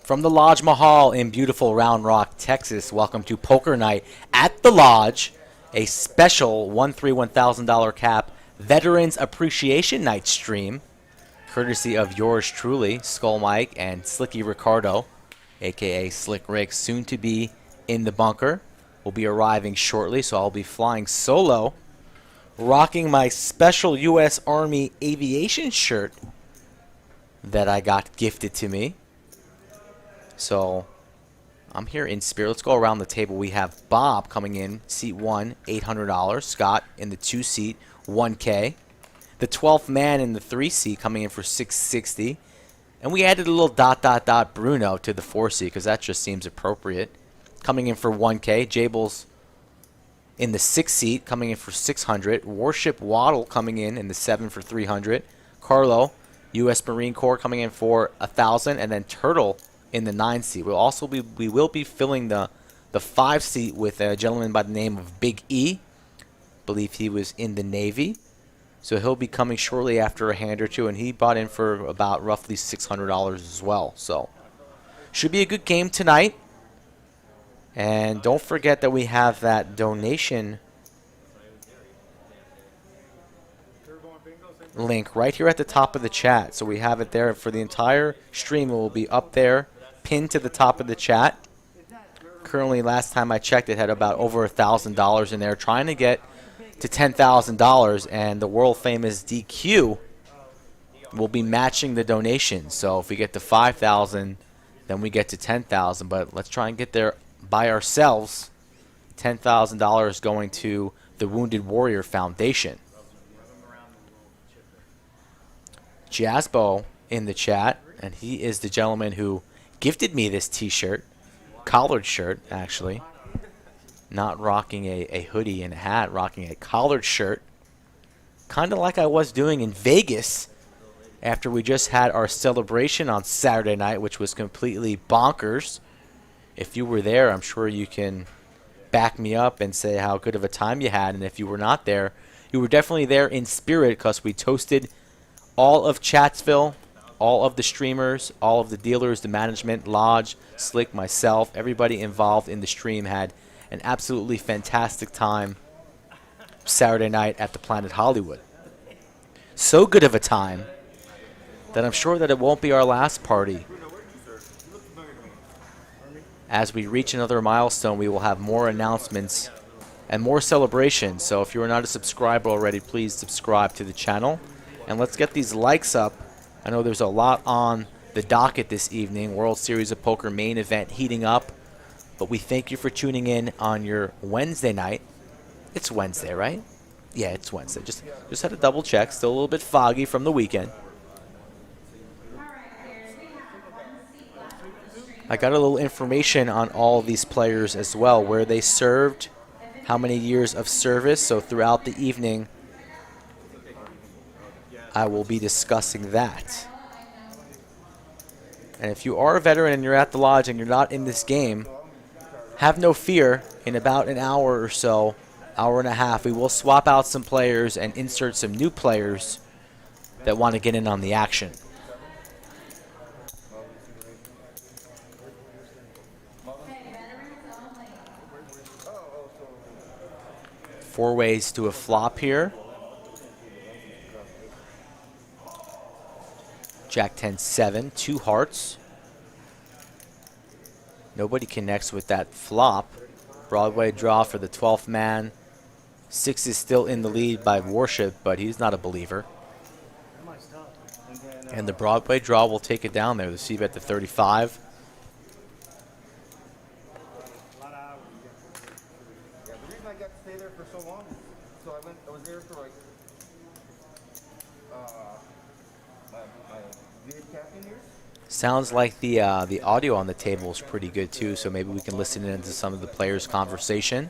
From the Lodge Mahal in beautiful Round Rock, Texas, welcome to Poker Night at the Lodge, a special $1,000 cap Veterans Appreciation Night stream, courtesy of yours truly, Skull Mike and Slicky Ricardo, a.k.a. Slick Rick, soon to be in the bunker. Will be arriving shortly, so I'll be flying solo, rocking my special U.S. Army aviation shirt that I got gifted to me. So I'm here in spirit. Let's go around the table. We have Bob coming in, seat 1, $800. Scott in the 2 seat, $1K. The 12th man in the 3 seat coming in for $660. And we added a little ... Bruno to the 4 seat because that just seems appropriate. Coming in for $1K. Jables in the 6 seat coming in for $600. Warship Waddle coming in the 7 for $300. Carlo, U.S. Marine Corps, coming in for $1,000. And then Turtle in the 9 seat. We will be filling the 5 seat with a gentleman by the name of Big E. Believe he was in the Navy. So he'll be coming shortly after a hand or two, and he bought in for about roughly $600 as well. So should be a good game tonight. And don't forget that we have that donation link right here at the top of the chat. So we have it there for the entire stream. It will be up there, pinned to the top of the chat. Currently, last time I checked, it had about over $1,000 in there, trying to get to $10,000, and the world famous DQ will be matching the donation. So if we get to 5,000, then we get to 10,000. But let's try and get there by ourselves. $10,000 going to the Wounded Warrior Foundation. Jasbo in the chat, and he is the gentleman who gifted me this t-shirt, collared shirt actually. Not rocking a hoodie and a hat, rocking a collared shirt. Kind of like I was doing in Vegas after we just had our celebration on Saturday night, which was completely bonkers. If you were there, I'm sure you can back me up and say how good of a time you had. And if you were not there, you were definitely there in spirit, because we toasted all of Chatsville, all of the streamers, all of the dealers, the management, Lodge, Slick, myself, everybody involved in the stream had an absolutely fantastic time Saturday night at the Planet Hollywood. So good of a time that I'm sure that it won't be our last party. As we reach another milestone, we will have more announcements and more celebrations. So if you are not a subscriber already, please subscribe to the channel. And let's get these likes up. I know there's a lot on the docket this evening. World Series of Poker main event heating up. But we thank you for tuning in on your Wednesday night. It's Wednesday, right? Yeah, it's Wednesday. Just had to double check. Still a little bit foggy from the weekend. I got a little information on all these players as well, where they served, how many years of service. So throughout the evening, I will be discussing that. And if you are a veteran and you're at the Lodge and you're not in this game, have no fear. In about an hour or so, hour and a half, we will swap out some players and insert some new players that want to get in on the action. Four ways to a flop here. Jack 10-7, 2 hearts. Nobody connects with that flop. Broadway draw for the 12th man. 6 is still in the lead by Warship, but he's not a believer. And the Broadway draw will take it down there. The C-bet to 35. Sounds like the audio on the table is pretty good too, so maybe we can listen into some of the players' conversation.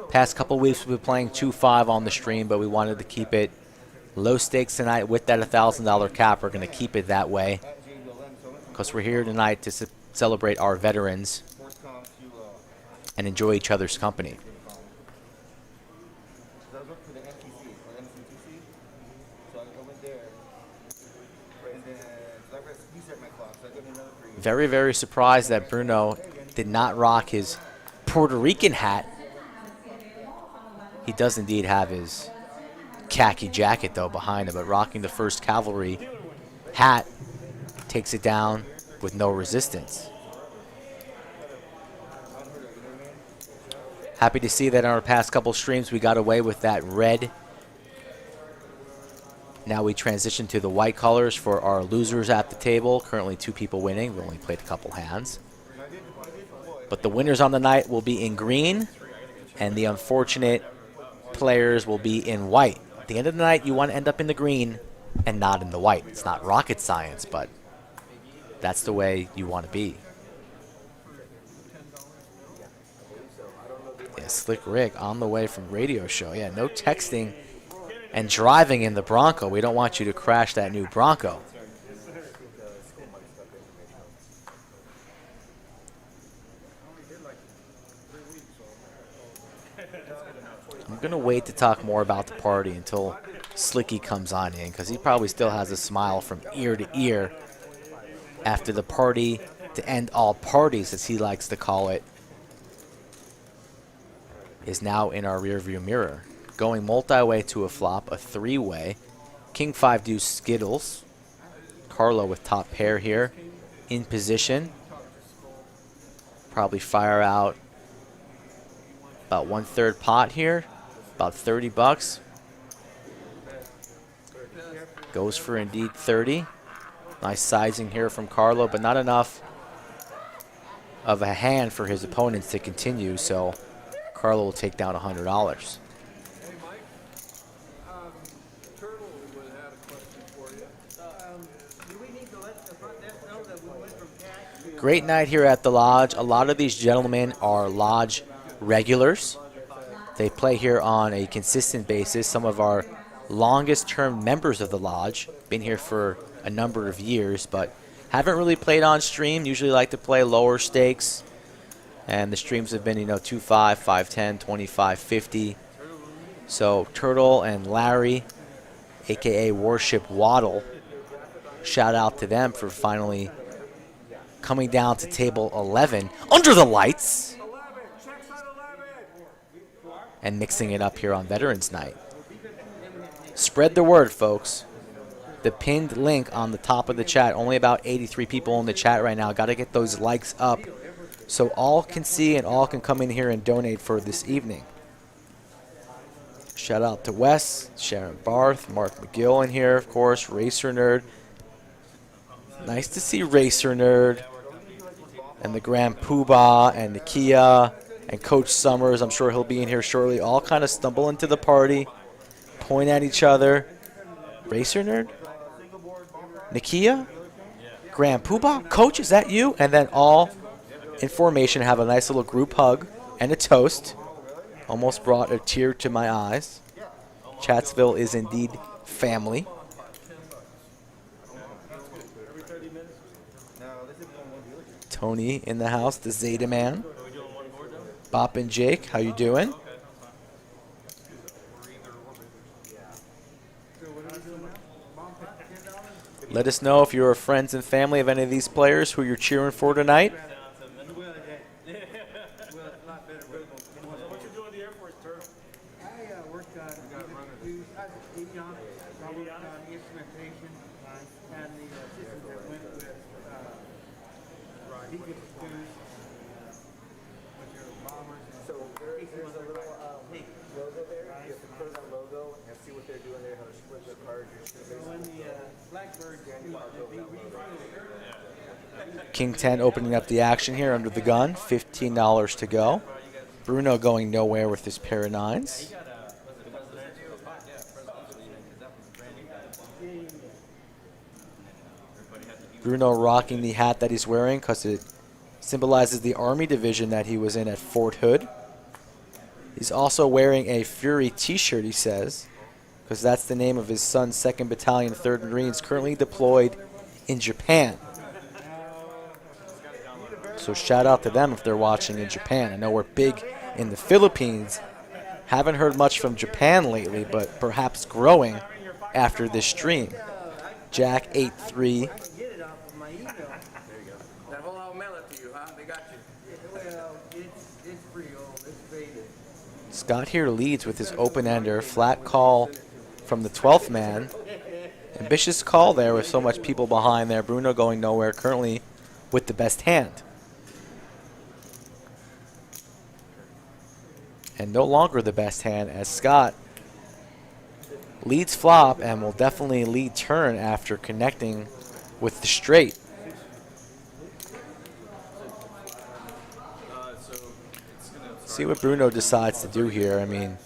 Past couple weeks we've been playing 2-5 on the stream, but we wanted to keep it low stakes tonight with that $1,000 cap. We're going to keep it that way because we're here tonight to celebrate our veterans and enjoy each other's company. Very, very surprised that Bruno did not rock his Puerto Rican hat. He does indeed have his khaki jacket, though, behind him, but rocking the First Cavalry hat takes it down with no resistance. Happy to see that in our past couple streams we got away with that red. Now we transition to the white colors for our losers at the table. Currently 2 people winning. We only played a couple hands. But the winners on the night will be in green, and the unfortunate players will be in white. At the end of the night, you want to end up in the green and not in the white. It's not rocket science, but that's the way you want to be. Yeah, Slick Rick on the way from radio show. Yeah, no texting and driving in the Bronco. We don't want you to crash that new Bronco. I'm going to wait to talk more about the party until Slicky comes on in, because he probably still has a smile from ear to ear after the party to end all parties, as he likes to call it, is now in our rearview mirror. Going multi-way to a flop, a 3-way. King 5 deuce Skittles. Carlo with top pair here in position. Probably fire out about 1/3 pot here. About 30 bucks. Goes for indeed 30. Nice sizing here from Carlo, but not enough of a hand for his opponents to continue, so Carlo will take down $100. Great night here at the Lodge. A lot of these gentlemen are Lodge regulars. They play here on a consistent basis. Some of our longest-term members of the Lodge, been here for a number of years, but haven't really played on stream. Usually like to play lower stakes, and the streams have been, 2-5, 5-10, 25, 50. So Turtle and Larry, aka Warship Waddle, shout out to them for finally coming down to table 11 under the lights and mixing it up here on Veterans Night. Spread the word, folks. The pinned link on the top of the chat, only about 83 people in the chat right now. Got to get those likes up so all can see and all can come in here and donate for this evening. Shout out to Wes, Sharon Barth, Mark McGill in here, of course, Racer Nerd. Nice to see Racer Nerd and the Grand Poobah and Nakia and Coach Summers. I'm sure he'll be in here shortly. All kind of stumble into the party, point at each other. Racer Nerd? Nakia? Grand Poobah? Coach, is that you? And then all in formation have a nice little group hug and a toast. Almost brought a tear to my eyes. Chatsville is indeed family. Tony in the house, the Zeta Man. Bop and Jake, how you doing? Let us know if you're friends and family of any of these players who you're cheering for tonight. King 10 opening up the action here under the gun. $15 to go. Bruno going nowhere with his pair of nines. Bruno rocking the hat that he's wearing because it symbolizes the Army division that he was in at Fort Hood. He's also wearing a Fury t-shirt, he says, because that's the name of his son's 2nd Battalion, 3rd Marines, currently deployed in Japan. So shout out to them if they're watching in Japan. I know we're big in the Philippines. Haven't heard much from Japan lately, but perhaps growing after this stream. Jack 8-3. Scott here leads with his open-ender. Flat call from the 12th man. Ambitious call there with so much people behind there. Bruno going nowhere, currently with the best hand. And no longer the best hand, as Scott leads flop and will definitely lead turn after connecting with the straight. See what Bruno decides to do here. I mean,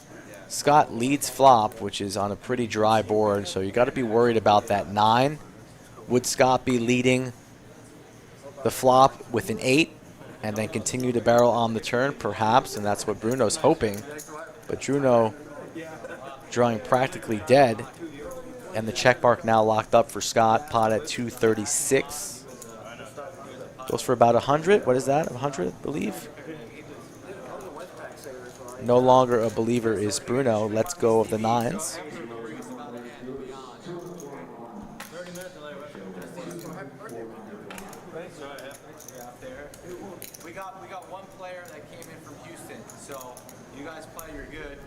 Scott leads flop, which is on a pretty dry board, so you got to be worried about that 9. Would Scott be leading the flop with an 8 and then continue to barrel on the turn? Perhaps, and that's what Bruno's hoping. But Bruno drawing practically dead, and the check mark now locked up for Scott. Pot at 236. Goes for about 100. What is that? 100, I believe. No longer a believer is Bruno. Let's go of the 9s. We got one player that came in from Houston, so you guys play, you're good.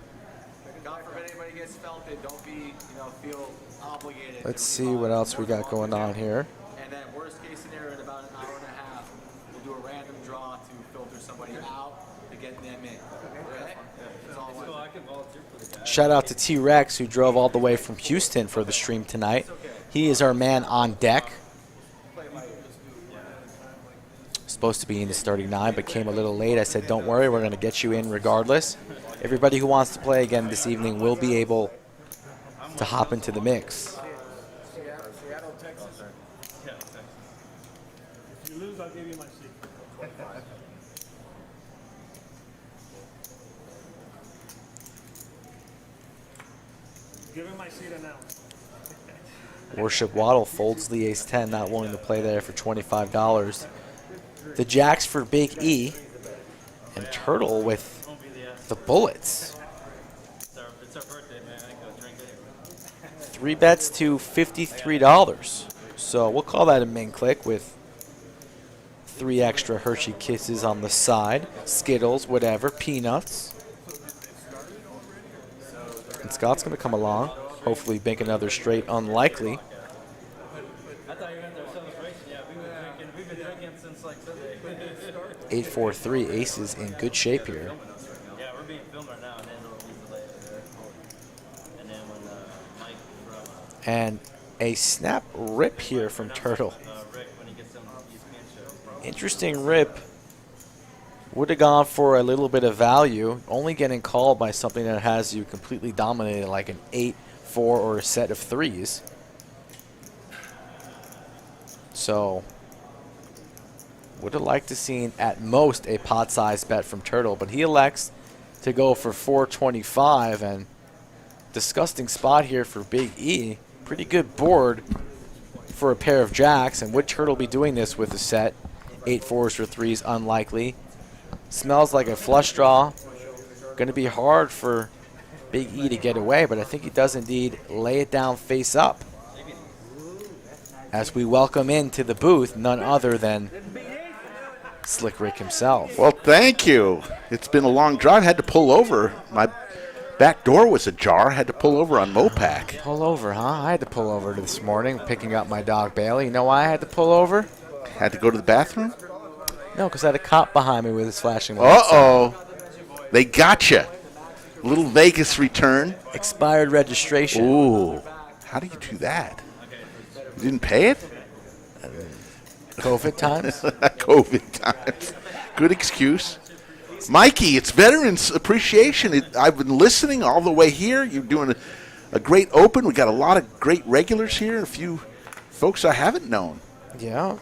God forbid anybody gets felted, don't be, feel obligated. Let's see what else we got going on here. And then worst case scenario, in about an hour and a half, we'll do a random draw to filter somebody out to get them in. Okay? Shout out to T-Rex, who drove all the way from Houston for the stream tonight. He is our man on deck. Supposed to be in the starting 9, but came a little late. I said, don't worry, we're going to get you in regardless. Everybody who wants to play again this evening will be able to hop into the mix. Seattle, Texas. If you lose, I'll give you my seat. Give him my seat now. Worship Waddle folds the ace-10, not willing to play there for $25. The jacks for Big E, and Turtle with the bullets. It's our birthday, man. I go drink it. 3 bets to $53. So we'll call that a main click with 3 extra Hershey Kisses on the side. Skittles, whatever, peanuts. And Scott's going to come along. Hopefully bank another straight, unlikely. I thought you were at their celebration. Yeah, we've been drinking since like Sunday. 8-4-3, aces in good shape here. Yeah, we're being filmed right now, and then it'll be delayed there. And then when Mike from And a snap rip here from Turtle. Rick, when he gets on the ESPN show. Interesting rip. Would have gone for a little bit of value, only getting called by something that has you completely dominated, like an 8-4 or a set of 3s. So, would have liked to seen at most a pot-sized bet from Turtle, but he elects to go for 425, and disgusting spot here for Big E. Pretty good board for a pair of jacks, and would Turtle be doing this with a set? 8 4s or 3s, unlikely. Smells like a flush draw. Going to be hard for Big E to get away, but I think he does indeed lay it down face up. As we welcome into the booth none other than Slick Rick himself. Well, thank you. It's been a long drive. Had to pull over. My back door was ajar. Had to pull over on Mopac. Pull over, huh? I had to pull over this morning picking up my dog Bailey. You know why I had to pull over? Had to go to the bathroom? No, because I had a cop behind me with his flashing lights. Uh-oh. They got you. Little Vegas return. Expired registration. Ooh. How do you do that? You didn't pay it? COVID times. COVID times. Good excuse. Mikey, it's Veterans Appreciation. I've been listening all the way here. You're doing a great open. We got a lot of great regulars here, a few folks I haven't known. Yeah.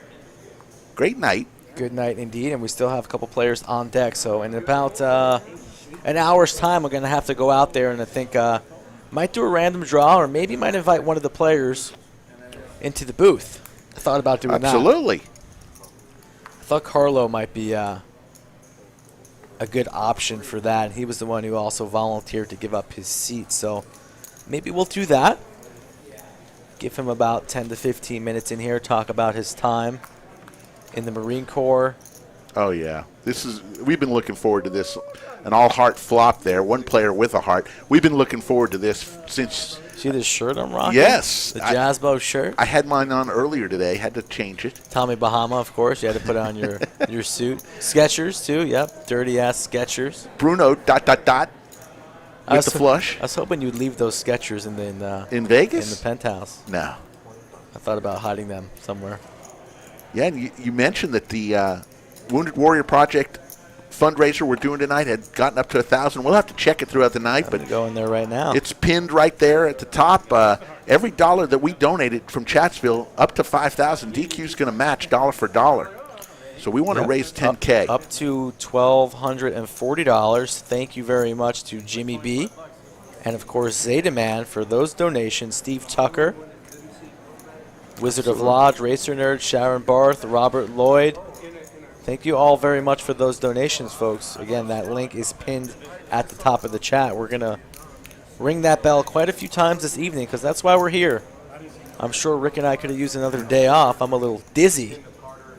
Great night. Good night indeed, and we still have a couple players on deck. So in about an hour's time, we're going to have to go out there, and I think might do a random draw, or maybe might invite one of the players into the booth. I thought about doing Absolutely. that. I thought Carlo might be a good option for that. He was the one who also volunteered to give up his seat, so maybe we'll do that. Give him about 10 to 15 minutes in here, talk about his time in the Marine Corps. Oh, yeah. We've been looking forward to this. An all-heart flop there. One player with a heart. We've been looking forward to this since. See this shirt I'm rocking? Yes. The Jazzbo shirt. I had mine on earlier today. Had to change it. Tommy Bahama, of course. You had to put on your suit. Skechers, too. Yep. Dirty-ass Skechers. Bruno, .. With the flush. I was hoping you'd leave those Skechers in Vegas? in the penthouse. No. I thought about hiding them somewhere. Yeah, and you mentioned that the Wounded Warrior Project fundraiser we're doing tonight had gotten up to 1,000. We'll have to check it throughout the night, but go in there right now. It's pinned right there at the top. Every dollar that we donated from Chatsville up to 5,000, DQ's going to match dollar for dollar. So we want to raise $10K. Up to $1,240. Thank you very much to Jimmy B. And, of course, Zeta Man for those donations. Steve Tucker, Wizard of Lodge, Racer Nerd, Sharon Barth, Robert Lloyd. Thank you all very much for those donations, folks. Again, that link is pinned at the top of the chat. We're going to ring that bell quite a few times this evening because that's why we're here. I'm sure Rick and I could have used another day off. I'm a little dizzy.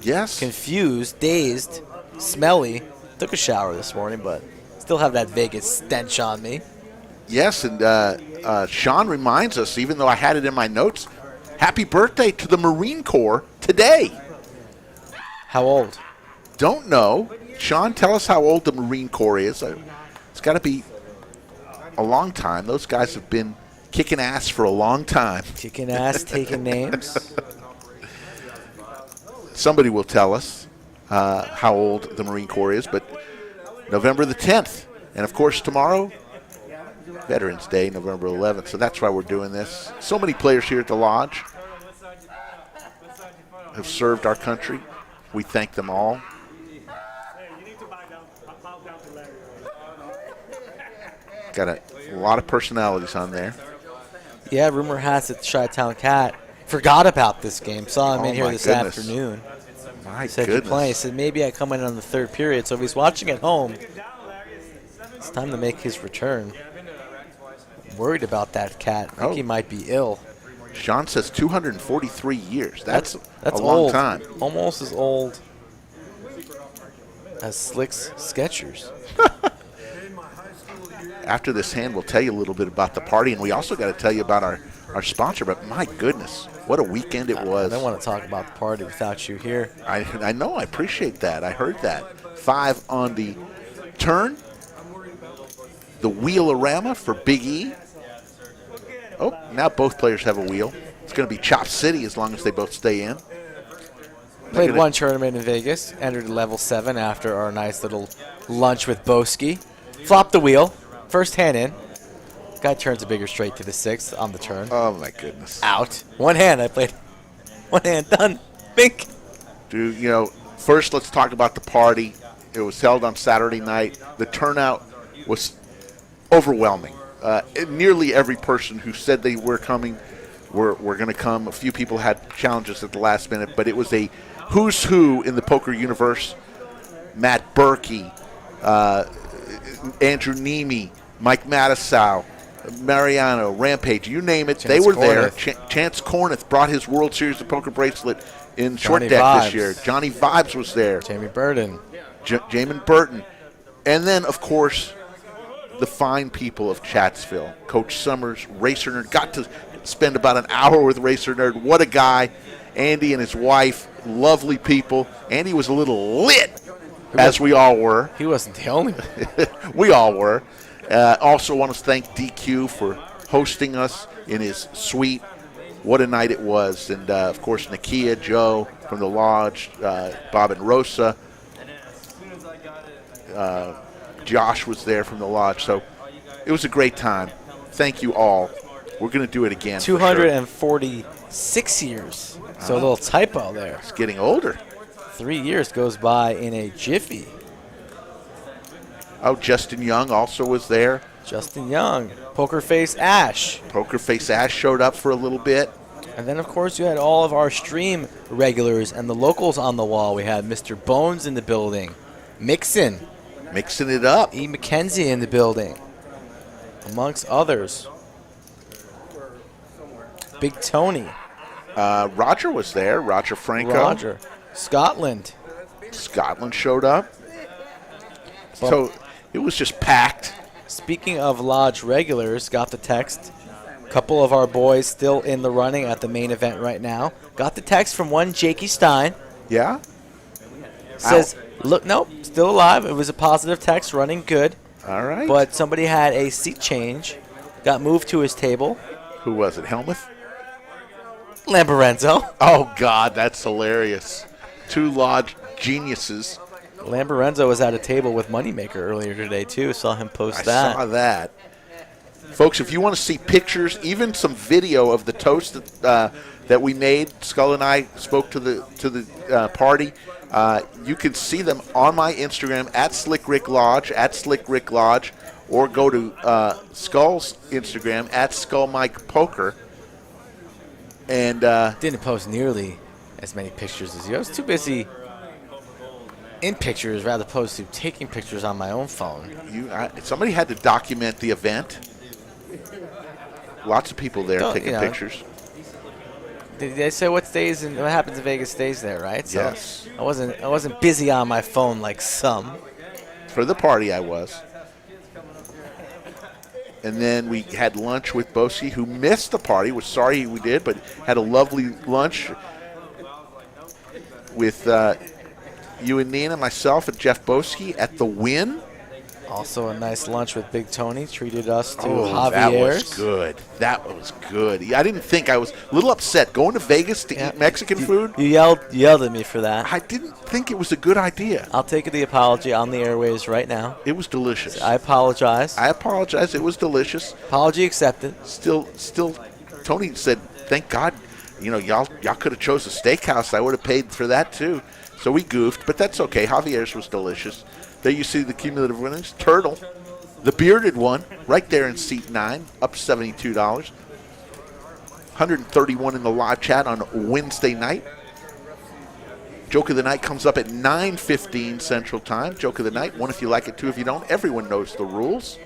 Yes. Confused, dazed, smelly. Took a shower this morning, but still have that Vegas stench on me. Yes, and Sean reminds us, even though I had it in my notes, happy birthday to the Marine Corps today. How old? Don't know. Sean, tell us how old the Marine Corps is. It's got to be a long time. Those guys have been kicking ass for a long time. Kicking ass, taking names. Somebody will tell us how old the Marine Corps is, but November the 10th. And, of course, tomorrow, Veterans Day, November 11th. So that's why we're doing this. So many players here at the Lodge have served our country. We thank them all. Got a lot of personalities on there. Yeah, rumor has it Chi-Town Cat forgot about this game. Saw him in here this afternoon. My said goodness. you're playing. He said maybe I come in on the third period. So if he's watching at home, it's time to make his return. Worried about that cat. I think he might be ill. Sean says 243 years. That's a long old. time. Almost as old as Slick's Skechers. After this hand, we'll tell you a little bit about the party, and we also got to tell you about our sponsor. But my goodness, what a weekend it was. I don't want to talk about the party without you here. I know. I appreciate that. I heard that. 5 on the turn. The wheel-orama for Big E. Oh, now both players have a wheel. It's going to be Chop City as long as they both stay in. Played one tournament in Vegas, entered level 7 after our nice little lunch with Boski. Flopped the wheel, first hand in. Guy turns a bigger straight to the 6th on the turn. Oh, my goodness. Out. One hand, I played. One hand, done. Bink. Dude, first let's talk about the party. It was held on Saturday night. The turnout was overwhelming. Nearly every person who said they were coming were going to come. A few people had challenges at the last minute, but it was a who's who in the poker universe. Matt Berkey, Andrew Nemi, Mike Matisow, Mariano, Rampage, you name it, they were there. Chance Corneth brought his World Series of Poker bracelet in short deck this year. Johnny Vibes was there. Jamie Burton. Jamin Burton. And then, of course, the fine people of Chatsville. Coach Summers, Racer Nerd. Got to spend about an hour with Racer Nerd. What a guy. Andy and his wife, lovely people. Andy was a little lit, as we all were. He wasn't the only one. We all were. Also want to thank DQ for hosting us in his suite. What a night it was. And, of course, Nakia, Joe from the Lodge, Bob and Rosa. Josh was there from the Lodge. So it was a great time. Thank you all. We're going to do it again. 246 years. So a little typo there. It's getting older. 3 years goes by in a jiffy. Oh, Justin Young also was there. Justin Young. Poker Face Ash. Poker Face Ash showed up for a little bit. And then, of course, you had all of our stream regulars and the locals on the wall. We had Mr. Bones in the building. Mixon. Mixing it up. E. McKenzie in the building, amongst others. Big Tony. Roger was there. Roger Franco. Roger. Scotland. Scotland showed up. So it was just packed. Speaking of Lodge regulars, got the text. Couple of our boys still in the running at the main event right now. Got the text from one Jakey Stein. Yeah? Says, look, nope, still alive. It was a positive text, running good. All right. But somebody had a seat change, got moved to his table. Who was it? Helmuth? Lamborenzo. Oh, God, that's hilarious. Two Lodge geniuses. Lamborenzo was at a table with Moneymaker earlier today, too. Saw him post I that. saw that. Folks, if you want to see pictures, even some video of the toast that we made, Skull and I spoke to the party. You can see them on my Instagram at Slick Rick Lodge, or go to Skull's Instagram at Skull Mike Poker. And Didn't post nearly as many pictures as you. I was too busy in pictures rather opposed to taking pictures on my own phone. somebody had to document the event. Lots of people there taking pictures. They say what stays and what happens in Vegas stays there, right? So Yes. I wasn't busy on my phone like some. For the party, I was. And then we had lunch with Boski, who missed the party. Was sorry we did, but had a lovely lunch with you and Nina, myself, and Jeff Boski at the Wynn. Also a nice lunch with Big Tony. Treated us to That Javier's. was good. That was good. I didn't think. I was a little upset going to Vegas to eat Mexican food. You yelled at me for that. I didn't think it was a good idea. I'll take the apology on the airwaves right now. It was delicious. I apologize. I apologize. It was delicious. Apology accepted. Still, Tony said, "Thank God, y'all could have chose a steakhouse. I would have paid for that too." So we goofed, but that's okay. Javier's was delicious. There you see the cumulative winnings. Turtle, the bearded one, right there in seat 9, up $72. 131 in the live chat on Wednesday night. Joke of the night comes up at 9:15 Central Time. Joke of the night, one if you like it, two if you don't. Everyone knows the rules.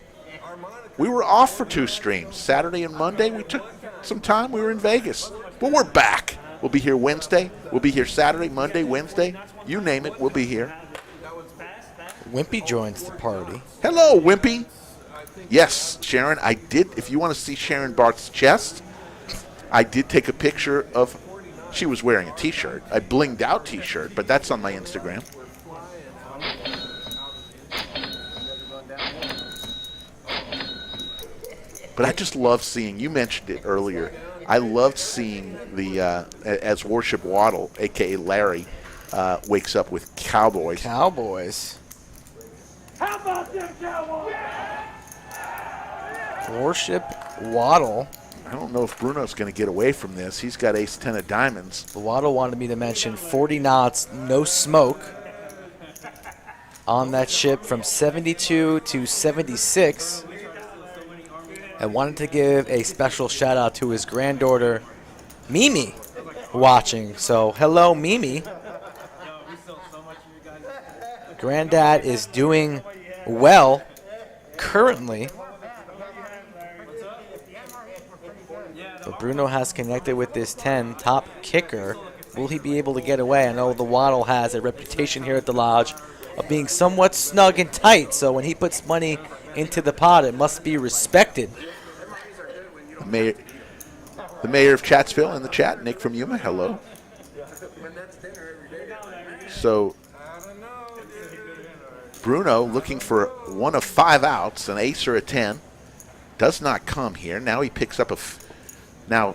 We were off for 2 streams. Saturday and Monday, we took some time. We were in Vegas. But we're back. We'll be here Wednesday. We'll be here Saturday, Monday, Wednesday. You name it, we'll be here. Wimpy joins the party. Hello, Wimpy. Yes, Sharon, I did. If you want to see Sharon Barth's chest, I did take a picture of, she was wearing a T-shirt, a blinged out T-shirt, but that's on my Instagram. But I just love seeing, you mentioned it earlier, I loved seeing as Worship Waddle, a.k.a. Larry, wakes up with Cowboys. Cowboys. How about them Cowboys? Worship Waddle. I don't know if Bruno's going to get away from this. He's got ace-10 of diamonds. Waddle wanted me to mention 40 knots, no smoke on that ship from 72 to 76. I wanted to give a special shout out to his granddaughter, Mimi, watching. So, hello, Mimi. Granddad is doing well currently. But Bruno has connected with this 10 top kicker. Will he be able to get away? I know the Waddle has a reputation here at the Lodge of being somewhat snug and tight. So when he puts money into the pot, it must be respected. The mayor of Chatsville in the chat, Nick from Yuma, hello. So Bruno looking for one of 5 outs, an ace or a 10. Does not come here. Now he picks up four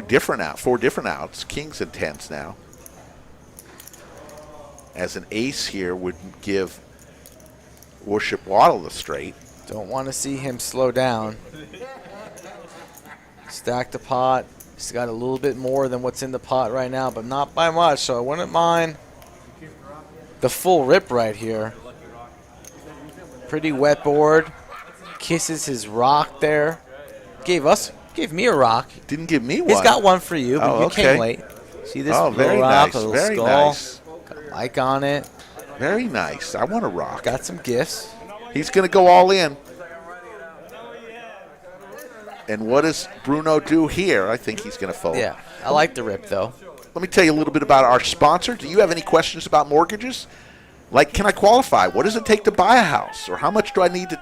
different outs, kings and 10s now. As an ace here would give Worship Waddle the straight. Don't want to see him slow down. Stack the pot. He's got a little bit more than what's in the pot right now, but not by much, so I wouldn't mind the full rip right here. Pretty wet board. Kisses his rock there. Gave me a rock. Didn't give me one. He's got one for you, but you okay. came late. See this little very rock, nice, a little very skull. nice. Got a mic on it. Very nice. I want a rock. Got some gifts. He's going to go all in. And what does Bruno do here? I think he's going to fold. Yeah, I like the rip, though. Let me tell you a little bit about our sponsor. Do you have any questions about mortgages? Like, can I qualify? What does it take to buy a house? Or how much do I need to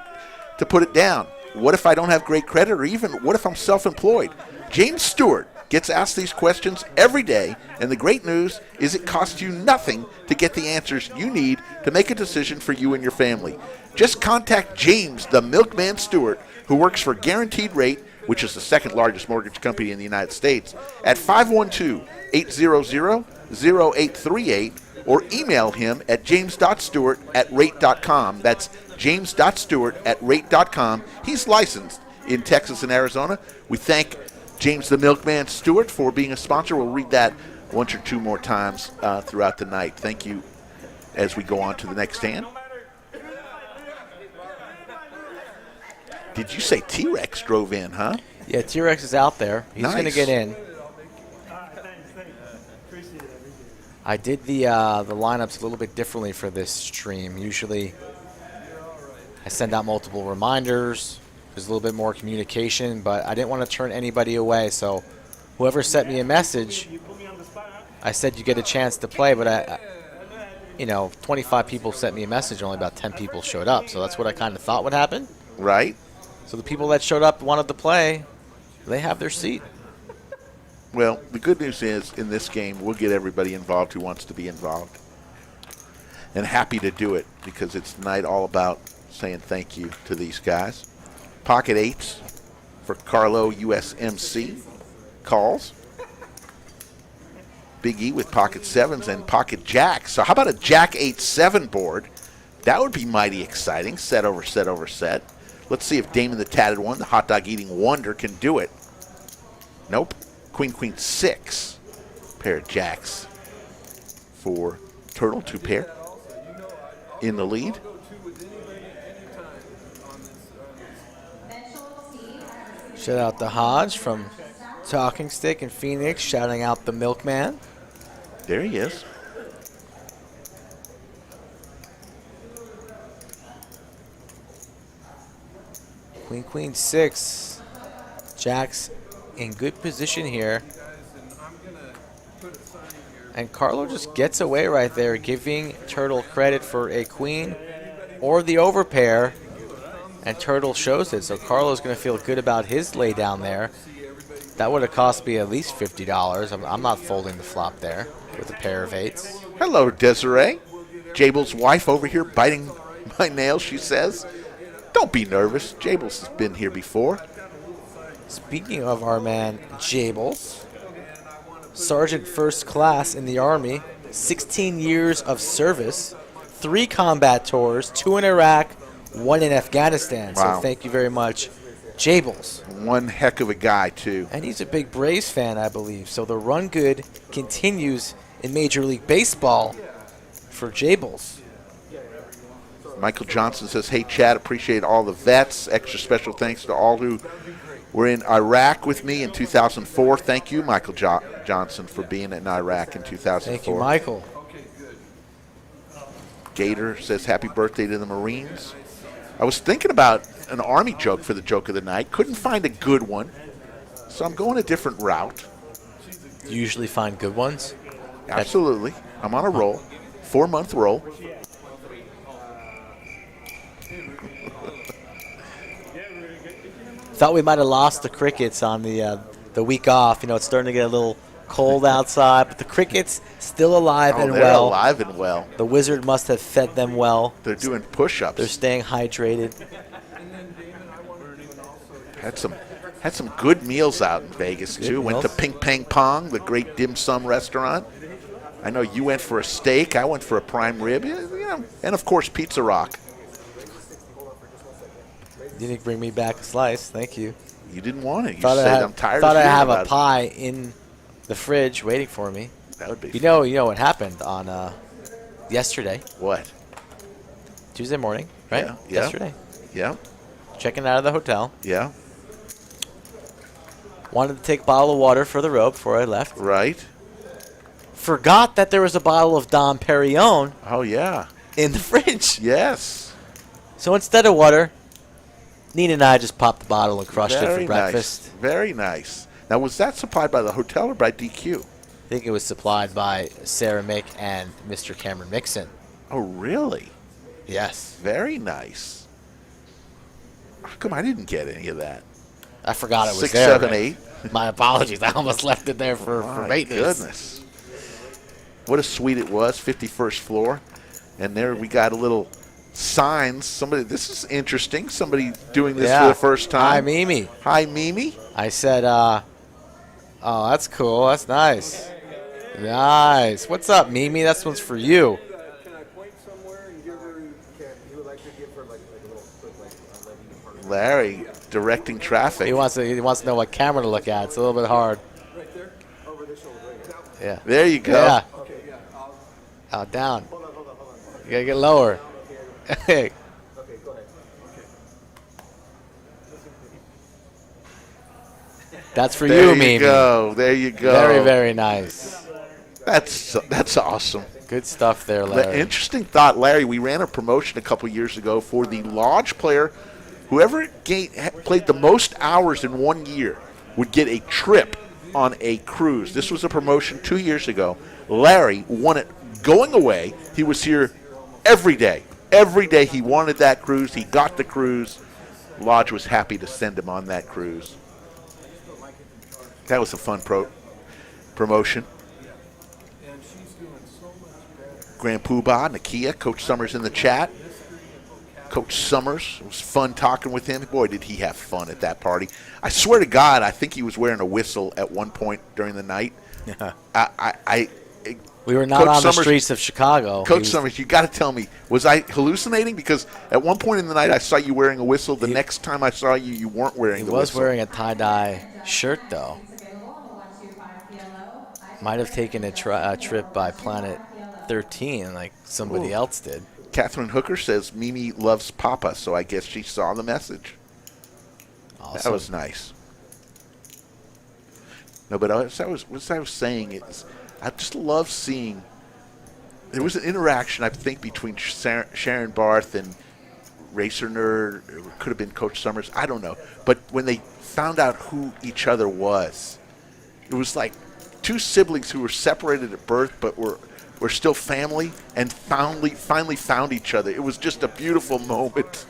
put it down? What if I don't have great credit? Or even what if I'm self-employed? James Stewart gets asked these questions every day, and the great news is it costs you nothing to get the answers you need to make a decision for you and your family. Just contact James, the Milkman Stewart, who works for Guaranteed Rate, which is the second largest mortgage company in the United States, at 512-800-0838, or email him at james.stewart@rate.com. That's james.stewart@rate.com. He's licensed in Texas and Arizona. We thank James the Milkman Stewart for being a sponsor. We'll read that once or two more times throughout the night. Thank you as we go on to the next hand. Did you say T-Rex drove in, huh? Yeah, T-Rex is out there. He's going to Nice. get in. I did the lineups a little bit differently for this stream. Usually I send out multiple reminders. There's a little bit more communication, but I didn't want to turn anybody away. So whoever sent me a message, I said you get a chance to play, but 25 people sent me a message, only about 10 people showed up. So that's what I kind of thought would happen. Right. So the people that showed up wanted to play, they have their seat. Well, the good news is in this game, we'll get everybody involved who wants to be involved. And happy to do it because it's tonight all about saying thank you to these guys. Pocket eights for Carlo USMC calls. Big E with pocket sevens and pocket jacks. So how about a Jack 8-7 board? That would be mighty exciting. Set over set over set. Let's see if Damon the Tatted One, the hot dog eating wonder, can do it. Nope. Queen, queen, 6. Pair of jacks for Turtle, 2 pair. In the lead. Shout out to Hodge from Talking Stick in Phoenix, shouting out the Milkman. There he is. Queen, queen, 6. Jack's in good position here. And Carlo just gets away right there, giving Turtle credit for a queen or the overpair. And Turtle shows it, so Carlo's going to feel good about his lay down there. That would have cost me at least $50. I'm not folding the flop there with a pair of 8s. Hello, Desiree. Jabel's wife over here biting my nails, she says. Don't be nervous. Jables has been here before. Speaking of our man Jables, Sergeant First Class in the Army, 16 years of service, 3 combat tours, 2 in Iraq, 1 in Afghanistan. Wow. So thank you very much, Jables. One heck of a guy, too. And he's a big Braves fan, I believe. So the run good continues in Major League Baseball for Jables. Michael Johnson says, hey, Chad, appreciate all the vets. Extra special thanks to all who were in Iraq with me in 2004. Thank you, Michael Johnson, for being in Iraq in 2004. Thank you, Michael. Gator says, happy birthday to the Marines. I was thinking about an Army joke for the joke of the night. Couldn't find a good one, so I'm going a different route. You usually find good ones. Absolutely. I'm on a roll. 4-month roll. Thought we might have lost the crickets on the week off. It's starting to get a little cold outside, but the crickets still alive and they're well. alive and well. The wizard must have fed them well. They're doing push-ups. They're staying hydrated. Had some good meals out in Vegas, Good too. Went to meals. Ping Pang Pong, the great dim sum restaurant. I know you went for a steak. I went for a prime rib. And, of course, Pizza Rock. You didn't bring me back a slice. Thank you. You didn't want it. You Thought said, I'm tired thought of I hearing have a about it." pie in the fridge waiting for me. That would be You fun. know what happened on yesterday, What? Tuesday morning, right? Yeah, yeah. Yesterday. Yeah, Checking out of the hotel. yeah, Wanted to take a bottle of water for the road before I left. right. Forgot that there was a bottle of Dom Perignon Oh, yeah. in the fridge. Yes. So instead of water, Nina and I just popped the bottle and crushed it Very for breakfast. nice. Very nice. Now, was that supplied by the hotel or by DQ? I think it was supplied by Sarah Mick and Mr. Cameron Mixon. Oh, really? Yes. Very nice. How come I didn't get any of that? I forgot it was 6, there. 7, man. 8. My apologies. I almost left it there for My maintenance. goodness. What a suite it was, 51st floor. And there we got a little signs. Somebody, this is interesting. Somebody doing this for the first time. Hi, Mimi. Hi, Mimi. I said, oh, that's cool. That's nice. Nice. What's up, Mimi? That one's for you. Can I point somewhere and give her? You would like to give her like a little quick let you Larry directing traffic. He wants to know what camera to look at. It's a little bit hard. right there over the shoulder. Right here. Yeah. There you go. Yeah. Okay, yeah. Oh, down. Hold on. You gotta get lower. Okay, go ahead. That's for There you, you Mimi. go. There you go. Very, very nice. That's awesome. Good stuff there, The Larry. interesting thought, Larry, we ran a promotion a couple years ago for the lodge player. Whoever played the most hours in 1 year would get a trip on a cruise. This was a promotion 2 years ago. Larry won it going away. He was here every day. Every day he wanted that cruise. He got the cruise. Lodge was happy to send him on that cruise. That was a fun promotion. Grand Poobah, Nakia, Coach Summers in the chat. Coach Summers, it was fun talking with him. Boy, did he have fun at that party. I swear to God, I think he was wearing a whistle at one point during the night. We were not Coach on the Summers- streets of Chicago. Coach Summers, you got to tell me, was I hallucinating? Because at one point in the night, I saw you wearing a whistle. The next time I saw you, you weren't wearing He the was whistle. wearing a tie-dye shirt, though. Might have taken a trip by Planet 13 like somebody else did. Catherine Hooker says Mimi loves Papa, so I guess she saw the message. Awesome. That was nice. No, but what I was saying is, I just love seeing. There was an interaction, I think, between Sharon Barth and Racer Nerd. It could have been Coach Summers. I don't know. But when they found out who each other was, it was like two siblings who were separated at birth, but were still family, and finally found each other. It was just a beautiful moment.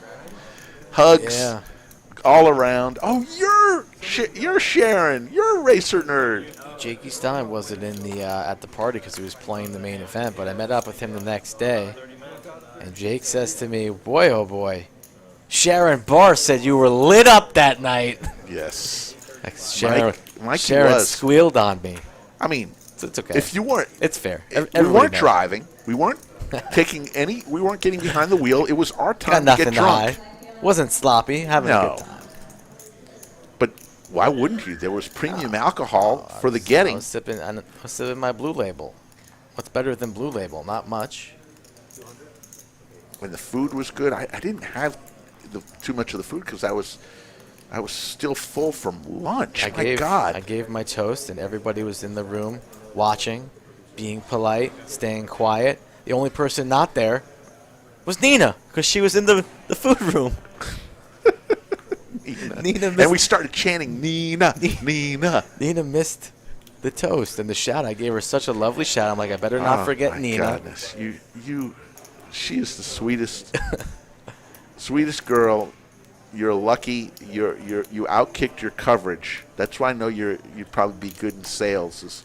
Hugs all around. Oh, you're Sharon. You're a Racer Nerd. Jakey Stein wasn't in the at the party because he was playing the main event, but I met up with him the next day, and Jake says to me, "Boy, oh boy, Sharon Barr said you were lit up that night." Yes. Sharon was. squealed on me. I mean, It's okay. if you weren't, It's fair. we Everybody weren't knows. driving. We weren't we weren't getting behind the wheel. It was our Got time to nothing get to drunk. hide. Wasn't sloppy. Having a No. good time. But why wouldn't you? There was premium alcohol for the getting. I was sipping my Blue Label. What's better than Blue Label? Not much. When the food was good, I didn't have too much of the food because I was still full from lunch. My God. I gave my toast, and everybody was in the room watching, being polite, staying quiet. The only person not there was Nina, because she was in the food room. Nina missed, And we started chanting, Nina, Nina. Nina missed the toast and the shout. I gave her such a lovely shout. I'm like, I better not forget my Nina. Goodness. She is the sweetest girl. You're lucky. You outkicked your coverage. That's why I know you'd probably be good in sales. Is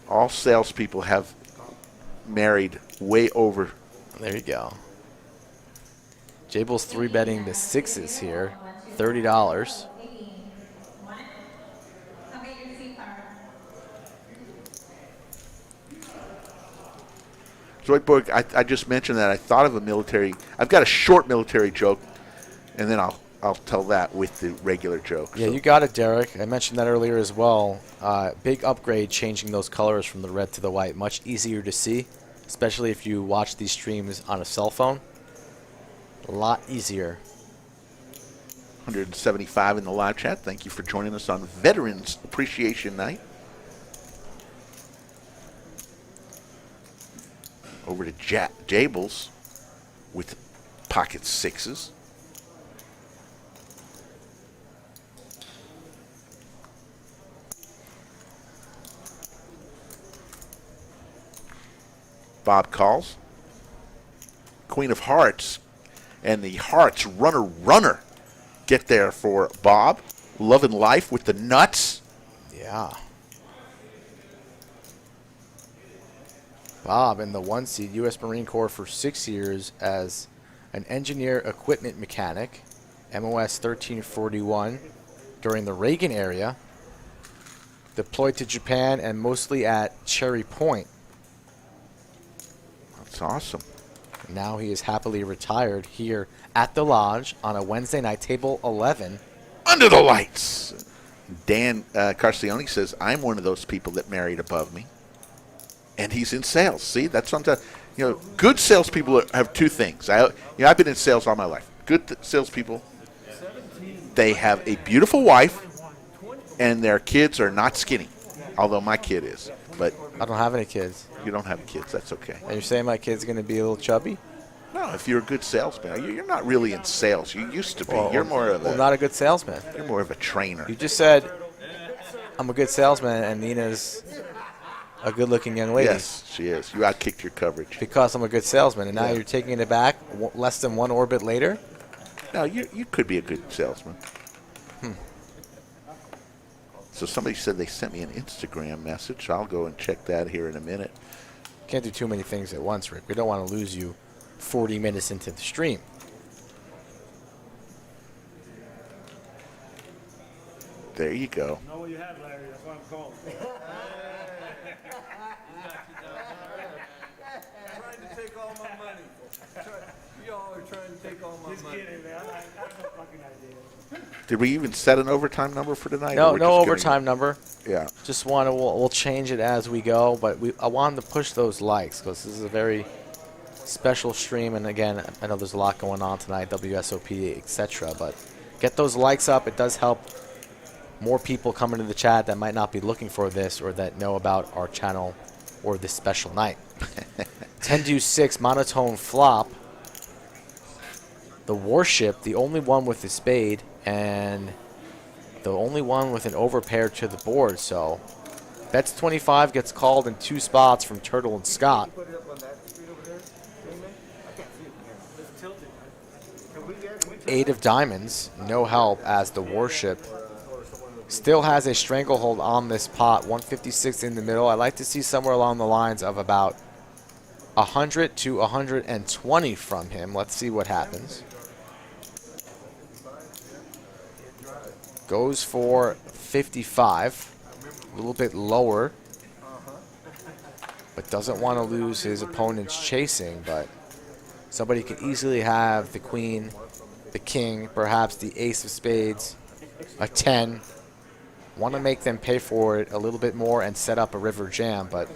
all salespeople have married way over. There you go. Jabel's 3-betting the sixes here. $30. Zoidberg, I just mentioned that I thought of a military. I've got a short military joke, and then I'll tell that with the regular joke. Yeah, So- you got it, Derek. I mentioned that earlier as well. Big upgrade changing those colors from the red to the white. Much easier to see, especially if you watch these streams on a cell phone. A lot easier. 175 in the live chat. Thank you for joining us on Veterans Appreciation Night. Over to Jables. with pocket sixes. Bob calls. Queen of Hearts. And the Hearts runner get there for Bob. Love and Life with the nuts. Yeah. Bob in the 1 seed, U.S. Marine Corps for 6 years as an engineer equipment mechanic, MOS 1341, during the Reagan area. Deployed to Japan and mostly at Cherry Point. That's awesome. Now he is happily retired here at the Lodge on a Wednesday night, table 11. Under the lights. Dan Carcione says, I'm one of those people that married above me. And he's in sales. See, that's sometimes, good salespeople have two things. I've been in sales all my life. Good salespeople, they have a beautiful wife, and their kids are not skinny, although my kid is. But I don't have any kids. you don't have kids. That's okay. And you're saying my kid's going to be a little chubby? No, if you're a good salesman, you're not really in sales. You used to be. You're more of Well, not a good salesman. You're more of a trainer. You just said I'm a good salesman, and Nina's a good-looking young lady. Yes, she is. You outkicked your coverage. Because I'm a good salesman, and now you're taking it back less than one orbit later? No, you could be a good salesman. So somebody said they sent me an Instagram message. I'll go and check that here in a minute. Can't do too many things at once, Rick. We don't want to lose you 40 minutes into the stream. There you go. Know what you have, Larry. That's what I'm calling. Trying to take all my money. Y'all are trying to take all my money. Just kidding, man. I have no fucking idea. Did we even set an overtime number for tonight? No, or we're no just gonna- overtime number. Yeah. Just want to, we'll change it as we go, but I wanted to push those likes because this is a very special stream, and again, I know there's a lot going on tonight, WSOP, etc., but get those likes up. It does help more people come into the chat that might not be looking for this or that know about our channel or this special night. 10-6 monotone flop. The Warship, the only one with the spade, and the only one with an overpair to the board. So bets 25 gets called in 2 spots from Turtle and Scott. Put it up on that street over there. I can't see it from here. It's tilted. Can we get 8 of diamonds, no help as the Warship still has a stranglehold on this pot. 156 in the middle. I like to see somewhere along the lines of about 100 to 120 from him. Let's see what happens. Goes for 55, a little bit lower, but doesn't want to lose his opponent's chasing. But somebody could easily have the queen, the king, perhaps the ace of spades, a 10. Want to make them pay for it a little bit more and set up a river jam. But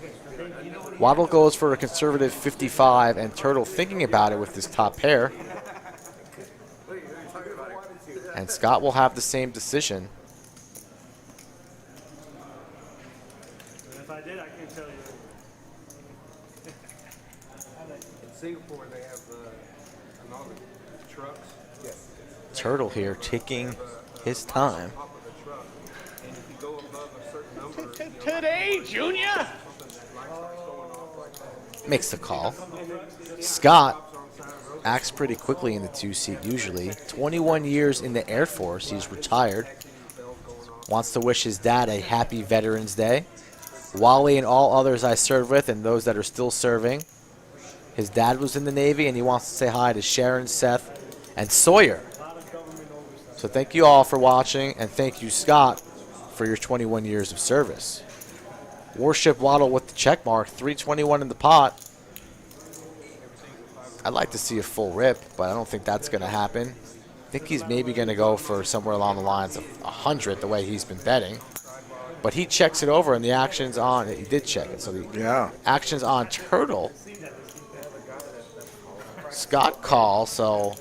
Waddle goes for a conservative 55, and Turtle thinking about it with his top pair. And Scott will have the same decision. If I did, I can't tell you. In Singapore, they have all the trucks. Yes. Turtle here taking his time. Top of the truck. And if you go above a certain number, Today, Junior. Makes the call. Scott acts pretty quickly in the 2-seat usually. 21 years in the Air Force. He's retired. Wants to wish his dad a happy Veterans Day. Wally and all others I served with and those that are still serving. His dad was in the Navy, and he wants to say hi to Sharon, Seth, and Sawyer. So thank you all for watching, and thank you, Scott, for your 21 years of service. Warship Waddle with the check mark. 321 in the pot. I'd like to see a full rip, but I don't think that's going to happen. I think he's maybe going to go for somewhere along the lines of 100 the way he's been betting. But he checks it over, and the action's on. He did check it, so the action's on Turtle. Scott calls, so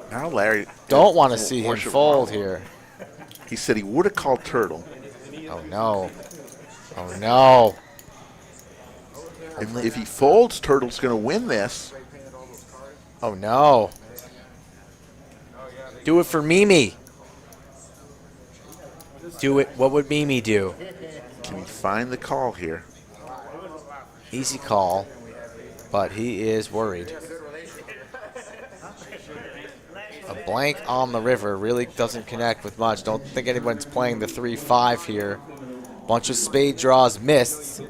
Now Larry don't want to see him Warship fold Waddle. here. He said he would have called Turtle. Oh, no. Oh, no. If he folds, Turtle's going to win this. Oh, no. Do it for Mimi. Do it. What would Mimi do? Can he find the call here? Easy call, but he is worried. A blank on the river really doesn't connect with much. Don't think anyone's playing the 3-5 here. Bunch of spade draws missed.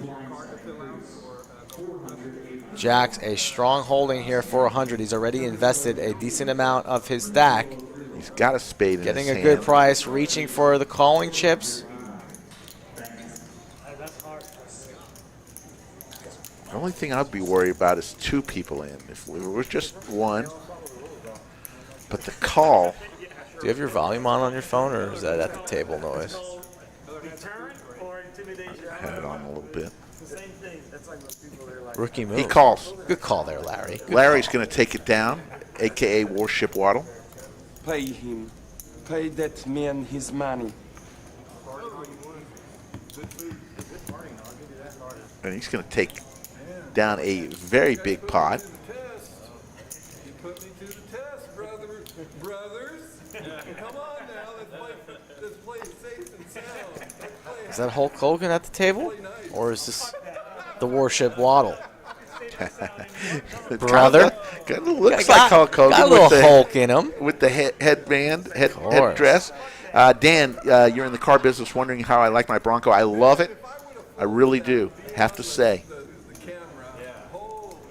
Jack's a strong holding here for 100. He's already invested a decent amount of his stack. He's got a spade in Getting his a hand. good price, reaching for the calling chips. The only thing I'd be worried about is two people in. If we were just one, but the call. Do you have your volume on your phone, or is that at the table noise? I had it on a little bit. Rookie move. He calls. Good call there, Larry. Good Larry's call. going to take it down, a.k.a. Warship Waddle. Pay him. Pay that man his money. And he's going to take down a very big pot. You put me to the test, brothers. Come on now, let's play safe and sound. Let's play Is that Hulk Hogan at the table? Or is this the Warship Waddle? Brother? Kind of looks like Hulk Hogan. Got a little with the, Hulk in him. With the headband, course. headdress. Dan, you're in the car business wondering how I like my Bronco. I love it. I really do, have to say.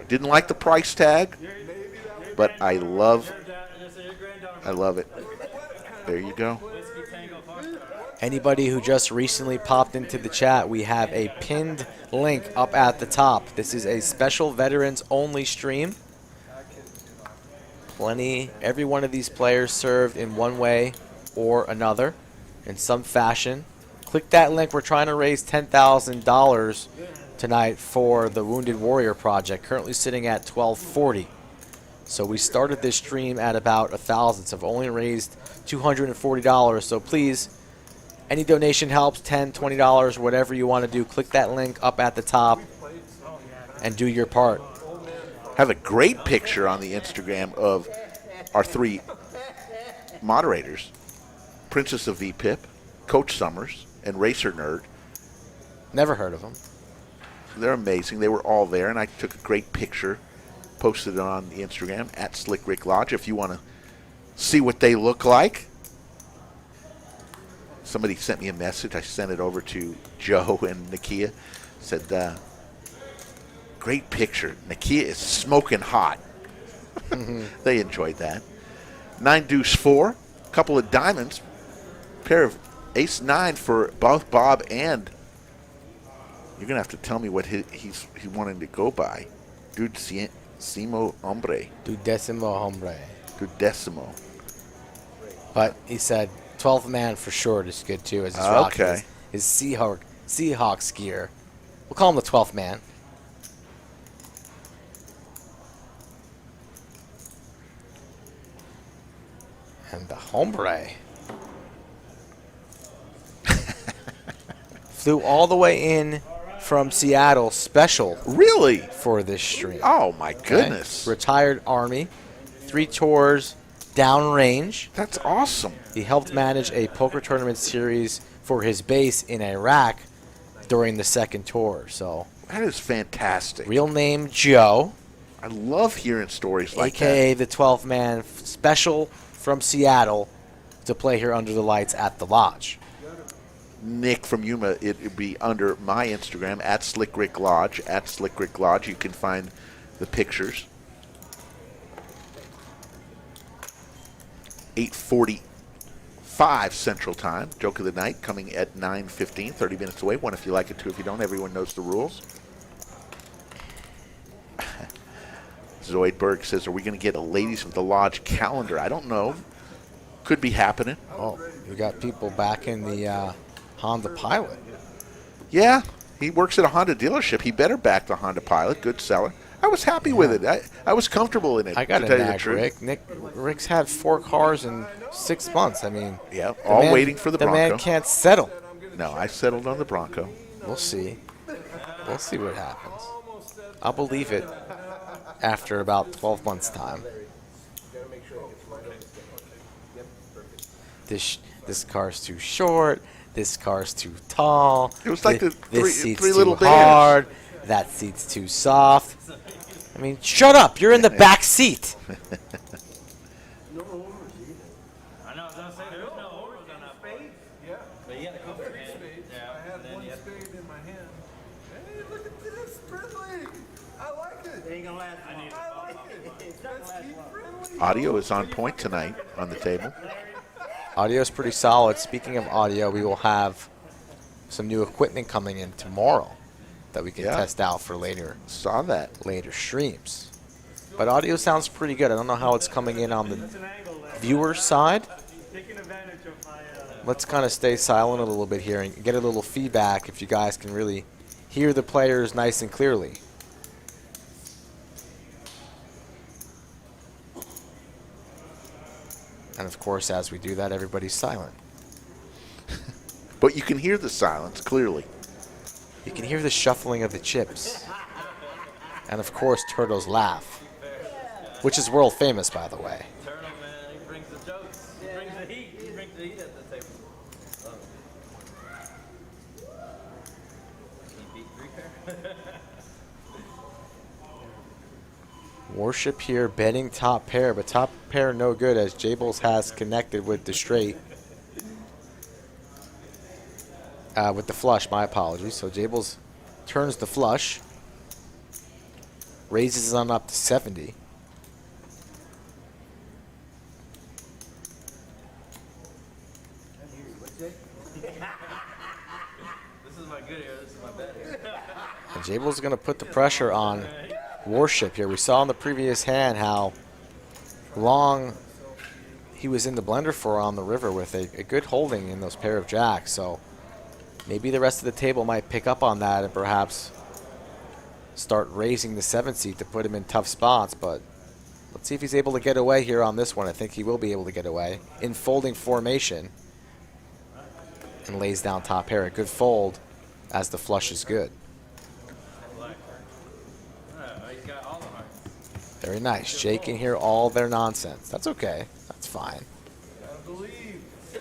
I didn't like the price tag, but I love it. There you go. Anybody who just recently popped into the chat, we have a pinned link up at the top. This is a special veterans only stream. Every one of these players served in one way or another, in some fashion. Click that link. We're trying to raise $10,000 tonight for the Wounded Warrior Project, currently sitting at $1,240. So we started this stream at about $1,000, so I've only raised $240. So please, any donation helps, $10, $20, whatever you want to do. Click that link up at the top and do your part. Have a great picture on the Instagram of our three moderators, Princess of VPIP, Coach Summers, and Racer Nerd. Never heard of them. They're amazing. They were all there, and I took a great picture, posted it on the Instagram, at Slick Rick Lodge, if you want to see what they look like. Somebody sent me a message. I sent it over to Joe and Nakia. Said, great picture. Nakia is smoking hot. They enjoyed that. 9 deuce 4, couple of diamonds, pair of ace 9 for both Bob and. You're gonna have to tell me what he's wanting to go by. Dudecimo hombre. Dudecimo hombre. Dudecimo. But he said 12th man for short is good too, as he's rocking his Seahawks gear. We'll call him the 12th man. And the hombre flew all the way in from Seattle special Really? for this stream. Oh my Okay? goodness. Retired Army, 3 tours downrange. That's awesome. He helped manage a poker tournament series for his base in Iraq during the second tour. So, That is fantastic. real name Joe, I love hearing stories like a.k.a. the 12th man, special from Seattle to play here under the lights at the lodge. that. Nick from Yuma, it would be under my Instagram, at Slick Rick Lodge. At Slick Rick Lodge, you can find the pictures. 8:45 Central Time. Joke of the night coming at 9:15, 30 minutes away. One if you like it, two if you don't. Everyone knows the rules. Zoidberg says, are we going to get a Ladies of the Lodge calendar? I don't know. Could be happening. Oh, we got people back in the Honda Pilot. Yeah, he works at a Honda dealership. He better back the Honda Pilot. Good seller. I was happy with it. I was comfortable in it. I got to a tell you the nag, truth. Rick's had 4 cars in 6 months. I mean, Yeah, the all man- waiting for the Bronco. man can't settle. No, I settled on the Bronco. We'll see. We'll see what happens. I'll believe it after about 12 months' time. This car's too short. This car's too tall. It was like thi- the this seat's three too little bears. hard. That seat's too soft. I mean, shut up! You're in the back seat. No overs either. I know, I was gonna say there's no overs on that plate. Yeah. But you got a couple Three of hands. spades. Yeah, I had and then one you have- spade in my hand. Hey, look at this, friendly. I like it. It ain't gonna last long. I like it. Let's keep friendly. Audio is on point tonight on the table. Audio's pretty solid. Speaking of audio, we will have some new equipment coming in tomorrow that we can Yeah. test out for later Saw that. streams. But audio sounds pretty good. I don't know how it's coming in on the viewer side. Let's kind of stay silent a little bit here and get a little feedback if you guys can really hear the players nice and clearly. And of course, as we do that, everybody's silent. But you can hear the silence clearly. You can hear the shuffling of the chips. And of course, Turtle's laugh, which is world famous, by the way. Turtle, man, he brings the jokes. He brings the heat. He brings the heat at the table. He beat three pair. Worship here betting top pair, but top pair no good as Jables has connected with the straight. With the flush, my apologies. So Jables turns the flush, raises on up to 70. This is my good ear. This is my bad ear. And Jables is going to put the pressure on Worship here. We saw in the previous hand how long he was in the blender for on the river with a good holding in those pair of jacks. So maybe the rest of the table might pick up on that and perhaps start raising the 7 seat to put him in tough spots. But let's see if he's able to get away here on this one. I think he will be able to get away in folding formation and lays down top pair. A good fold as the flush is good. He's got all the hearts. Very nice. Jay can hear all their nonsense. That's okay. That's fine. Gotta believe. You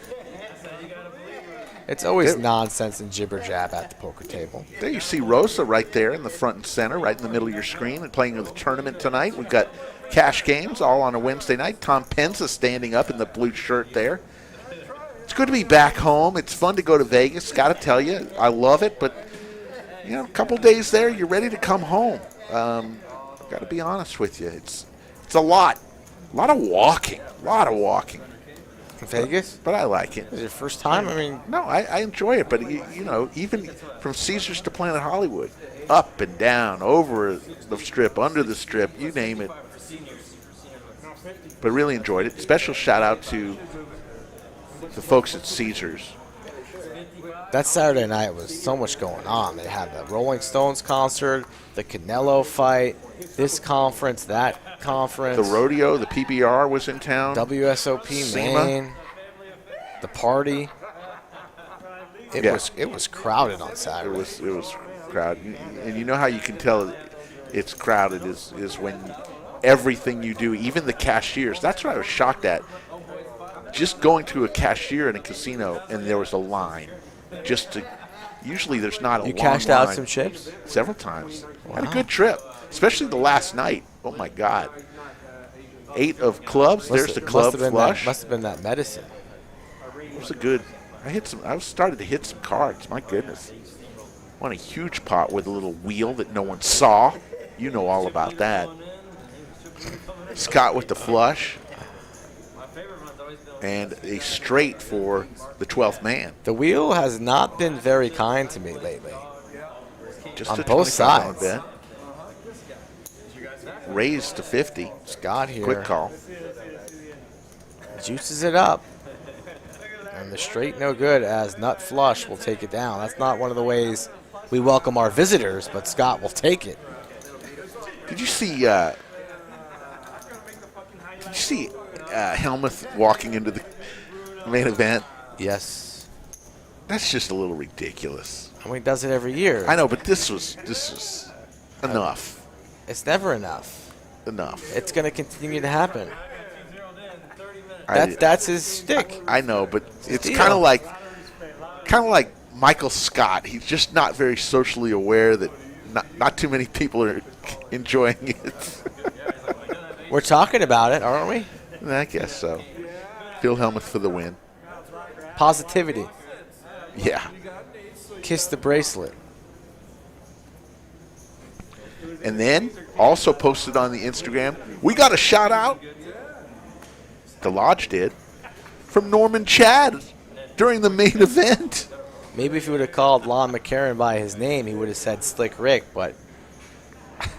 gotta believe it. It's always nonsense and jibber jab at the poker table. There you see Rosa right there in the front and center, right in the middle of your screen, and playing in the tournament tonight. We've got cash games all on a Wednesday night. Tom Penza standing up in the blue shirt there. It's good to be back home. It's fun to go to Vegas. Got to tell you, I love it. But you know, a couple days there, you're ready to come home. Got to be honest with you. It's a lot of walking, Vegas? But I like it. Is it your first time? I mean, No, I enjoy it, but you know, even from Caesars to Planet Hollywood, up and down, over the strip, under the strip, you name it. But really enjoyed it. Special shout out to the folks at Caesars. that Saturday night was so much going on. They had the Rolling Stones concert, the Canelo fight, this conference, that conference. The rodeo, the PBR was in town. WSOP SEMA. Maine, the party. It Yeah. was crowded on It Saturday. was crowded, and you know how you can tell it's crowded is when everything you do, even the cashiers. That's what I was shocked at. Just going to a cashier in a casino and there was a line. Usually there's not a You long cashed out line. some chips? Several times. Had a good trip, especially the last night. Oh my God. 8 of clubs. There's the club flush. Must have been that medicine. It was a good. I started to hit some cards. My goodness. Won a huge pot with a little wheel that no one saw. You know all about that. Scott with the flush. And a straight for the 12th man. The wheel has not been very kind to me lately. Just On a both $25 sides. bet. Raised to 50. Scott here Quick call. juices it up. And the straight no good as nut flush will take it down. That's not one of the ways we welcome our visitors, but Scott will take it. Did you see? Helmuth walking into the main event? Yes. That's just a little ridiculous. I mean, he does it every year. I know, but this was enough. It's never enough. Enough. It's going to continue to happen. That's his shtick. I know, but it's deal. kind of like Michael Scott. He's just not very socially aware that not too many people are enjoying it. We're talking about it, aren't we? I guess so. Phil Hellmuth for the win. Positivity. Yeah. Kiss the bracelet. And then also posted on the Instagram, we got a shout out. The Lodge did from Norman Chad during the main event. Maybe if he would have called Lon McCarron by his name, he would have said Slick Rick, but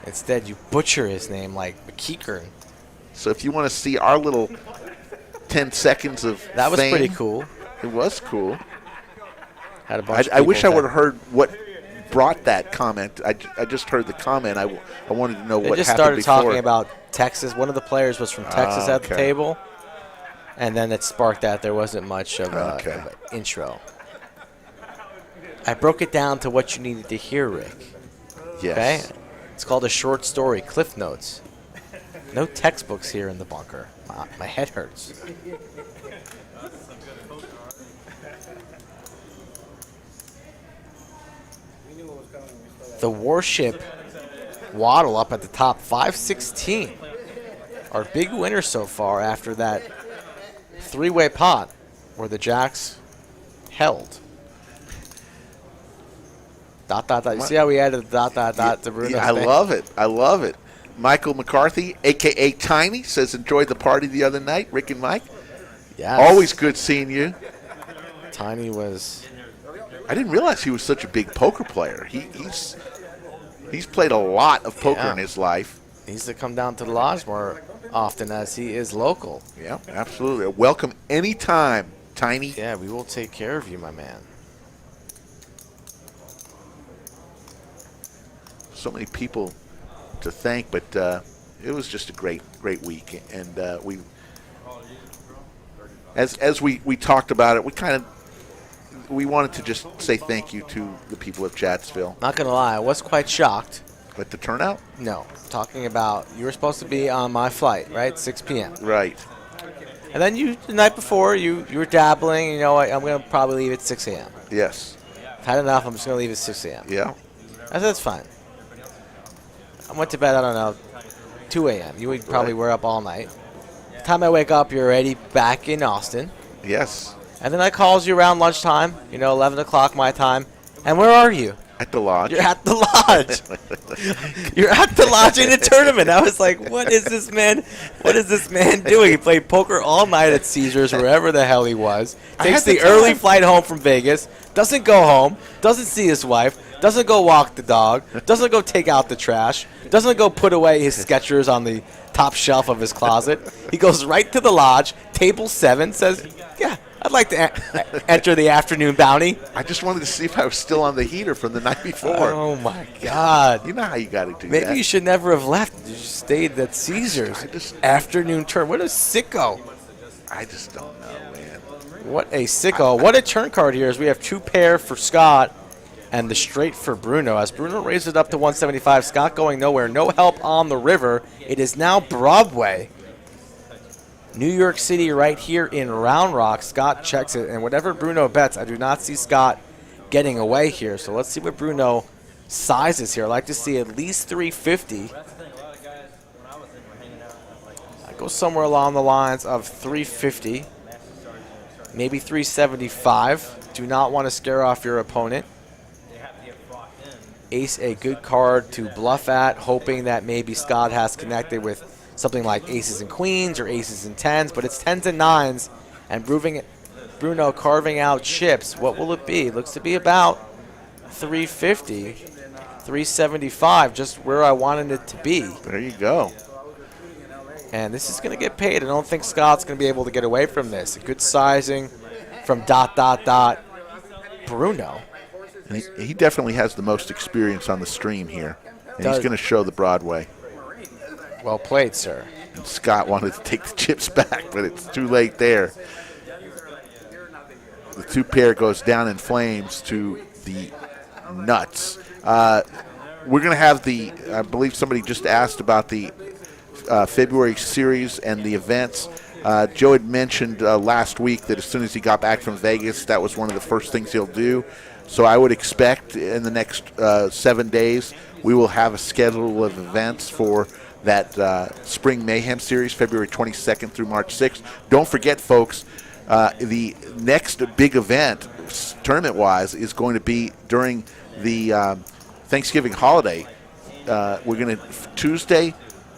instead you butcher his name like McKeekern. So if you want to see our little 10 seconds of That was fame, pretty cool. It was cool. Had a bunch of I wish I people would have heard what brought that comment. I just heard the comment. I wanted to know They what just happened started before. talking about Texas. One of the players was from Texas at the okay. table, and then it sparked that. There wasn't much of an intro. I broke it down to what you needed to hear, Rick. Yes. Okay? It's called a short story, Cliff Notes. No textbooks here in the bunker. My head hurts. The warship Waddle up at the top, 516. Our big winner so far after that three-way pot where the Jacks held. ... You see how we added the ... to Bruno's I name? love it. I love it. Michael McCarthy, a.k.a. Tiny, says enjoyed the party the other night. Rick and Mike. Yes. Always good seeing you. Tiny was... I didn't realize he was such a big poker player. He's played a lot of poker in his life. He needs to come down to the lodge more often as he is local. Yeah, absolutely. Welcome anytime, Tiny. Yeah, we will take care of you, my man. So many people to thank, but it was just a great week. And we, as we talked about it, we wanted to just say thank you to the people of Chatsville. Not going to lie, I was quite shocked. But the turnout? No. Talking about, you were supposed to be on my flight, right? 6 p.m. Right. And then the night before, you were dabbling. You know what? I'm going to probably leave at 6 a.m. Yes. I've had enough. I'm just going to leave at 6 a.m. Yeah. I said, that's fine. I went to bed, I don't know, 2 a.m. You probably were up all night. By the time I wake up, you're already back in Austin. Yes. And then I calls you around lunchtime, 11 o'clock my time. And where are you? At the lodge. You're at the lodge. You're at the lodge in a tournament. I was like, what is this man doing? He played poker all night at Caesars, wherever the hell he was. Takes the early flight home from Vegas. Doesn't go home. Doesn't see his wife. Doesn't go walk the dog. Doesn't go take out the trash. Doesn't go put away his Skechers on the top shelf of his closet. He goes right to the lodge, table 7, says, yeah, I'd like to enter the afternoon bounty. I just wanted to see if I was still on the heater from the night before. Oh, my God. You know how you got to do Maybe that. you should never have left. You just stayed at Caesars. Afternoon turn. What a sicko. I just don't know, man. What a sicko. What a turn card here as we have 2 pair for Scott and the straight for Bruno. As Bruno raises it up to 175, Scott going nowhere. No help on the river. It is now Broadway. New York City right here in Round Rock. Scott checks it, and whatever Bruno bets, I do not see Scott getting away here. So let's see what Bruno sizes here. I'd like to see at least 350. I go somewhere along the lines of 350, maybe 375. Do not want to scare off your opponent. Ace, a good card to bluff at, hoping that maybe Scott has connected with something like aces and queens or aces and 10s, but it's 10s and 9s, and Bruno carving out chips. What will it be? Looks to be about 350, 375, just where I wanted it to be. There you go. And this is going to get paid. I don't think Scott's going to be able to get away from this. A good sizing from ... Bruno. And he definitely has the most experience on the stream here. And Does. he's going to show the Broadway. Well played, sir. And Scott wanted to take the chips back, but it's too late there. The 2 pair goes down in flames to the nuts. We're going to have I believe somebody just asked about the February series and the events. Joe had mentioned last week that as soon as he got back from Vegas, that was one of the first things he'll do. So I would expect in the next 7 days we will have a schedule of events for that Spring Mayhem Series, February 22nd through March 6th. Don't forget, folks, the next big event, tournament-wise, is going to be during the Thanksgiving holiday. We're going to Tuesday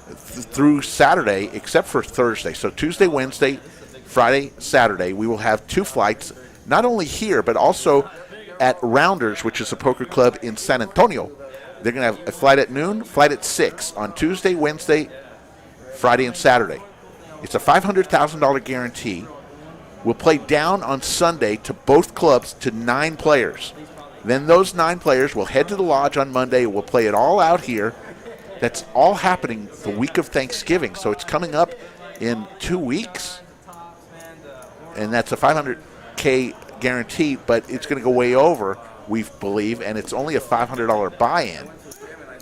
through Saturday, except for Thursday. So Tuesday, Wednesday, Friday, Saturday, we will have 2 flights, not only here, but also at Rounders, which is a poker club in San Antonio. They're going to have a flight at noon, flight at 6 on Tuesday, Wednesday, Friday, and Saturday. It's a $500,000 guarantee. We'll play down on Sunday to both clubs to 9 players. Then those 9 players will head to the lodge on Monday. We'll play it all out here. That's all happening the week of Thanksgiving. So it's coming up in 2 weeks. And that's a $500K guarantee, but it's going to go way over, we believe, and it's only a $500 buy-in.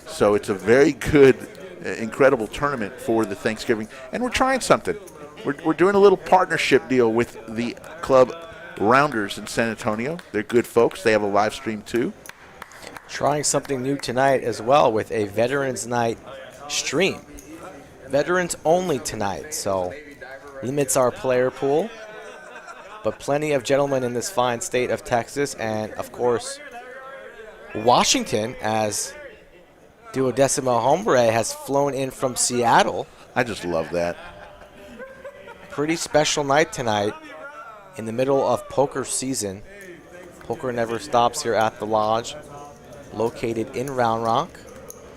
So it's a very good, incredible tournament for the Thanksgiving. And we're trying something. We're doing a little partnership deal with the club Rounders in San Antonio. They're good folks. They have a live stream too. Trying something new tonight as well with a Veterans Night stream. Veterans only tonight, so limits our player pool. But plenty of gentlemen in this fine state of Texas, and of course Washington, as Duodecimo Hombre has flown in from Seattle. I just love that. Pretty special night tonight in the middle of poker season. Poker never stops here at the lodge, located in Round Rock,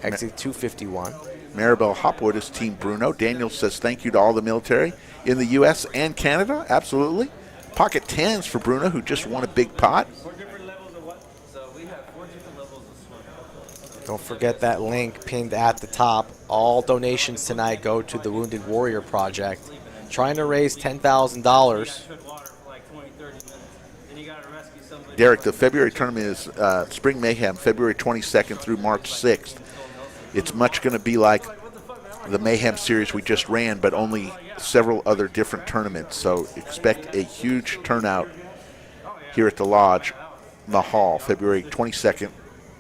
exit 251. Maribel Hopwood is Team Bruno. Daniel says thank you to all the military in the U.S. and Canada. Absolutely. Pocket 10s for Bruno, who just won a big pot. Don't forget that link pinned at the top. All donations tonight go to the Wounded Warrior Project, trying to raise $10,000. Derek, the February tournament is Spring Mayhem, February 22nd through March 6th. It's much going to be like the Mayhem series we just ran, but only several other different tournaments. So expect a huge turnout here at the Lodge Mahal, February 22nd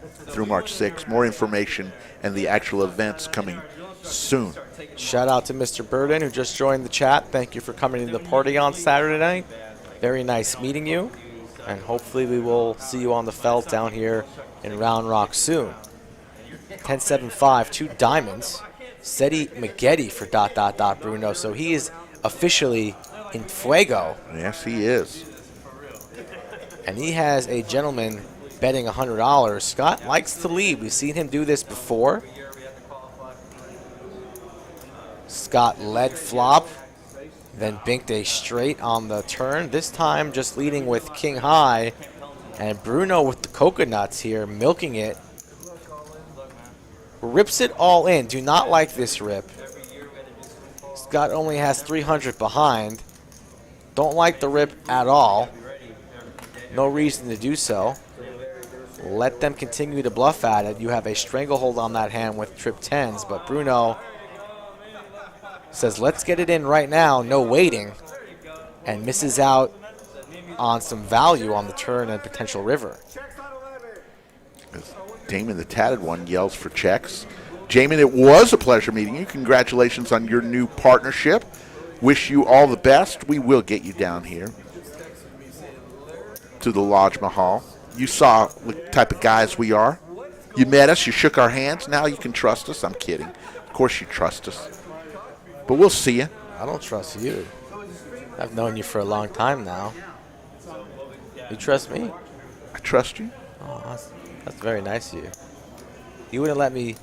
through March 6th. More information and the actual events coming soon. Shout out to Mr. Burden, who just joined the chat. Thank you for coming to the party on Saturday night. Very nice meeting you. And hopefully we will see you on the felt down here in Round Rock soon. 10-7-5, 2 diamonds. Seti Maggette for ... Bruno. So he is officially in fuego. Yes, he is. And he has a gentleman betting $100. Scott likes to lead. We've seen him do this before. Scott led flop, then binked a straight on the turn. This time just leading with king high. And Bruno with the coconuts here, milking it. Rips it all in. Do not like this rip. Scott only has 300 behind. Don't like the rip at all. No reason to do so. Let them continue to bluff at it. You have a stranglehold on that hand with trip 10s, but Bruno says, let's get it in right now, no waiting, and misses out on some value on the turn and potential river. Damon, the tatted one, yells for checks. Jamin, it was a pleasure meeting you. Congratulations on your new partnership. Wish you all the best. We will get you down here to the Lodge Mahal. You saw the type of guys we are. You met us. You shook our hands. Now you can trust us. I'm kidding. Of course you trust us. But we'll see you. I don't trust you. I've known you for a long time now. You trust me? I trust you. Oh, that's very nice of you. You wouldn't let me.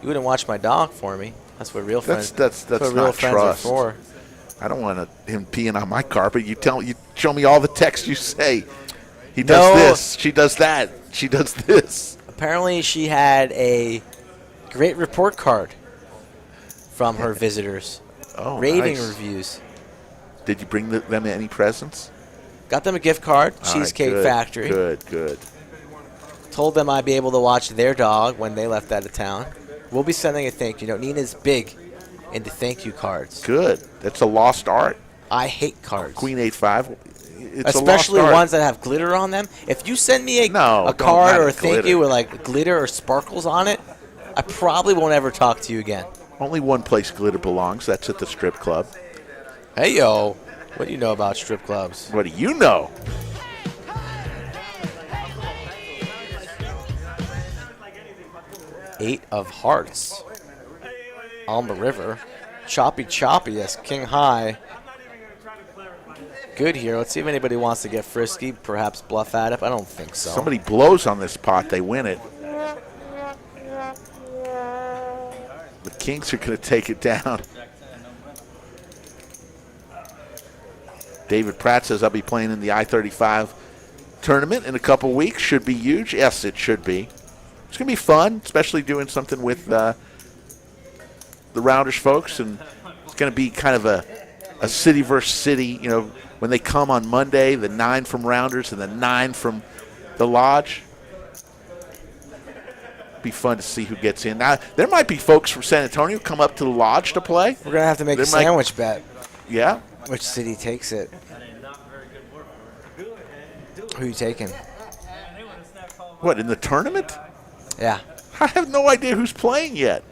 You wouldn't watch my dog for me. That's what real friends. That's what real not friends trust. are for. I don't want him peeing on my carpet. You show me all the texts you say. He does this. She does that. She does this. Apparently, she had a great report card from her visitors. Oh, raving nice. reviews. Did you bring them any presents? Got them a gift card, All Cheesecake right, good, Factory. Good. Told them I'd be able to watch their dog when they left out of town. We'll be sending a thank you note. Nina's big into thank you cards. Good. That's a lost art. I hate cards. Queen 8-5. It's Especially a lost art. ones that have glitter on them. If you send me a don't card have or a glitter. thank you with like glitter or sparkles on it, I probably won't ever talk to you again. Only one place glitter belongs. That's at the strip club. Hey, yo. What do you know about strip clubs? What do you know? Eight of Hearts. On the river. Choppy as King High. Good here. Let's see if anybody wants to get frisky, perhaps bluff at it. I don't think so. Somebody blows on this pot, they win it. The Kings are going to take it down. David Pratt says, I'll be playing in the I-35 tournament in a couple weeks. Should be huge. Yes, it should be. It's going to be fun, especially doing something with the Rounders folks. And it's going to be kind of a city versus city. You know, when they come on Monday, the 9 from Rounders and the 9 from the Lodge. Be fun to see who gets in. Now, there might be folks from San Antonio come up to the Lodge to play. We're going to have to make There a might- sandwich bet. Yeah. Which city takes it? Who are you taking? What, in the tournament? Yeah. I have no idea who's playing yet.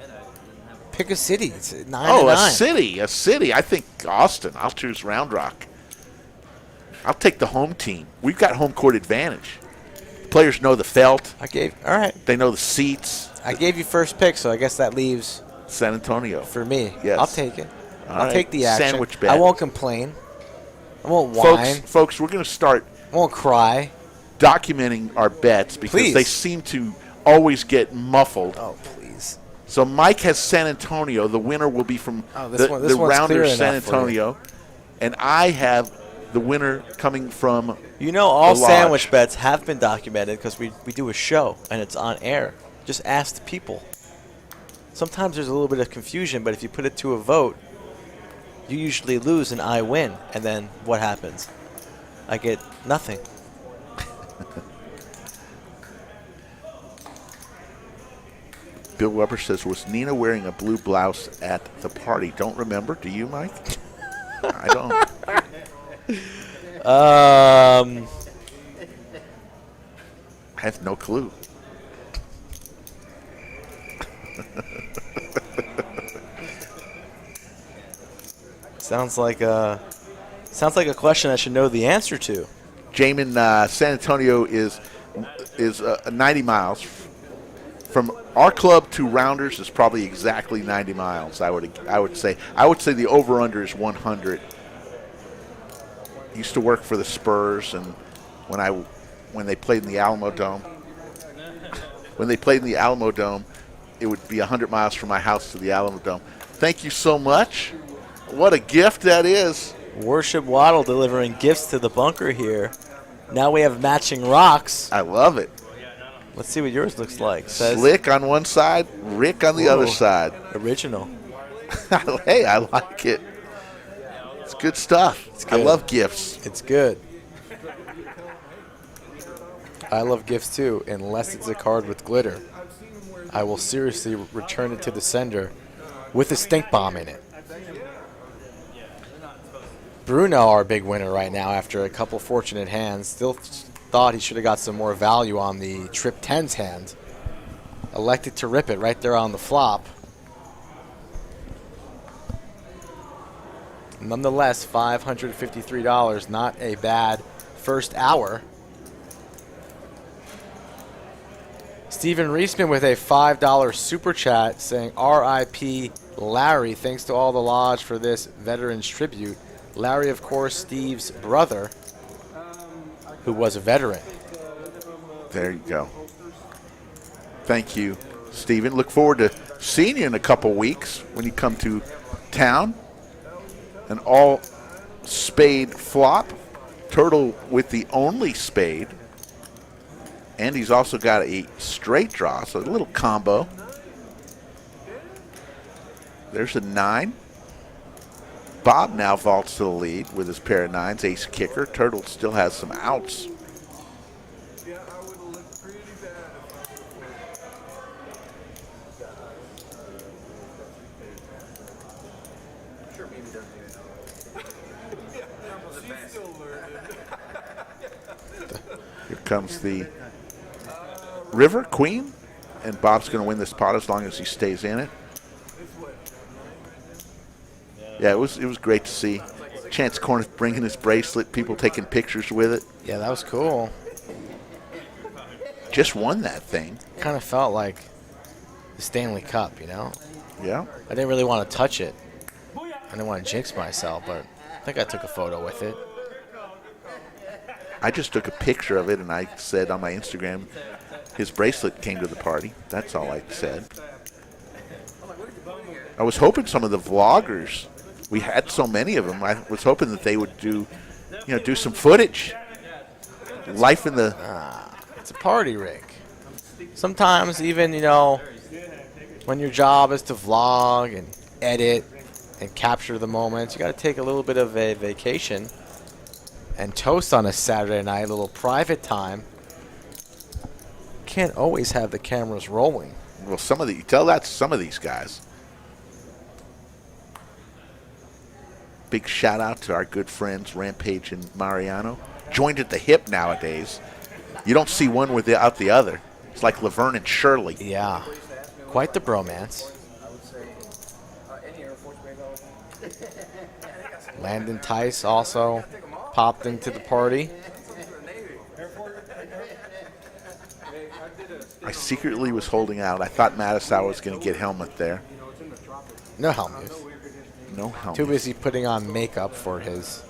Pick a city. It's 9 Oh, to a 9. city. A city. I think Austin. I'll choose Round Rock. I'll take the home team. We've got home court advantage. Players know the felt. All right. They know the seats. I gave you first pick, so I guess that leaves San Antonio. for me. Yes. I'll take it. All I'll right. take the action. Sandwich bet. I won't complain. I won't whine. Folks, we're going to start I won't cry. documenting our bets because Please. they seem to always get muffled. Oh, please. So Mike has San Antonio. The winner will be from This the one's clear Rounders San enough for you. Antonio. And I have the winner coming from You know, all the Lodge. sandwich bets have been documented because we do a show and it's on air. Just ask the people. Sometimes there's a little bit of confusion, but if you put it to a vote, you usually lose and I win. And then what happens? I get nothing. Bill Weber says, was Nina wearing a blue blouse at the party? Don't remember. Do you, Mike? I don't. I have no clue. Sounds like a question I should know the answer to. Jamin, San Antonio is 90 miles. From our club to Rounders is probably exactly 90 miles. I would say the over/under is 100. Used to work for the Spurs, and when they played in the Alamo Dome, it would be 100 miles from my house to the Alamo Dome. Thank you so much. What a gift that is. Worship Waddle delivering gifts to the bunker here. Now we have matching rocks. I love it. Let's see what yours looks like. Says Slick on one side, Rick on the other Ooh. side. original. Hey, I like it. It's good stuff. I good. love gifts. It's good. I love gifts too, unless it's a card with glitter. I will seriously return it to the sender with a stink bomb in it. Bruno, our big winner right now after a couple fortunate hands, still thought he should have got some more value on the trip 10s hand. Elected to rip it right there on the flop. Nonetheless, $553, not a bad first hour. Stephen Reisman with a $5 super chat saying, R.I.P. Larry, thanks to all the Lodge for this Veterans tribute. Larry, of course, Steve's brother, who was a veteran. There you go. Thank you, Stephen. Look forward to seeing you in a couple weeks when you come to town. An all spade flop. Turtle with the only spade. And he's also got a straight draw, so a little combo. There's a 9. Bob now vaults to the lead with his pair of 9s, ace kicker. Turtle still has some outs. Yeah, I would have looked pretty bad if I She's still learning. Here comes the River Queen, and Bob's going to win this pot as long as he stays in it. Yeah, it was great to see. Chance Corniff bringing his bracelet, people taking pictures with it. Yeah, that was cool. Just won that thing. Kind of felt like the Stanley Cup, you know? Yeah. I didn't really want to touch it. I didn't want to jinx myself, but I think I took a photo with it. I just took a picture of it, and I said on my Instagram, his bracelet came to the party. That's all I said. I was hoping some of the vloggers, we had so many of them, I was hoping that they would do some footage. Life in the... It's a party, Rick. Sometimes even, when your job is to vlog and edit and capture the moments, you got to take a little bit of a vacation and toast on a Saturday night, a little private time. Can't always have the cameras rolling. Well, tell that to some of these guys. Big shout out to our good friends Rampage and Mariano. Joined at the hip nowadays. You don't see one without the other. It's like Laverne and Shirley. Yeah, quite the bromance. Landon Tice also popped into the party. I secretly was holding out. I thought Matisow was going to get helmet there. No helmet. No helmet. Too busy putting on makeup for his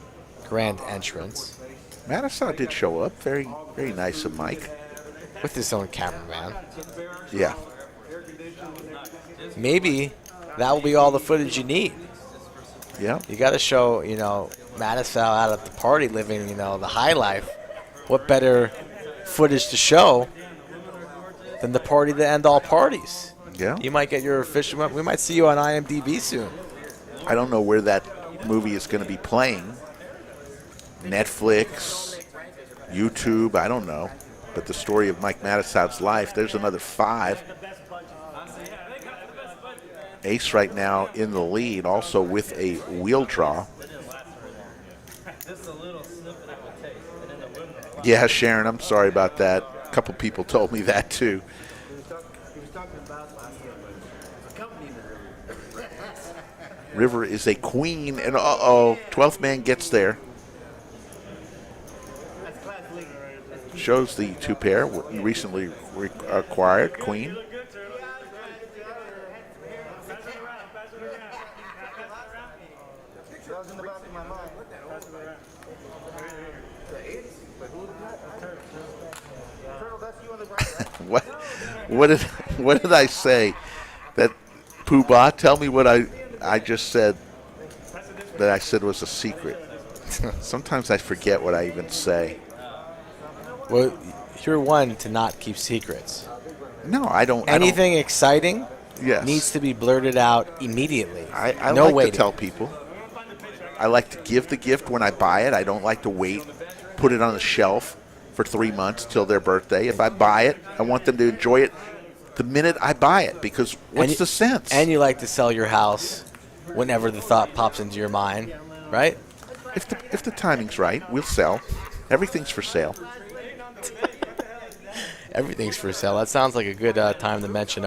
grand entrance. Matisow did show up. Very, very nice of Mike. With his own cameraman. Yeah. Maybe that will be all the footage you need. Yeah. You got to show, Matisow out at the party living, the high life. What better footage to show than the party to end all parties? Yeah. You might get your official. We might see you on IMDb soon. I don't know where that movie is going to be playing. Netflix, YouTube, I don't know. But the story of Mike Matisow's life, there's another 5. Ace right now in the lead, also with a wheel draw. Yeah, Sharon, I'm sorry about that. A couple people told me that too. River is a queen, and 12th man gets there. Shows the 2 pair recently acquired queen. What did I say? That Poobah? Tell me what I just said. That I said was a secret. Sometimes I forget what I even say. Well, you're one to not keep secrets. No, I don't. Anything exciting Yes. needs to be blurted out immediately. I no like waiting. to tell people. I like to give the gift when I buy it. I don't like to wait, put it on the shelf for 3 months till their birthday. If I buy it, I want them to enjoy it the minute I buy it, because what's the sense? And you like to sell your house whenever the thought pops into your mind, right? If the timing's right, we'll sell. Everything's for sale. Everything's for sale. That sounds like a good time to mention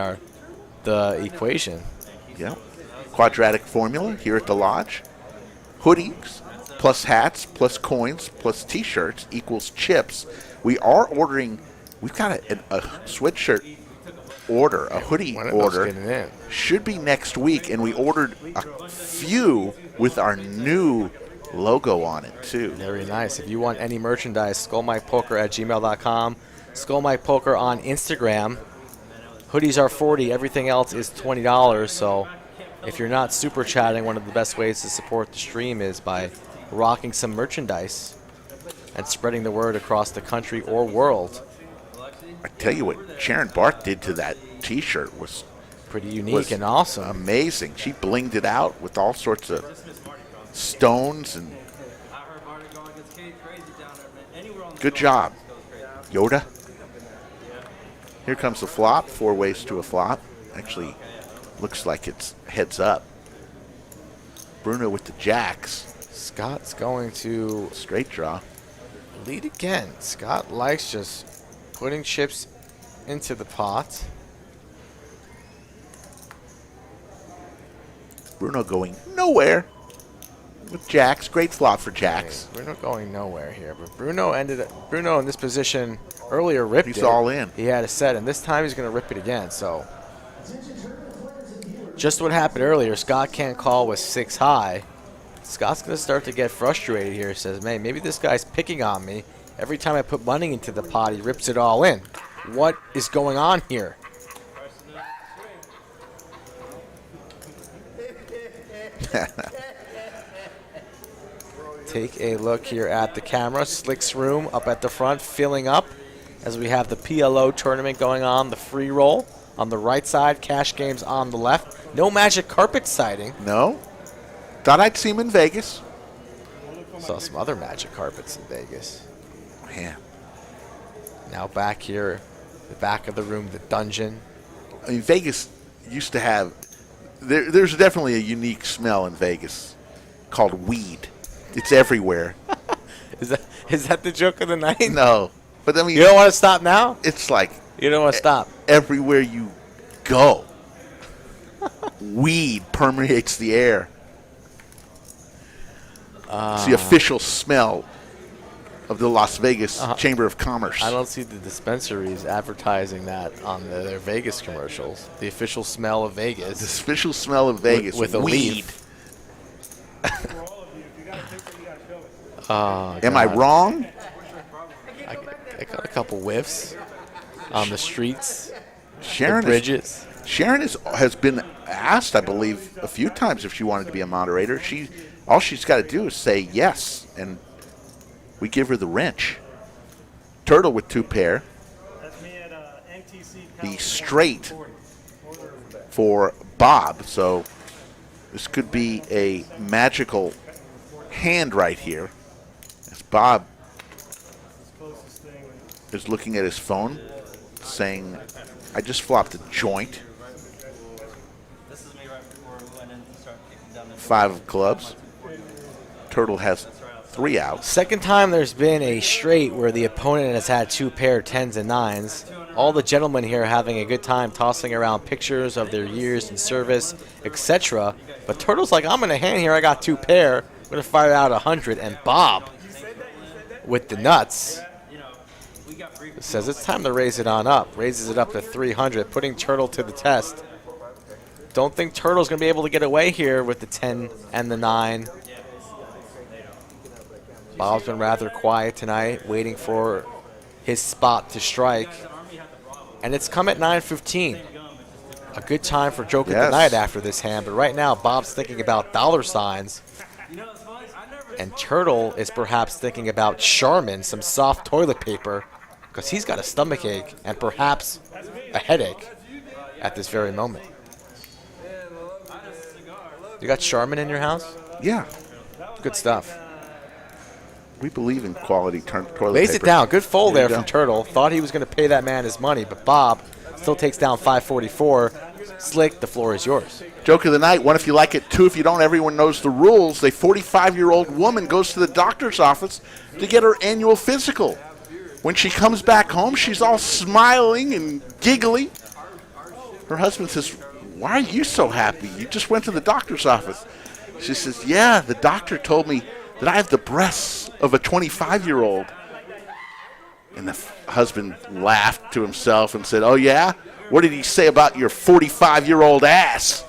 the equation. Yeah. Quadratic formula here at the lodge. Hoodies plus hats plus coins plus T-shirts equals chips. We are ordering. We've got a sweatshirt order, a hoodie When are those order. getting in? Should be next week, and we ordered a few with our new logo on it too. Very nice. If you want any merchandise, skullmikepoker@gmail.com. Skullmikepoker on Instagram. Hoodies are $40. Everything else is $20. So if you're not super chatting, one of the best ways to support the stream is by rocking some merchandise and spreading the word across the country or world. I tell you what Sharon Barth did to that T-shirt was Pretty unique and awesome. amazing. She blinged it out with all sorts of stones, and good job, Yoda. Here comes the flop, 4 ways to a flop. Actually, looks like it's heads up. Bruno with the jacks. Scott's going to Straight draw. lead again. Scott likes just putting chips into the pot. Bruno going nowhere with jacks. Great flop for jacks. Bruno going nowhere here, but Bruno in this position earlier ripped He's it. all in. He had a set, and this time he's going to rip it again. So just what happened earlier. Scott can't call with 6 high. Scott's going to start to get frustrated here. He says, "Man, maybe this guy's picking on me. Every time I put money into the pot, he rips it all in. What is going on here?" Take a look here at the camera. Slick's room up at the front filling up as we have the PLO tournament going on, the free roll on the right side, cash games on the left. No magic carpet sighting. No. Thought I'd see him in Vegas. Saw some other magic carpets in Vegas. Yeah. Now back here, the back of the room, the dungeon. I mean, Vegas used to have. There's definitely a unique smell in Vegas called weed. It's everywhere. Is that the joke of the night? No. But I mean, You don't want to stop now? it's like You don't want to stop. everywhere you go. Weed permeates the air. It's the official smell of the Las Vegas Chamber of Commerce. I don't see the dispensaries advertising that on their Vegas commercials. The official smell of The Vegas official smell of Vegas. with a weed. leaf. Oh, Am I God. wrong? I got a couple whiffs on the streets, the Sharon bridges. Sharon has been asked, I believe, a few times if she wanted to be a moderator. All she's got to do is say yes, and we give her the wrench. Turtle with 2 pair. The straight for Bob. So this could be a magical hand right here. As Bob is looking at his phone, saying, "I just flopped a joint." This is me right before we went in to start kicking down the 5 of clubs. Turtle has 3 outs. Second time there's been a straight where the opponent has had 2 pair 10s and 9s. All the gentlemen here are having a good time tossing around pictures of their years in service, etc. But Turtle's like, I'm in a hand here. I got 2 pair. I'm going to fire out 100. And Bob, with the nuts, says it's time to raise it on up. Raises it up to 300, putting Turtle to the test. Don't think Turtle's going to be able to get away here with the 10 and the 9. Bob's been rather quiet tonight, waiting for his spot to strike. And it's come at 9:15. A good time for joke of the Yes. night after this hand. But right now, Bob's thinking about dollar signs. And Turtle is perhaps thinking about Charmin, some soft toilet paper, because he's got a stomach ache and perhaps a headache at this very moment. You got Charmin in your house? Yeah, Good stuff. we believe in quality toilet Lays paper. it down. Good fold There there you from go. Turtle. Thought he was going to pay that man his money, but Bob still takes down 544. Slick, the floor is yours. Joke of the night, 1 if you like it, 2 if you don't. Everyone knows the rules. A 45-year-old woman goes to the doctor's office to get her annual physical. When she comes back home, she's all smiling and giggly. Her husband says, "Why are you so happy? You just went to the doctor's office." She says, "Yeah, the doctor told me that I have the breasts of a 25-year-old. And the husband laughed to himself and said, "Oh, yeah? What did he say about your 45-year-old ass?"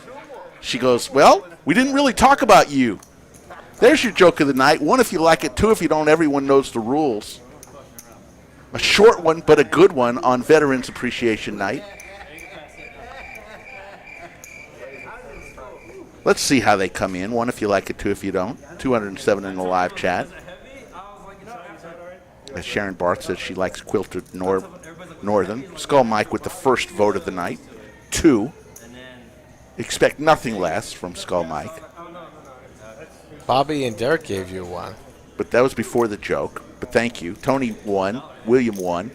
She goes, "Well, we didn't really talk about you." There's your joke of the night. 1 if you like it, 2 if you don't. Everyone knows the rules. A short one, but a good one on Veterans Appreciation Night. Let's see how they come in. 1 if you like it, 2 if you don't. 207 in the live chat. As Sharon Barth says she likes quilted northern. Skull Mike with the first vote of the night. 2. Expect nothing less from Skull Mike. Bobby and Derek gave you 1. But that was before the joke. But thank you. Tony won. William won.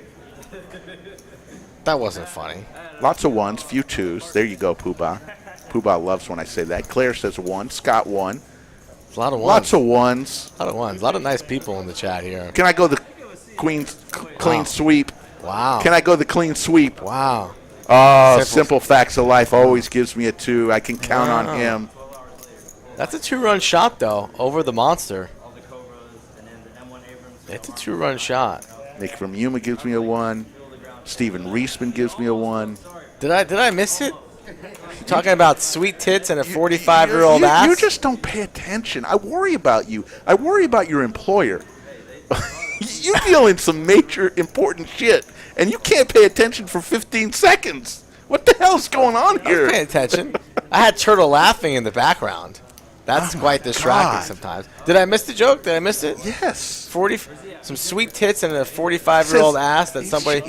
That wasn't funny. Lots of 1s, few 2s. There you go, Poobah. Poobah loves when I say that. Claire says 1. Scott 1. It's a lot of ones. Lots of ones. A lot of ones. A lot of nice people in the chat here. Can I go the clean sweep? Wow. Can I go the clean sweep? Wow. Oh, Simple Facts of Life always gives me a 2. I can count on him. That's a 2-run shot, though, over the monster. All the Cobras, and then the M1 Abrams. It's a 2-run shot. Nick from Yuma gives me a 1. Stephen Reisman gives me a 1. Did I miss it? You're talking about sweet tits and a 45-year-old ass? You just don't pay attention. I worry about you. I worry about your employer. You deal in some major important shit, and you can't pay attention for 15 seconds. What the hell's going on I here? was paying attention. I had Turtle laughing in the background. That's quite distracting God. sometimes. Did I miss the joke? Did I miss it? Yes. Some sweet tits and a 45-year-old ass that somebody.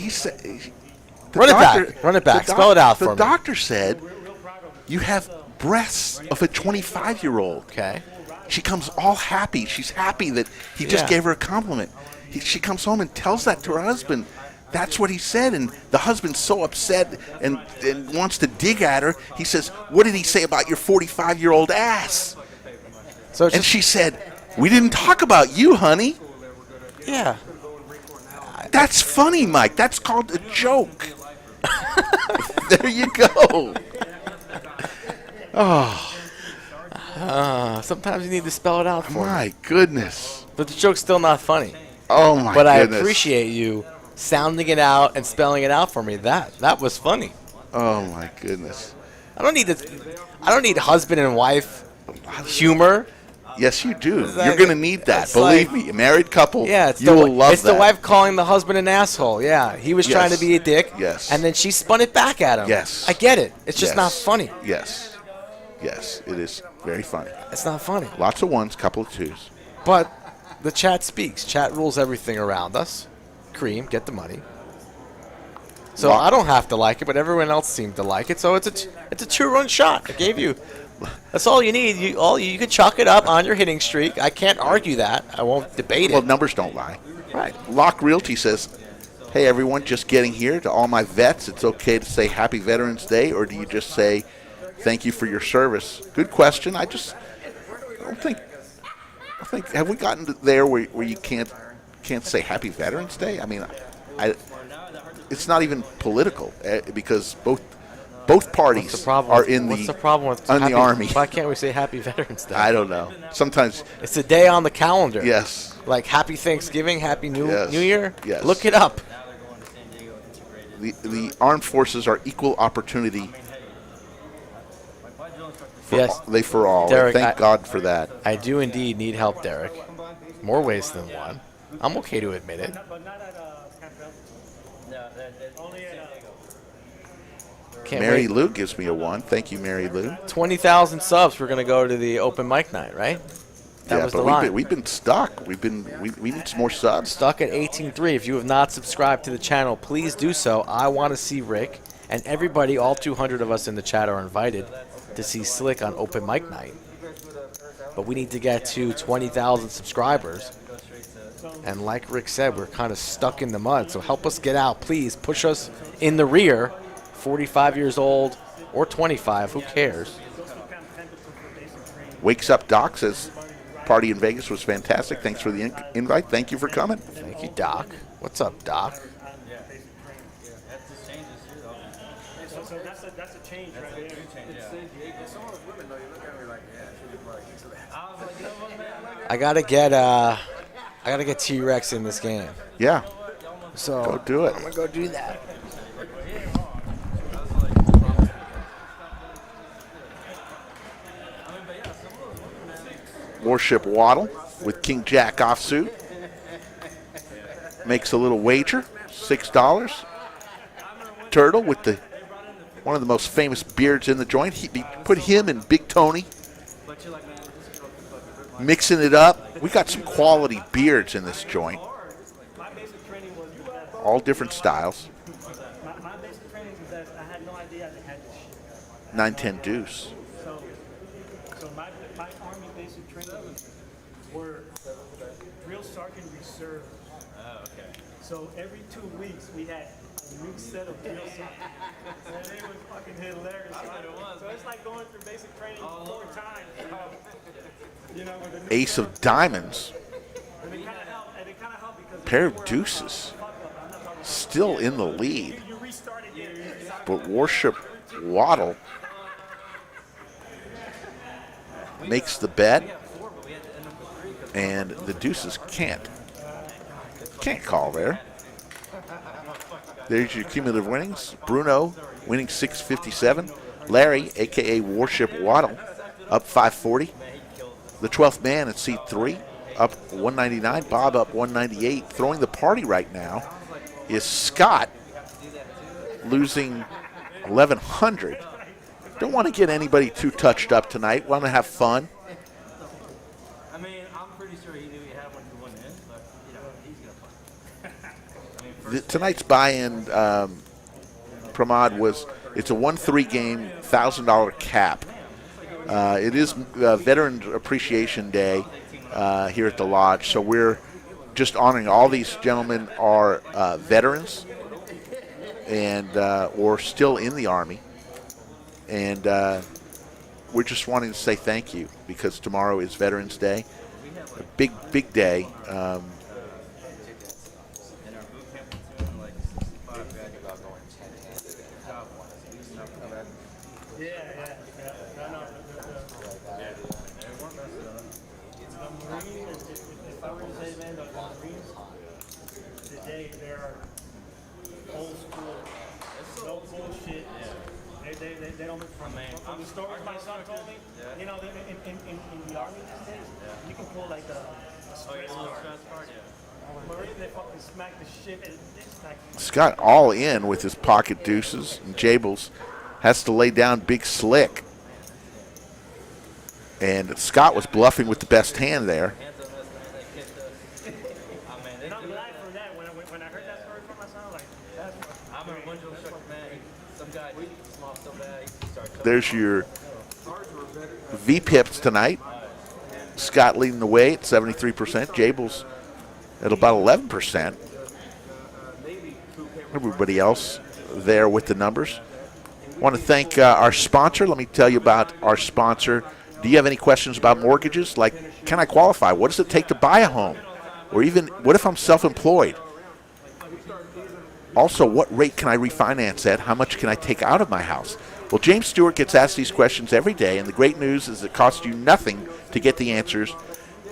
Run Run it back. Spell it out for me. The doctor said you have breasts of a 25-year-old. Okay. She comes all happy. She's happy that he just Yeah. gave her a compliment. She comes home and tells that to her husband. That's what he said, and the husband's so upset and wants to dig at her. He says, "What did he say about your 45-year-old ass?" So it's And just, she said, "We didn't talk about you, honey." yeah. That's funny, Mike. That's called a joke. There you go. Sometimes you need to spell it out for me. My goodness. But the joke's still not funny. Oh, my But I goodness. appreciate you sounding it out and spelling it out for me. That was funny. Oh, my goodness. I don't need husband and wife humor. Yes, you do. It's like- You're going to need that. it's Believe like- me. A married couple, Yeah, it's you will love it's that. the wife calling the husband an asshole. Yeah, he was trying to Yes. be a dick. Yes. And then she spun it back at him. Yes. I get it. It's just Yes. not funny. Yes. Yes, it is very funny. It's not funny. Lots of 1s, couple of 2s. But the chat speaks. Chat rules everything around us. Cream, get the money. So Well- I don't have to like it, but everyone else seemed to like it. So it's a 2-run shot. I gave you. That's all you need. You can chalk it up on your hitting streak. I can't argue that. I won't debate Well, it. numbers don't lie. Right. Lock Realty says, "Hey, everyone, just getting here. To all my vets, it's okay to say Happy Veterans Day, or do you just say thank you for your service?" Good question. I don't think, have we gotten to there where you can't say Happy Veterans Day? I mean, it's not even political because both parties What's the problem? are in What's the problem with on the army. Why can't we say Happy Veterans Day? I don't know. Sometimes, It's a day on the calendar. yes, Like Happy Thanksgiving, Happy New Yes. Year. Yes. Look it up. Now they're going to San Diego integrated. the armed forces are equal opportunity. Yes. They for all. Derek, Thank God for that. I do indeed need help, Derek. More ways than one. I'm okay to admit it. But not at Campbell. No, that's Only at Can't Mary wait. Lou gives me a 1. Thank you, Mary Lou. 20,000 subs. We're gonna go to the open mic night, right? That Yeah, was the but line. we've been stuck. We need some more subs. Stuck at 18.3. If you have not subscribed to the channel, please do so. I want to see Rick and everybody. All 200 of us in the chat are invited to see Slick on open mic night. But we need to get to 20,000 subscribers. And like Rick said, we're kind of stuck in the mud. So help us get out, please. Push us in the rear. 45 years old or 25, who cares? Wakes Up Doc says, "Party in Vegas was fantastic. Thanks for the invite. Thank you for coming." Thank you, Doc. What's up, Doc? So that's a change right there. Some of those women, though, you look at me like, yeah, she look like into that. I was like, you know what, man? I gotta get T-Rex in this game. Yeah, So go do it. I'm gonna go do that. Warship Waddle with King Jack offsuit makes a little wager, $6. Turtle with one of the most famous beards in the joint. He put him and Big Tony, mixing it up. We got some quality beards in this joint, My basic training was that all different styles. my basic training was that I had no idea they had this shit. 910 deuce. So my army basic training were drill sergeant reserve. Oh, okay. So every 2 weeks we had a new set of drill sergeants. And it was fucking hilarious. So it's like going through basic training 4 times. You know, with the new Ace of diamonds. and it kind of helped. And it kind of helped because Pair of deuces. Still in the lead. you restarted there. But Worship Waddle makes the bet, and the deuces can't call there. There's your cumulative winnings. Bruno winning 657. Larry, aka Worship Waddle, up 540. The 12th man at seat 3, up 199. Bob up 198. Throwing the party right now is Scott, losing 1,100. Don't want to get anybody too touched up tonight. Want to have fun. I mean, I'm pretty sure he knew he had one to win in, but you know, he's gonna play. Tonight's buy-in, Pramod, was it's a 1-3 game, $1,000 cap. It is Veteran Appreciation Day here at the Lodge, so we're just honoring all these gentlemen are veterans and or still in the Army, and we're just wanting to say thank you because tomorrow is Veterans Day, a big day. If I were to say, man, the Marines today, they're old school. No bullshit. They don't from the stories my son told me, you know, in the Army these days, you can pull like a stress card. Marine, they fucking smack the shit and they smack. Scott all in with his pocket deuces, and Jables has to lay down big slick. And Scott was bluffing with the best hand there. And I'm glad for that. When I heard that story from my son, like, that's I remember one Joe Shuck, man, some guy small so bad, he started There's your V-pips tonight. Scott leading the way at 73%. Jables at about 11%. Everybody else there with the numbers. Want to thank our sponsor. Let me tell you about our sponsor. Do you have any questions about mortgages? Like, can I qualify? What does it take to buy a home? Or even, what if I'm self-employed? Also, what rate can I refinance at? How much can I take out of my house? Well, James Stewart gets asked these questions every day, and the great news is it costs you nothing to get the answers.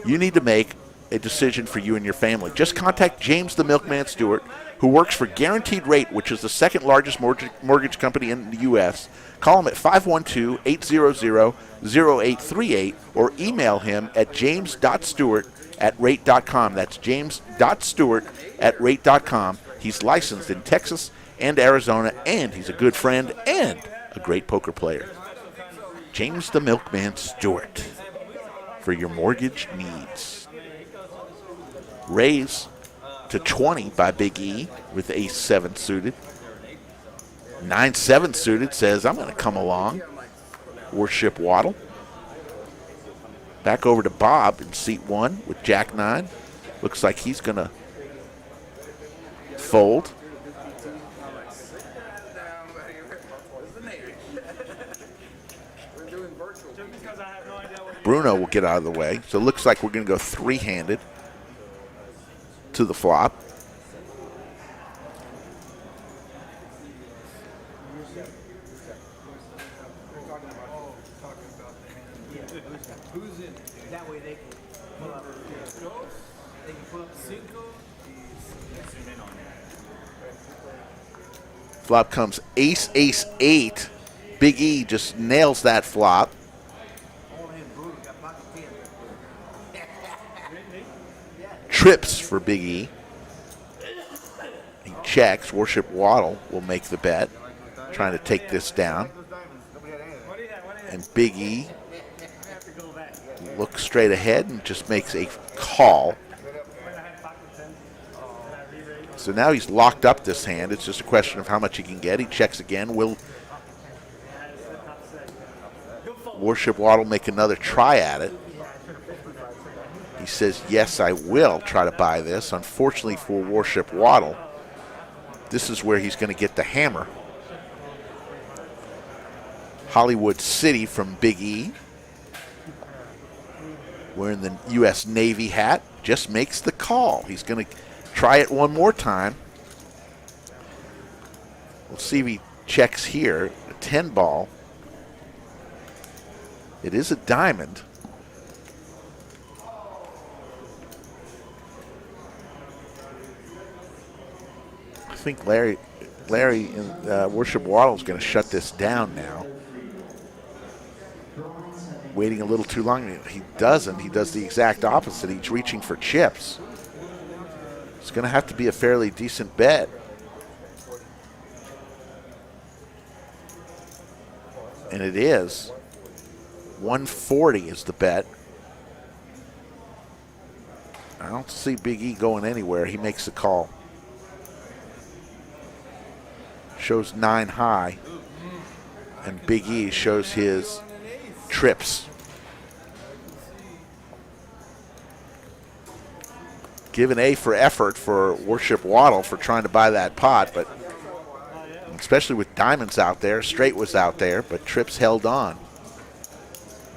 You need to make a decision for you and your family. Just contact James the Milkman Stewart, who works for Guaranteed Rate, which is the second largest mortgage company in the U.S. Call him at 512-800-0838 or email him at james.stewart@rate.com. That's james.stewart@rate.com. He's licensed in Texas and Arizona, and he's a good friend and a great poker player. James the Milkman Stewart for your mortgage needs. Raise to 20 by Big E with ace-7 suited. 9-7 suited says, I'm going to come along. Worship Waddle. Back over to Bob in seat 1 with Jack-9. Looks like he's going to fold. Bruno will get out of the way. So it looks like we're going to go three-handed to the flop. that way they can pull up. They can pull up Cinco. Flop comes ace, ace, 8. Big E just nails that flop. Trips for Big E. He checks. Worship Waddle will make the bet, trying to take this down. And Big E looks straight ahead and just makes a call. So now he's locked up this hand. It's just a question of how much he can get. He checks again. Will Worship Waddle make another try at it? He says, yes, I will try to buy this. Unfortunately for Worship Waddle, this is where he's going to get the hammer. Hollywood City from Big E. wearing the U.S. Navy hat, just makes the call. He's going to try it one more time. We'll see if he checks here. A 10 ball. It is a diamond. I think Larry and Worship Waddle is going to shut this down now. Waiting a little too long. He doesn't. He does the exact opposite. He's reaching for chips. It's going to have to be a fairly decent bet. And it is. 140 is the bet. I don't see Big E going anywhere. He makes the call. Shows 9 high. And Big E shows his trips. Give an A for effort for Worship Waddle for trying to buy that pot, but especially with diamonds out there. Straight was out there, but trips held on.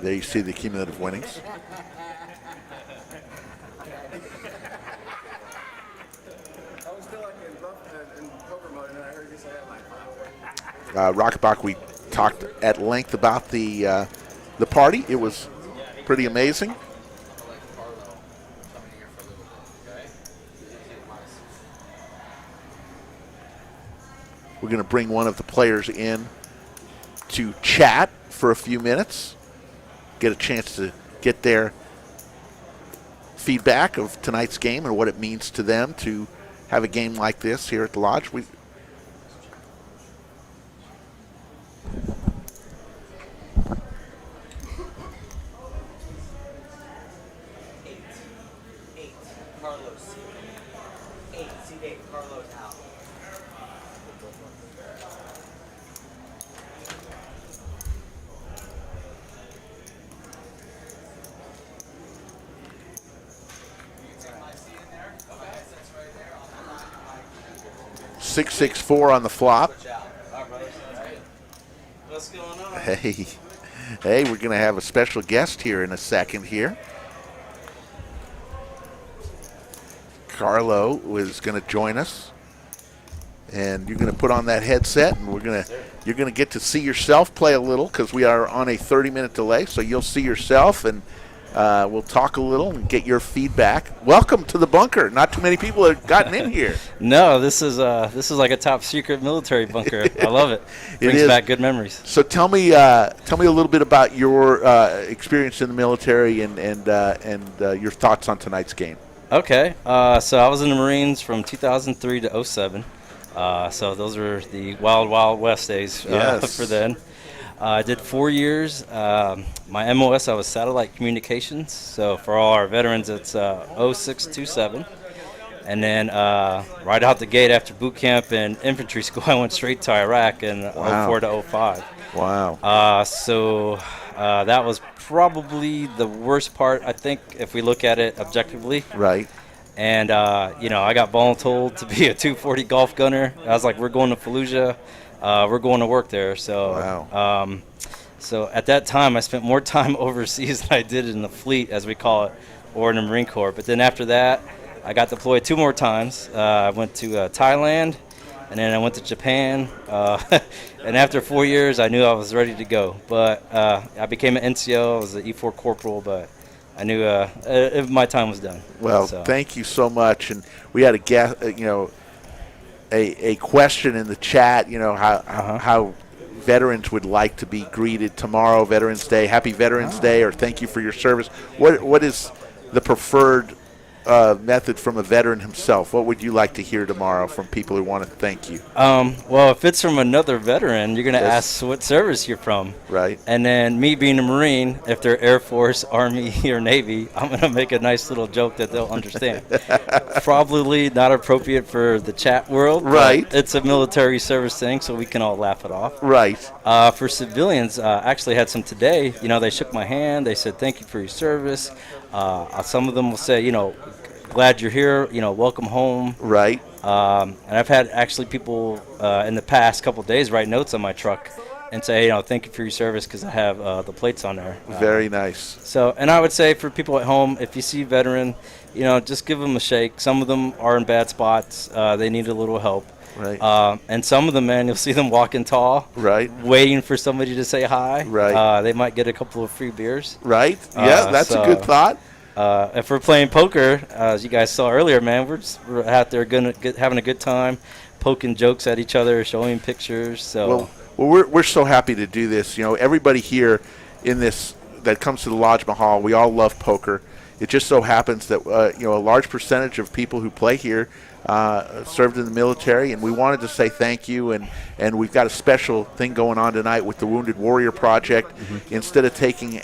There you see the cumulative winnings. Rocketbach, we talked at length about the party. It was pretty amazing. We're going to bring one of the players in to chat for a few minutes, get a chance to get their feedback of tonight's game and what it means to them to have a game like this here at the Lodge. Carlos. 8, C8, Carlos out. Six 6-4 on the flop. What's going on? Hey, we're going to have a special guest here in a second here. Carlo is going to join us, and you're going to put on that headset, and you're going to get to see yourself play a little because we are on a 30-minute delay. So you'll see yourself, and we'll talk a little and get your feedback. Welcome to the bunker. Not too many people have gotten in here. No, this is like a top secret military bunker. I love it. Brings back good memories. So tell me a little bit about your experience in the military and your thoughts on tonight's game. Okay, so I was in the Marines from 2003 to 07. So those were the wild, wild west days Yes. for then. I did 4 years. My MOS, I was satellite communications. So for all our veterans, it's 0627. And then right out the gate after boot camp and infantry school, I went straight to Iraq in 04 to 05. Wow. So that was probably the worst part, I think, if we look at it objectively. Right. And, I got voluntold to be a 240 golf gunner. I was like, we're going to Fallujah. We're going to work there. So, wow. So at that time, I spent more time overseas than I did in the fleet, as we call it, or in the Marine Corps. But then after that, I got deployed 2 more times. I went to Thailand, and then I went to Japan. And after 4 years, I knew I was ready to go. But I became an NCO. I was an E4 corporal, but I knew my time was done. Well, thank you so much. And we had a question in the chat. How veterans would like to be greeted tomorrow, Veterans Day. Happy Veterans Day, or thank you for your service. What is the preferred method from a veteran himself? What would you like to hear tomorrow from people who want to thank you? Well, if it's from another veteran, you're going to ask what service you're from. Right. And then me being a Marine, if they're Air Force, Army, or Navy, I'm going to make a nice little joke that they'll understand. Probably not appropriate for the chat world. Right. It's a military service thing, so we can all laugh it off. Right. For civilians, I actually had some today. They shook my hand. They said, thank you for your service. Some of them will say, glad you're here, welcome home. Right. And I've had actually people in the past couple of days write notes on my truck and say, thank you for your service because I have the plates on there. Very nice. So, and I would say for people at home, if you see a veteran, just give them a shake. Some of them are in bad spots. They need a little help. Right. And some of them, man, you'll see them walking tall. Right. Waiting for somebody to say hi. Right. They might get a couple of free beers. Right. Yeah, that's a good thought. If we're playing poker, as you guys saw earlier, man, we're out there having a good time, poking jokes at each other, showing pictures. So. Well, we're so happy to do this. Everybody here in this that comes to the Lodge Mahal, we all love poker. It just so happens that a large percentage of people who play here served in the military, and we wanted to say thank you. And we've got a special thing going on tonight with the Wounded Warrior Project. Instead of taking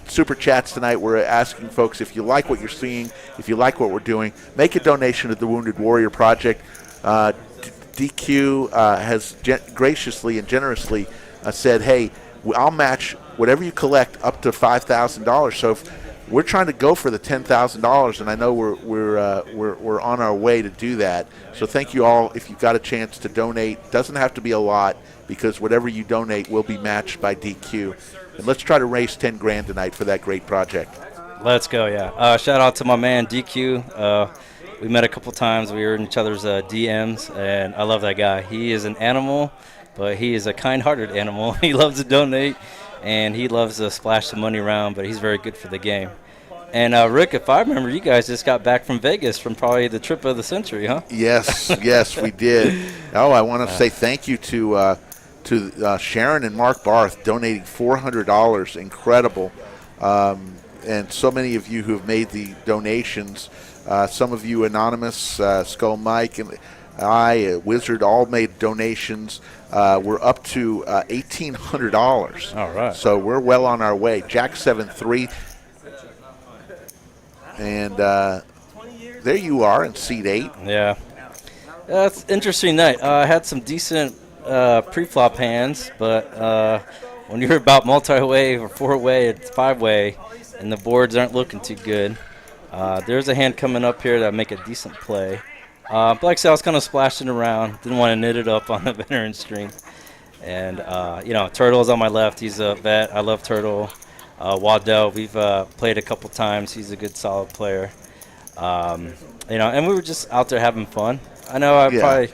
super chats tonight, we're asking folks, if you like what you're seeing, if you like what we're doing, make a donation to the Wounded Warrior Project. DQ has graciously and generously said, hey, I'll match whatever you collect up to $5,000. So if we're trying to go for the $10,000, and I know we're on our way to do that. So thank you all. If you've got a chance to donate, doesn't have to be a lot, because whatever you donate will be matched by DQ. And let's try to raise 10 grand tonight for that great project. Let's go, yeah. Shout out to my man DQ. We met a couple times. We were in each other's DMs, and I love that guy. He is an animal, but he is a kind-hearted animal. He loves to donate, and he loves to splash some money around, but he's very good for the game. And Rick, if I remember, you guys just got back from Vegas from probably the trip of the century, huh? Yes, yes, we did. Oh, I want to say thank you to Sharon and Mark Barth donating $400. Incredible. And so many of you who have made the donations. Some of you anonymous, Skull Mike and I, Wizard, all made donations. We're up to $1,800. All right. So we're well on our way. Jack 7-3. And there you are in seat 8. Yeah. That's an interesting night. I had some decent pre-flop hands, but when you're about multi-way or 4-way and 5-way and the boards aren't looking too good, there's a hand coming up here that make a decent play. But like I said, I was kind of splashing around. Didn't want to knit it up on the veteran stream. And, Turtle's on my left. He's a vet. I love Turtle. Waddell, we've played a couple times. He's a good, solid player. And we were just out there having fun. I know I probably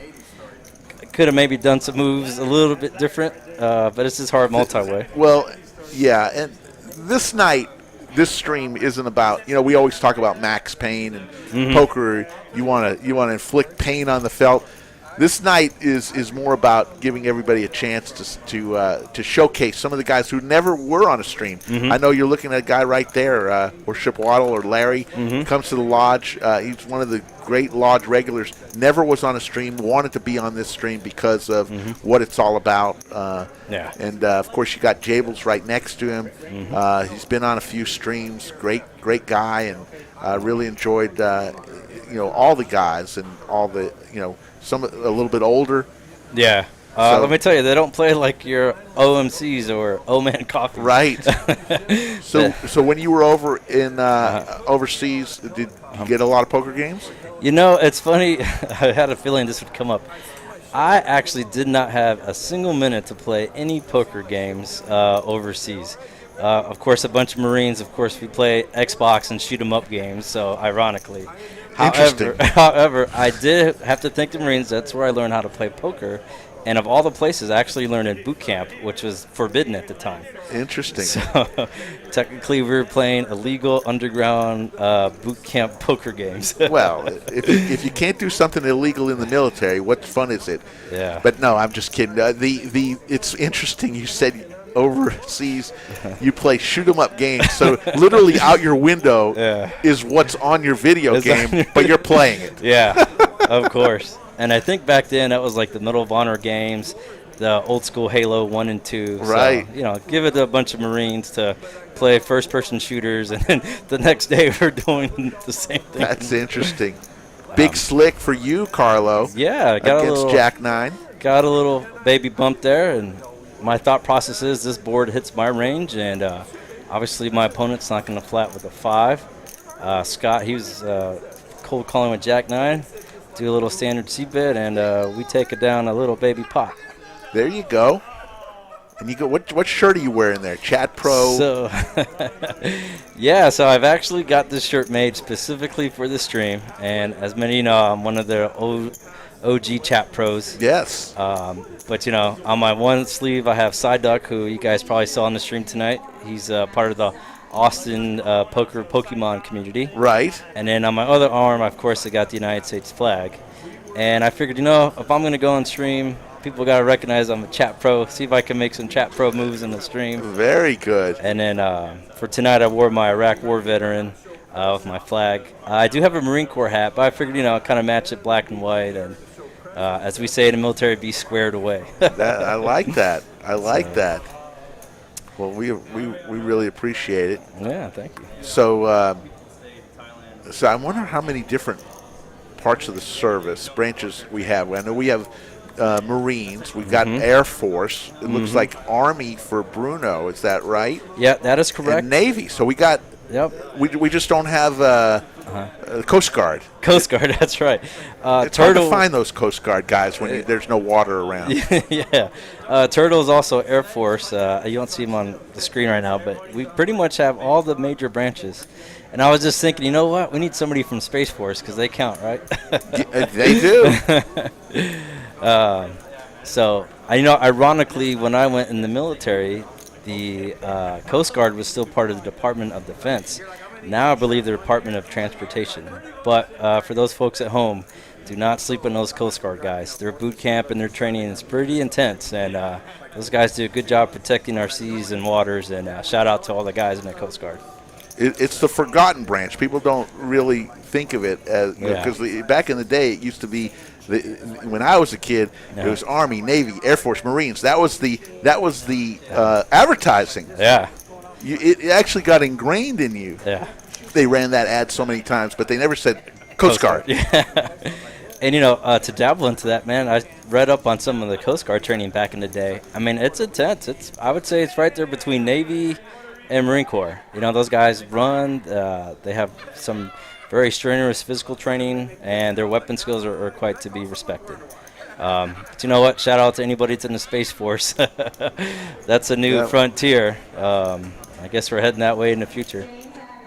could have maybe done some moves a little bit different, but it's just hard multi-way. Well, yeah, and this night, this stream isn't about, we always talk about max pain and poker. You want to inflict pain on the felt. This night is more about giving everybody a chance to showcase some of the guys who never were on a stream. I know you're looking at a guy right there, or Ship Waddle or Larry, comes to the lodge. He's one of the great lodge regulars. Never was on a stream. Wanted to be on this stream because of what it's all about. And of course you got Jables right next to him. He's been on a few streams. Great guy, and really enjoyed all the guys and all the some a little bit older. Yeah. Let me tell you, they don't play like your OMCs or O-Man Coffee. Right. So when you were over in overseas, did you get a lot of poker games? It's funny. I had a feeling this would come up. I actually did not have a single minute to play any poker games overseas. Of course, a bunch of Marines. Of course, we play Xbox and shoot 'em up games. So, ironically, however, I did have to thank the Marines. That's where I learned how to play poker. And of all the places, I actually learned in boot camp, which was forbidden at the time. Interesting. So, technically, we were playing illegal underground boot camp poker games. Well, if you can't do something illegal in the military, what fun is it? Yeah. But no, I'm just kidding. It's interesting. You said overseas you play shoot 'em up games, so literally out your window is what's on your video game, but you're playing it. Yeah, of course. And I think back then that was like the Medal of Honor games, the old school Halo 1 and 2. Right. So, give it to a bunch of Marines to play first-person shooters, and then the next day we're doing the same thing. That's interesting. Big slick for you, Carlo. Yeah, got against Jack 9. Got a little baby bump there, and my thought process is this board hits my range, and obviously my opponent's not going to flat with a 5. Scott, he was cold calling with Jack 9. Do a little standard C-bet, and we take it down a little baby pot. There you go. And you go, what shirt are you wearing there? Chat Pro. So, yeah, so I've actually got this shirt made specifically for the stream. And as many of you know, I'm one of the OG chat pros. Yes. But, you know, on my one sleeve, I have Psyduck, who you guys probably saw on the stream tonight. He's part of the Austin poker Pokemon community. Right. And then on my other arm, of course, I got the United States flag. And I figured, you know, if I'm going to go on stream, people got to recognize I'm a chat pro, see if I can make some chat pro moves in the stream. Very good. And then for tonight, I wore my Iraq War veteran with my flag. I do have a Marine Corps hat, but I figured, you know, kind of match it black and white. And as we say in the military, be squared away. I like that. I like that. Well, we really appreciate it. Yeah, thank you. So, so I wonder how many different parts of the service branches we have. I know we have Marines. We've got Air Force. It looks like Army for Bruno. Is that right? Yeah, that is correct. And Navy. So we got. Yep. We just don't have Coast Guard. Coast Guard, that's right. It's hard to find those Coast Guard guys when there's no water around. Yeah. Turtle is also Air Force. You don't see him on the screen right now, but we pretty much have all the major branches. And I was just thinking, you know what? We need somebody from Space Force because they count, right? They do. So, you know, ironically, when I went in the military, the Coast Guard was still part of the Department of Defense. Now I believe the Department of Transportation. But for those folks at home, do not sleep on those Coast Guard guys. Their boot camp and their training is pretty intense, and those guys do a good job protecting our seas and waters, and shout out to all the guys in the Coast Guard. It's the forgotten branch. People don't really think of it as, because back in the day it used to be, when I was a kid, it was Army, Navy, Air Force, Marines. That was the advertising. Yeah. It actually got ingrained in you. Yeah. They ran that ad so many times, but they never said Coast Guard. Yeah. And, you know, to dabble into that, man, I read up on some of the Coast Guard training back in the day. I mean, it's intense. I would say it's right there between Navy and Marine Corps. You know, those guys run. They have some very strenuous physical training, and their weapon skills are quite to be respected. But you know what? Shout out to anybody that's in the Space Force. That's a new frontier. I guess we're heading that way in the future.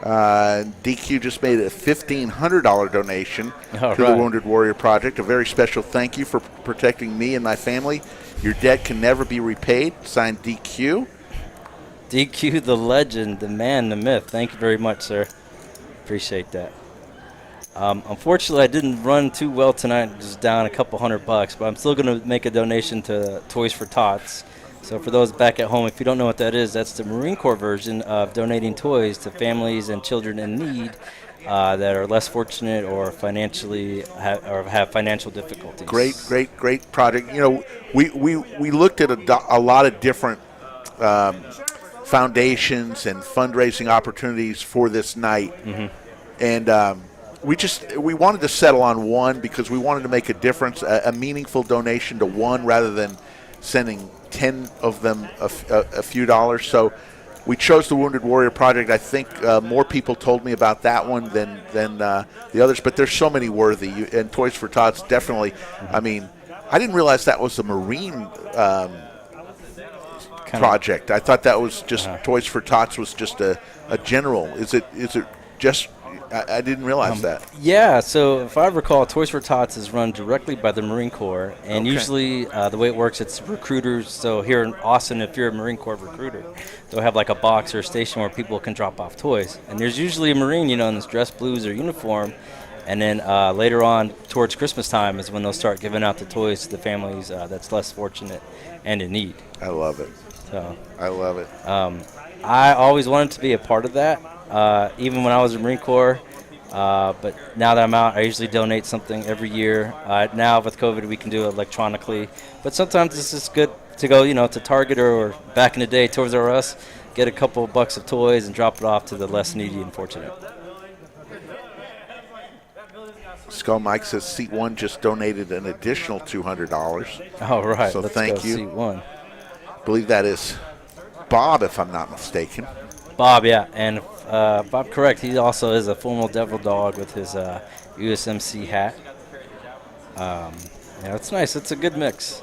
DQ just made a $1,500 donation to the Wounded Warrior Project. A very special thank you for protecting me and my family. Your debt can never be repaid. Signed, DQ. DQ, the legend, the man, the myth. Thank you very much, sir. Appreciate that. Unfortunately, I didn't run too well tonight. Just down a couple $100, but I'm still going to make a donation to Toys for Tots. So for those back at home, if you don't know what that is, that's the Marine Corps version of donating toys to families and children in need that are less fortunate or financially have financial difficulties. Great project. You know, we looked at a lot of different foundations and fundraising opportunities for this night, and we wanted to settle on one because we wanted to make a difference, a meaningful donation to one rather than sending 10 of them a few dollars. So we chose the Wounded Warrior Project. I think more people told me about that one than the others, but there's so many worthy. And Toys for Tots definitely. I mean, I didn't realize that was a Marine project. I thought that was just Toys for Tots was just a general. Is it just? I didn't realize that. Yeah, so if I recall, Toys for Tots is run directly by the Marine Corps, and usually the way it works, it's recruiters. So here in Austin, if you're a Marine Corps recruiter, they'll have like a box or a station where people can drop off toys. And there's usually a Marine, you know, in this dress blues or uniform. And then later on, towards Christmas time, is when they'll start giving out the toys to the families that's less fortunate and in need. I love it. So I love it. I always wanted to be a part of that. Even when I was in Marine Corps, but now that I'm out, I usually donate something every year. Now with COVID, we can do it electronically, but sometimes it's just good to go, you know, to Target or back in the day, Toys R Us, get a couple of bucks of toys and drop it off to the less needy and fortunate. Skull Mike says Seat 1 just donated an additional $200. All right, so let's thank go you. Seat 1. I believe that is Bob, if I'm not mistaken. Bob, yeah, and Bob, correct. He also is a formal Devil Dog with his USMC hat. Yeah, it's nice. It's a good mix.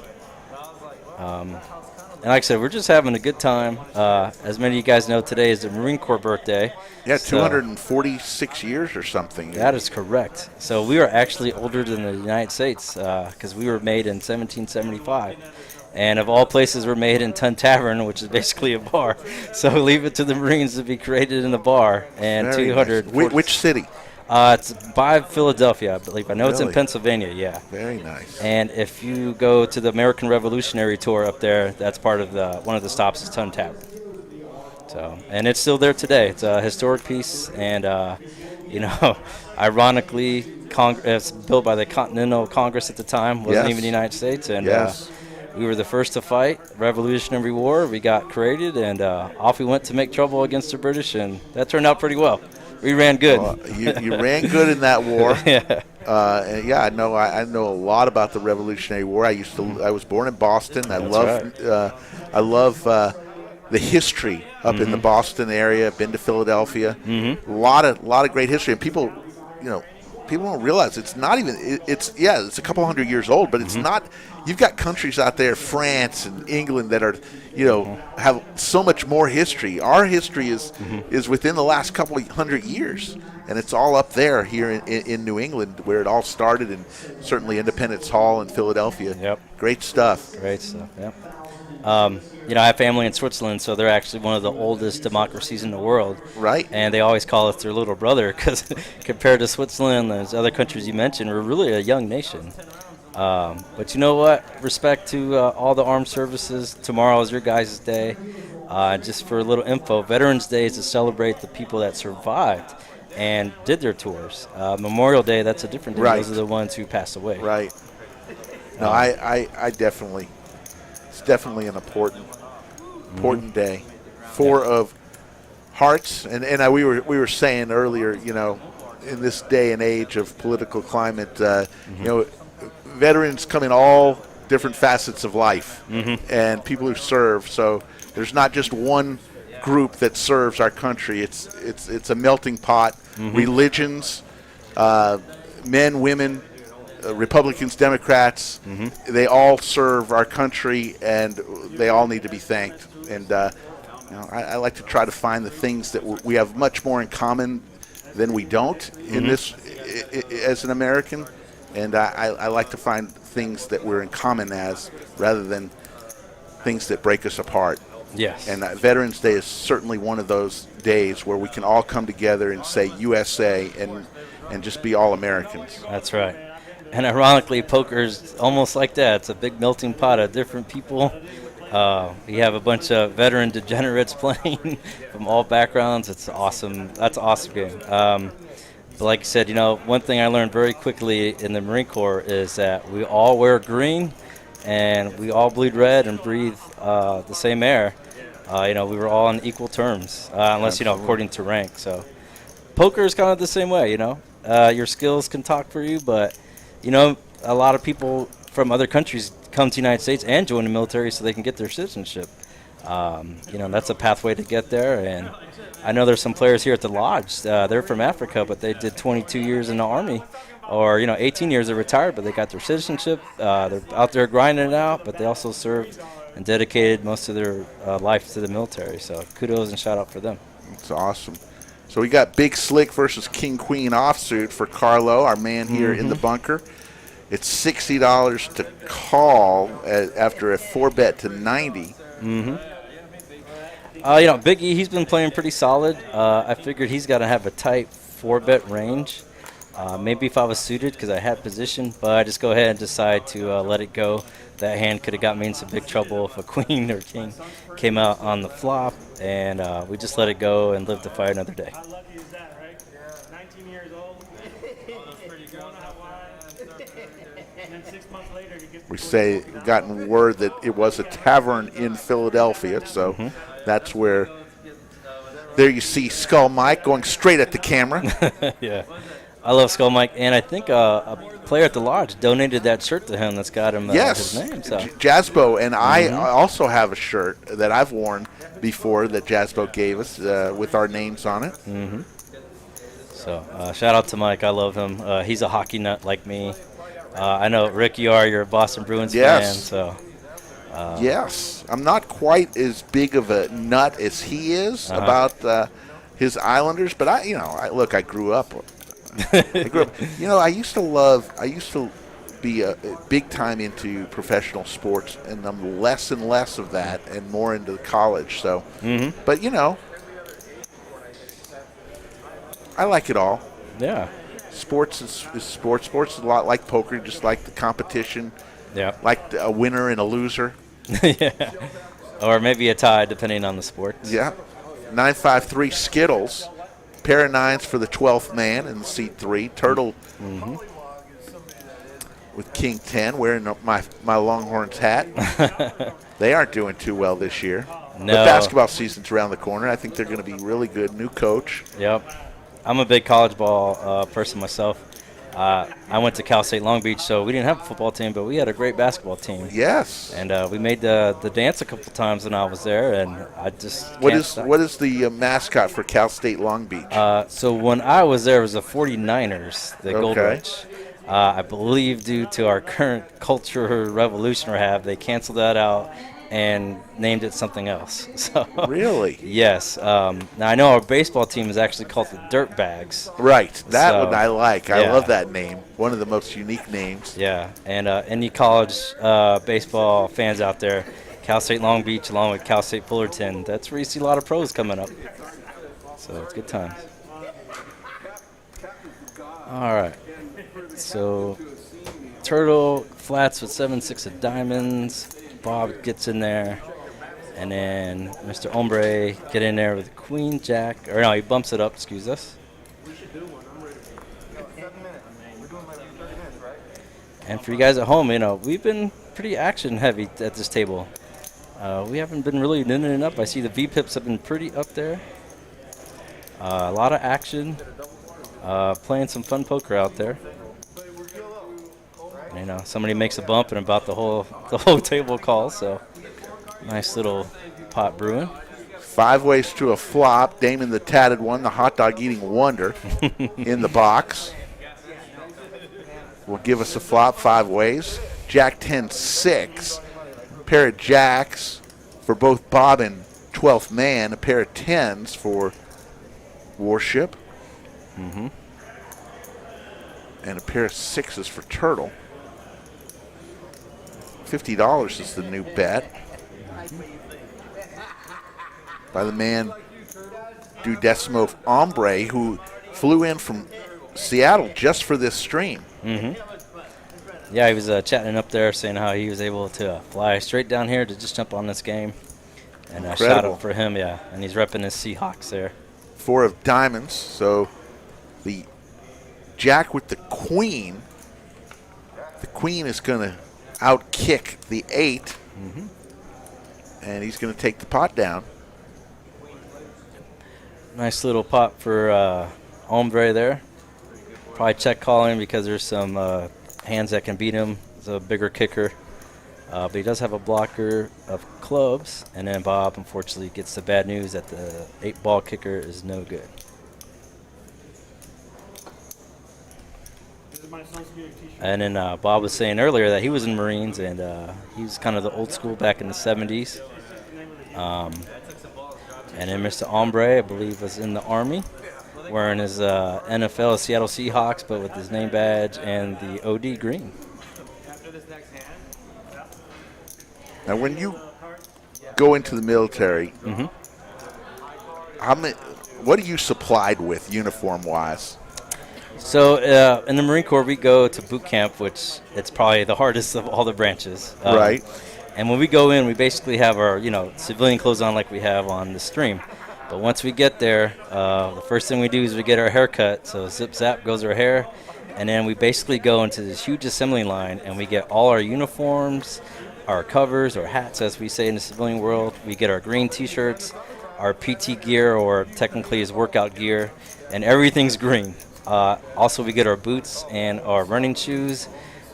And like I said, we're just having a good time. As many of you guys know, today is the Marine Corps birthday. Yeah, So 246 years or something. that is correct. So we are actually older than the United States because we were made in 1775. And of all places, we're made in Tun Tavern, which is basically a bar. So leave it to the Marines to be created in a bar. And Very 200. nice. Which city? It's by Philadelphia, I believe. I know it's in Really? Pennsylvania, yeah. Very nice. And if you go to the American Revolutionary Tour up there, that's part of one of the stops is Tun Tavern. So, and it's still there today. It's a historic piece, and ironically, it's built by the Continental Congress at the time. Wasn't Yes. even the United States, and Yes. we were the first to fight Revolutionary War. We got created, and off we went to make trouble against the British, and that turned out pretty well. We ran good. You ran good in that war. Yeah. And yeah, I know a lot about the Revolutionary War. I was born in Boston. I love the history up in the Boston area. Been to Philadelphia. A lot of great history, and people don't realize it's not even. It's a couple hundred years old, but it's not. You've got countries out there, France and England, that are, have so much more history. Our history is within the last couple of hundred years, and it's all up there here in New England where it all started, and certainly Independence Hall in Philadelphia. Yep. Great stuff. Great stuff, yep. I have family in Switzerland, so they're actually one of the oldest democracies in the world. Right. And they always call us their little brother because compared to Switzerland and those other countries you mentioned, we're really a young nation. But you know what? Respect to all the armed services. Tomorrow is your guys' day. Just for a little info, Veterans Day is to celebrate the people that survived and did their tours. Memorial Day, that's a different day. Right. Those are the ones who passed away. Right. No, I definitely. It's definitely an important day. Four of hearts, and we were saying earlier, in this day and age of political climate, veterans come in all different facets of life, and people who serve. So there's not just one group that serves our country. It's a melting pot. Religions, men, women, Republicans, Democrats, they all serve our country, and they all need to be thanked. And I like to try to find the things that we have much more in common than we don't in this as an American. And I like to find things that we're in common as, rather than things that break us apart. Yes. And Veterans Day is certainly one of those days where we can all come together and say USA and just be all Americans. That's right. And ironically, poker's almost like that. It's a big melting pot of different people. We have a bunch of veteran degenerates playing from all backgrounds. It's awesome. That's an awesome game. But like I said, one thing I learned very quickly in the Marine Corps is that we all wear green, and we all bleed red and breathe the same air. We were all on equal terms, unless, according to rank. So poker is kind of the same way, Your skills can talk for you, but a lot of people from other countries come to the United States and join the military so they can get their citizenship. That's a pathway to get there. And I know there's some players here at the Lodge. They're from Africa, but they did 22 years in the Army. Or, 18 years they're retired, but they got their citizenship. They're out there grinding it out, but they also served and dedicated most of their life to the military. So kudos and shout out for them. It's awesome. So we got Big Slick versus King Queen offsuit for Carlo, our man here in the bunker. It's $60 to call after a 4-bet to 90. Big E, he's been playing pretty solid. I figured he's got to have a tight 4-bet range. Maybe if I was suited, because I had position, but I just go ahead and decide to let it go. That hand could have got me in some big trouble if a queen or king came out on the flop, and we just let it go and live to fight another day. How lucky is that, right? 19 years old. Going out wide. And then 6 months later, he gets. We say gotten word that it was a tavern in Philadelphia, so that's where. There you see Skull Mike going straight at the camera. Yeah. I love Skull Mike, and I think a player at the Lodge donated that shirt to him that's got him his name. So. Jasbo, and I also have a shirt that I've worn before that Jasbo gave us with our names on it. So shout out to Mike. I love him. He's a hockey nut like me. I know, Rick, you're a Boston Bruins fan. So Yes, I'm not quite as big of a nut as he is about his Islanders, but I grew up. I used to be a big time into professional sports, and I'm less and less of that, and more into college. So, but I like it all. Yeah. Sports is sports. Sports is a lot like poker, just like the competition. Yeah. Like a winner and a loser. Yeah. Or maybe a tie, depending on the sport. Yeah. 953 Skittles. Pair of nines for the 12th man in the seat 3. Turtle with King 10 wearing my Longhorns hat. They aren't doing too well this year. No. But basketball season's around the corner. I think they're going to be really good. New coach. Yep. I'm a big college ball person myself. I went to Cal State Long Beach, so we didn't have a football team, but we had a great basketball team. Yes. And we made the dance a couple times when I was there, and I just What is the mascot for Cal State Long Beach? So when I was there, it was the 49ers, the Gold Rush. I believe due to our current culture revolution we have, they canceled that out and named it something else. So really? Yes. Now I know our baseball team is actually called the Dirtbags. Right. That one I like. I Yeah. love that name. One of the most unique names. Yeah. And any college baseball fans out there, Cal State Long Beach along with Cal State Fullerton, that's where you see a lot of pros coming up. So it's good times. All right. So Turtle flats with 7-6 of diamonds. Bob gets in there, and then Mr. Hombre get in there with Queen Jack. Or no, he bumps it up. Excuse us. And for you guys at home, we've been pretty action heavy at this table. We haven't been really ninning it up. I see the V-pips have been pretty up there. A lot of action. Playing some fun poker out there. Somebody makes a bump and about the whole table calls. So nice little pot brewing. 5 ways to a flop. Damon the Tatted One, the hot dog eating wonder, in the box. Will give us a flop 5 ways. Jack 10-6. Pair of jacks for both Bob and 12th man. A pair of 10s for Warship. And a pair of 6s for Turtle. $50 is the new bet by the man Duodecimo Hombre, who flew in from Seattle just for this stream. Yeah, he was chatting up there saying how he was able to fly straight down here to just jump on this game. And I shout out for him, yeah. And he's repping his Seahawks there. 4 of diamonds, so the jack with the queen. The queen is going to outkick the 8, and he's going to take the pot down. Nice little pot for Hombre there. Probably check calling because there's some hands that can beat him. It's a bigger kicker. But he does have a blocker of clubs, and then Bob, unfortunately, gets the bad news that the 8-ball kicker is no good. And then Bob was saying earlier that he was in Marines, and he was kind of the old school back in the 70s. And then Mr. Hombre, I believe, was in the Army, wearing his NFL Seattle Seahawks, but with his name badge and the OD green. Now, when you go into the military, what are you supplied with uniform-wise? So in the Marine Corps, we go to boot camp, which it's probably the hardest of all the branches. Right. And when we go in, we basically have our, civilian clothes on like we have on the stream. But once we get there, the first thing we do is we get our hair cut. So zip zap goes our hair, and then we basically go into this huge assembly line, and we get all our uniforms, our covers, or hats, as we say in the civilian world. We get our green T-shirts, our PT gear, or technically is workout gear, and everything's green. Also, we get our boots and our running shoes.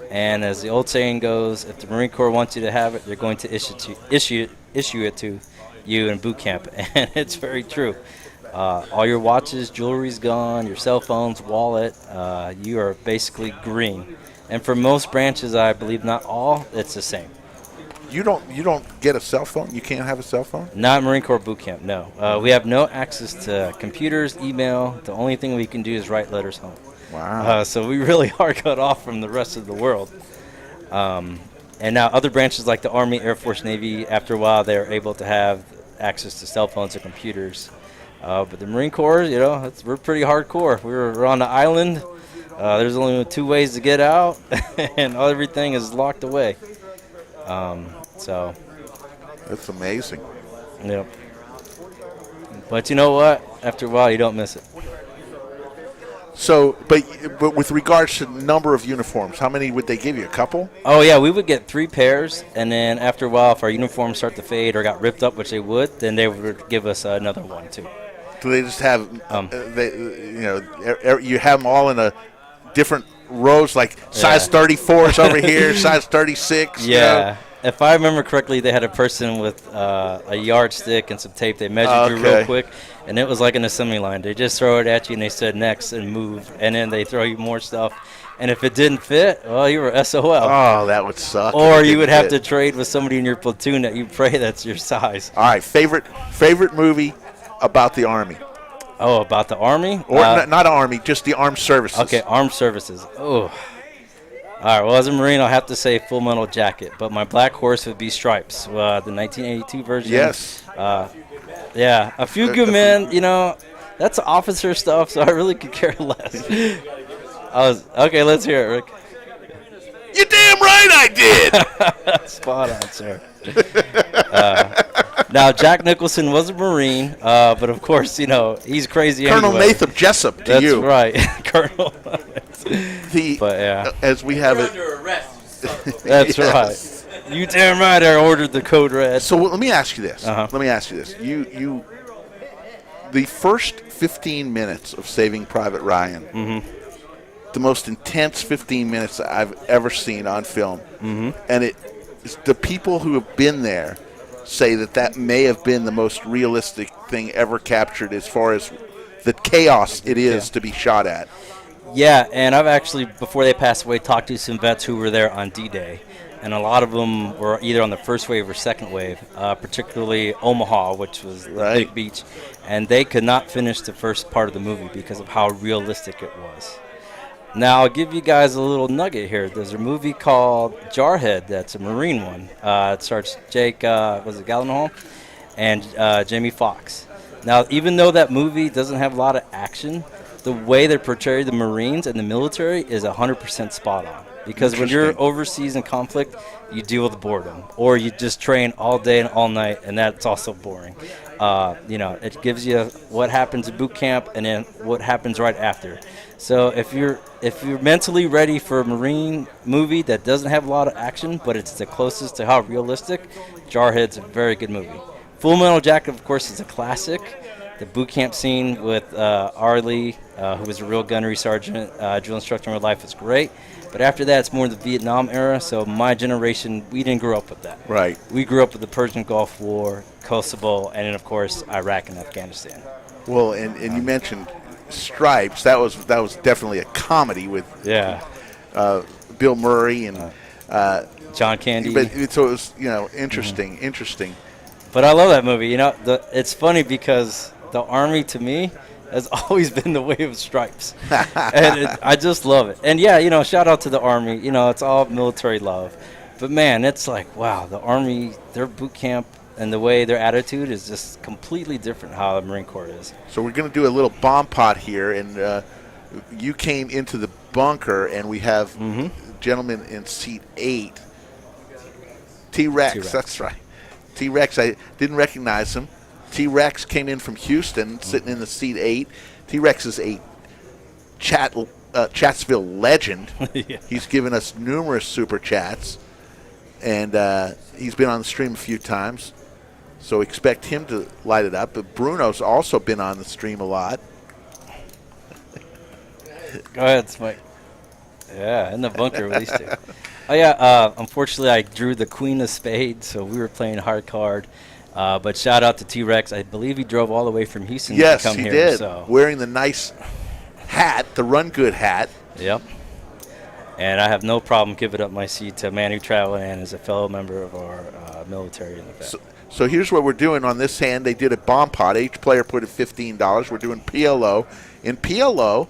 And as the old saying goes, if the Marine Corps wants you to have it, they're going to issue it to you in boot camp. And it's very true. All your watches, jewelry's gone, your cell phones, wallet, you are basically green. And for most branches, I believe not all, it's the same. You don't get a cell phone. You can't have a cell phone. Not Marine Corps boot camp, no. We have no access to computers, email. The only thing we can do is write letters home. Wow. So we really are cut off from the rest of the world. And now other branches like the Army, Air Force, Navy, after a while, they're able to have access to cell phones and computers. But the Marine Corps, we're pretty hardcore. We're on the island. There's only 2 ways to get out, and everything is locked away. So That's amazing. Yep. But you know what? After a while, you don't miss it. So, but with regards to number of uniforms, how many would they give you? A couple? Oh, yeah, we would get 3 pairs, and then after a while, if our uniforms start to fade or got ripped up, which they would, then they would give us another one, too. Do they just have, you have them all in a different rows, like size 34s over here, size 36? Yeah. If I remember correctly, they had a person with a yardstick and some tape. They measured you real quick, and it was like an assembly line. They just throw it at you, and they said next and move, and then they throw you more stuff. And if it didn't fit, well, you were SOL. Oh, that would suck. Or you would have to trade with somebody in your platoon that you pray that's your size. All right, favorite movie about the Army? Oh, about the Army? Or not Army, just the armed services. Okay, armed services. Oh. All right, well, as a Marine, I'll have to say Full Metal Jacket, but my black horse would be Stripes, the 1982 version. Yes. Yeah, A Few Good Men, that's officer stuff, so I really could care less. Okay, let's hear it, Rick. You're damn right I did. Spot on, sir. Now, Jack Nicholson was a Marine, but of course, he's crazy Colonel anyway. Nathan Jessup to you. That's right, Colonel. But, yeah. As we have it. Under arrest. That's right. You damn right I ordered the code red. So let me ask you this. Uh-huh. Let me ask you this. You the first 15 minutes of Saving Private Ryan, the most intense 15 minutes I've ever seen on film. And the people who have been there say that may have been the most realistic thing ever captured as far as the chaos it is to be shot at. Yeah, and I've actually, before they passed away, talked to some vets who were there on D-Day. And a lot of them were either on the first wave or second wave, particularly Omaha, which was the big beach. And they could not finish the first part of the movie because of how realistic it was. Now, I'll give you guys a little nugget here. There's a movie called Jarhead that's a Marine one. It starts Jake, Gyllenhaal, and Jamie Foxx. Now, even though that movie doesn't have a lot of action, the way they portray the Marines and the military is 100% spot on. Because when you're overseas in conflict, you deal with boredom. Or you just train all day and all night, and that's also boring. It gives you what happens at boot camp and then what happens right after. So if you're mentally ready for a Marine movie that doesn't have a lot of action, but it's the closest to how realistic, Jarhead's a very good movie. Full Metal Jacket, of course, is a classic. The boot camp scene with Arlie, who was a real gunnery sergeant, drill instructor in real life, is great. But after that, it's more the Vietnam era. So my generation, we didn't grow up with that. Right. We grew up with the Persian Gulf War, Kosovo, and then, of course, Iraq and Afghanistan. Well, and you mentioned Stripes. That was definitely a comedy with Bill Murray and John Candy. But so it was interesting. But I love that movie. It's funny because the Army to me has always been the way of Stripes, and I just love it. And shout out to the Army. It's all military love. But man, it's like wow, the Army, their boot camp and the way their attitude is just completely different how the Marine Corps is. So we're going to do a little bomb pot here, and you came into the bunker, and we have a gentleman in seat 8, T-Rex. That's right. T-Rex, I didn't recognize him. T-Rex came in from Houston, sitting in the seat 8. T-Rex is a Chatsville legend. He's given us numerous super chats, and he's been on the stream a few times. So expect him to light it up. But Bruno's also been on the stream a lot. Go ahead, Smike. Yeah, in the bunker with these two. Oh, yeah, unfortunately, I drew the Queen of Spades, so we were playing hard card. But shout out to T-Rex. I believe he drove all the way from Houston to come here. Yes, he did. So. Wearing the nice hat, the Run Good hat. Yep. And I have no problem giving up my seat to a man who traveled and is a fellow member of our military in the back. So here's what we're doing on this hand. They did a bomb pot. Each player put in $15. We're doing PLO. In PLO,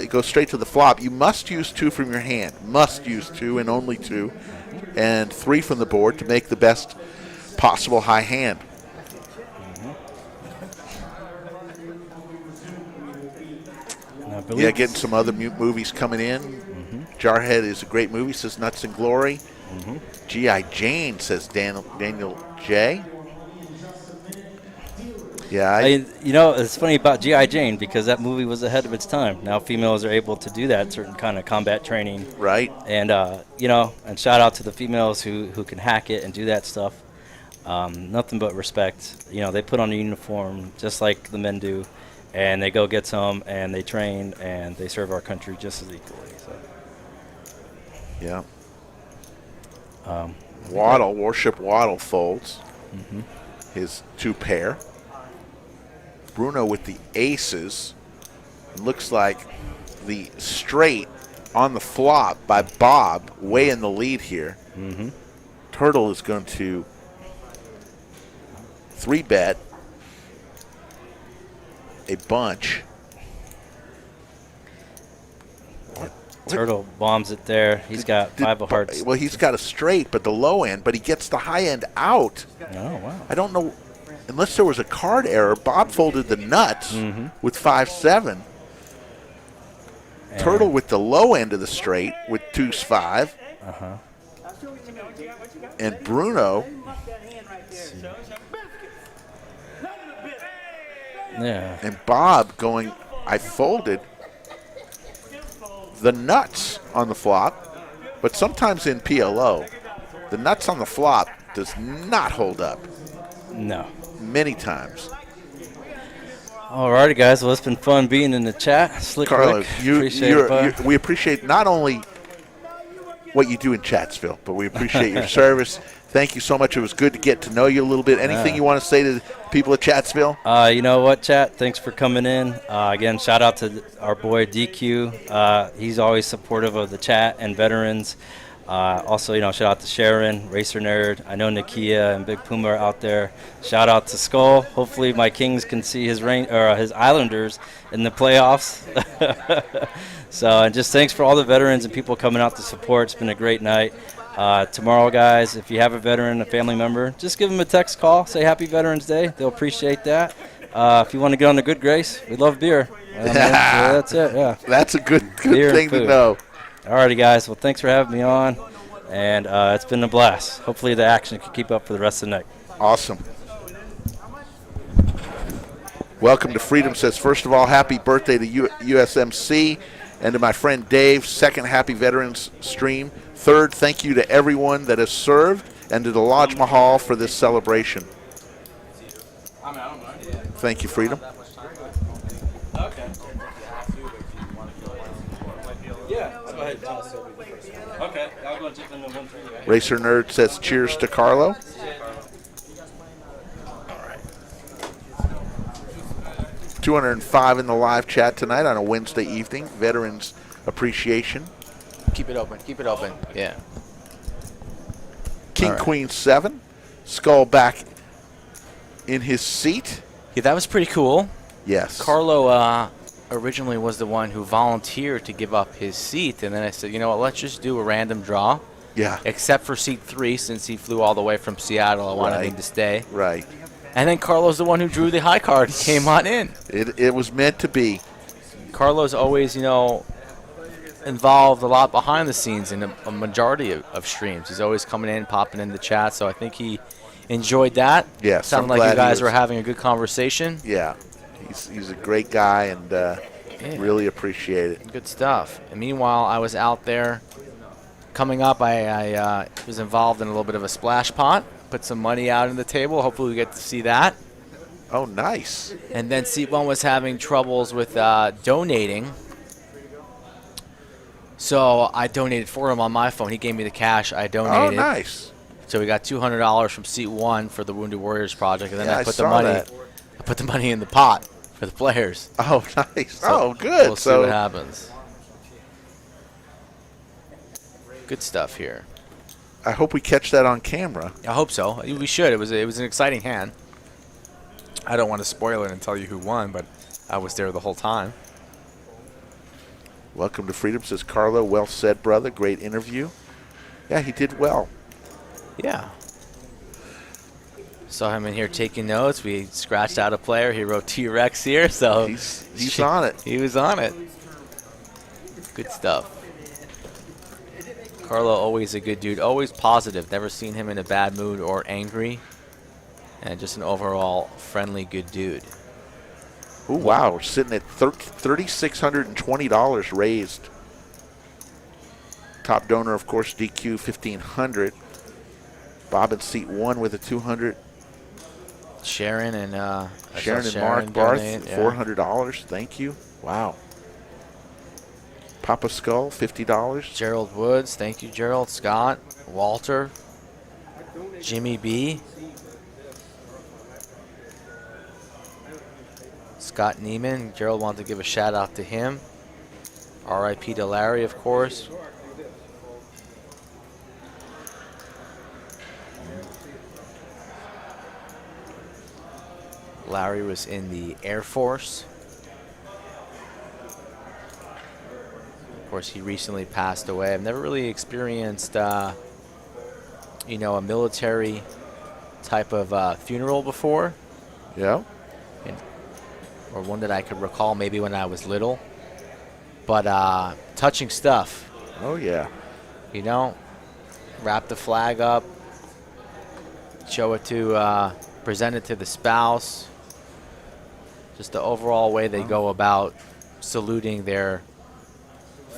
it goes straight to the flop. You must use 2 from your hand. Must use 2 and only 2. And 3 from the board to make the best possible high hand. Yeah, getting some other movies coming in. Jarhead is a great movie, says Nuts and Glory. G.I. Jane, says Daniel J. Yeah, you know, it's funny about G.I. Jane because that movie was ahead of its time. Now females are able to do that certain kind of combat training. Right. And, you know, and shout out to the females who can hack it and do that stuff. Nothing but respect. You know, they put on a uniform just like the men do. And they go get some, and they train, and they serve our country just as equally. So. Yeah. Warship Waddle folds his 2 pair. Bruno with the aces. Looks like the straight on the flop by Bob, way in the lead here. Turtle is going to 3-bet a bunch. Turtle bombs it there. He's got 5 of hearts. Well, he's got a straight, but the low end, but he gets the high end out. Oh, wow. I don't know, unless there was a card error. Bob folded the nuts with 5-7. Turtle with the low end of the straight with 2-5. And Bruno. Yeah. And Bob going, I folded the nuts on the flop, but sometimes in PLO, the nuts on the flop does not hold up. No. Many times. Alrighty, guys. Well, it's been fun being in the chat. Slick Carlo, Rick, appreciate it, bud. we appreciate not only what you do in Chatsville, but we appreciate your service. Thank you so much. It was good to get to know you a little bit. Anything you want to say to the people of Chatsville? You know what, chat? Thanks for coming in. Again, shout out to our boy DQ. He's always supportive of the chat and veterans. Also, you know, shout out to Sharon, Racer Nerd. I know Nakia and Big Puma are out there. Shout out to Skull. Hopefully, my Kings can see his his Islanders in the playoffs. So, and just thanks for all the veterans and people coming out to support. It's been a great night. Tomorrow, guys, if you have a veteran, a family member, just give them a text call. Say Happy Veterans Day. They'll appreciate that. If you want to get on the good grace, we love beer. That's it, yeah. That's a good thing to know. Alrighty, guys. Well, thanks for having me on. And it's been a blast. Hopefully the action can keep up for the rest of the night. Awesome. Welcome to Freedom says, first of all, happy birthday to USMC and to my friend Dave. Second, happy Veterans stream. Third, thank you to everyone that has served and to the Lodge Mahal for this celebration. Thank you, Freedom. Okay. Yeah, go ahead. Okay, I'll go jump in the 1-3. Racer Nerd says cheers to Carlo. All right. 205 in the live chat tonight on a Wednesday evening. Veterans Appreciation. Keep it open. Keep it open. Yeah. King, Queen 7. Skull back in his seat. Yeah, that was pretty cool. Yes. Carlo originally was the one who volunteered to give up his seat, and then I said, you know what, let's just do a random draw. Yeah. Except for seat 3, since he flew all the way from Seattle. I wanted him to stay. Right. And then Carlo's the one who drew the high card. He came on in. It was meant to be. Carlo's always, you know, involved a lot behind the scenes in a majority of streams. He's always coming in, popping in the chat, so I think he enjoyed that. Yes. Sounded like you guys were having a good conversation. Yeah. He's a great guy, and really appreciate it. Good stuff. And meanwhile, I was out there. Coming up, I was involved in a little bit of a splash pot. Put some money out on the table. Hopefully we get to see that. Oh, nice. And then Seat 1 was having troubles with donating. So I donated for him on my phone. He gave me the cash. I donated. Oh, nice. So we got $200 from Seat 1 for the Wounded Warriors project. And then I put the money. That. I put the money in the pot for the players. Oh, nice. So good. We'll see what happens. Good stuff here. I hope we catch that on camera. I hope so. We should. It was an exciting hand. I don't want to spoil it and tell you who won, but I was there the whole time. Welcome to Freedom, says Carlo. Well said, brother. Great interview. Yeah, he did well. Yeah. Saw him in here taking notes. We scratched out a player. He wrote T-Rex here, so he's on it. He was on it. Good stuff. Carlo, always a good dude, always positive. Never seen him in a bad mood or angry. And just an overall friendly, good dude. Oh, wow. We're sitting at $3,620 raised. Top donor, of course, DQ, $1,500. Bob in seat 1 with a $200. Sharon and Mark Barth, $400. Thank you. Wow. Papa Skull, $50. Gerald Woods, thank you, Gerald. Scott, Walter, Jimmy B. Scott Neiman, Gerald wanted to give a shout out to him. R.I.P. to Larry, of course. Larry was in the Air Force. Of course, he recently passed away. I've never really experienced, a military type of funeral before. Yeah. Or one that I could recall maybe when I was little. But touching stuff. Oh, yeah. Wrap the flag up, show it to, present it to the spouse. Just the overall way they go about saluting their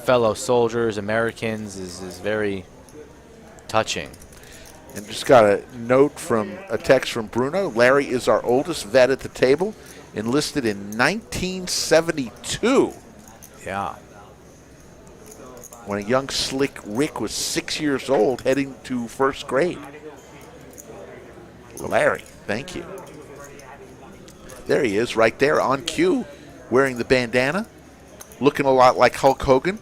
fellow soldiers, Americans, is very touching. And just got a note from a text from Bruno. Larry is our oldest vet at the table, enlisted in 1972. Yeah. When a young slick Rick was 6 years old, heading to first grade. Larry, thank you. There he is, right there on cue, wearing the bandana, looking a lot like Hulk Hogan.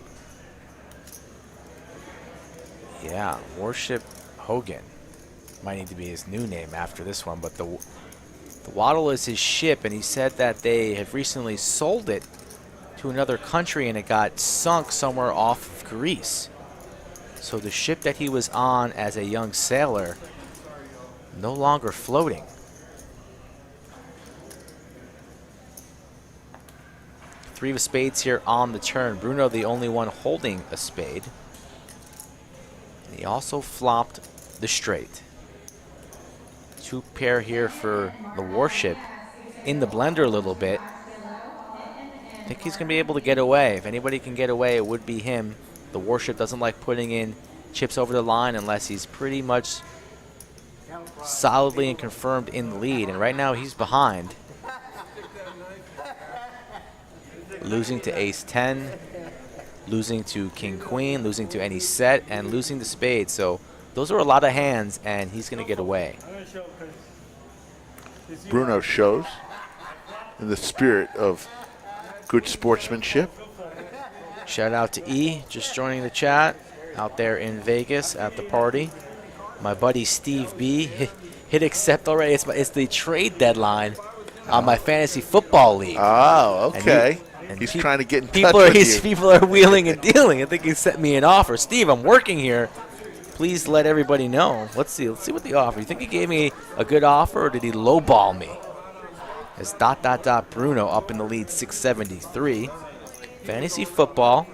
Yeah, Warship Hogan might need to be his new name after this one, but the Waddle is his ship, and he said that they have recently sold it to another country and it got sunk somewhere off of Greece. So the ship that he was on as a young sailor, no longer floating. Three of spades here on the turn. Bruno, the only one holding a spade. And he also flopped the straight. Two pair here for the Warship. In the blender a little bit. I think he's going to be able to get away. If anybody can get away, it would be him. The Warship doesn't like putting in chips over the line unless he's pretty much solidly and confirmed in the lead. And right now he's behind. Losing to ace-10, losing to king-queen, losing to any set, and losing to spades. So those are a lot of hands, and he's going to get away. Bruno shows in the spirit of good sportsmanship. Shout out to E, just joining the chat out there in Vegas at the party. My buddy Steve B hit accept already. It's the trade deadline on my fantasy football league. Oh, okay. And he's trying to get in touch with you. People are wheeling and dealing. I think he sent me an offer. Steve, I'm working here. Please let everybody know. Let's see what the offer. You think he gave me a good offer, or did he lowball me? As ... Bruno up in the lead, 673. Fantasy football.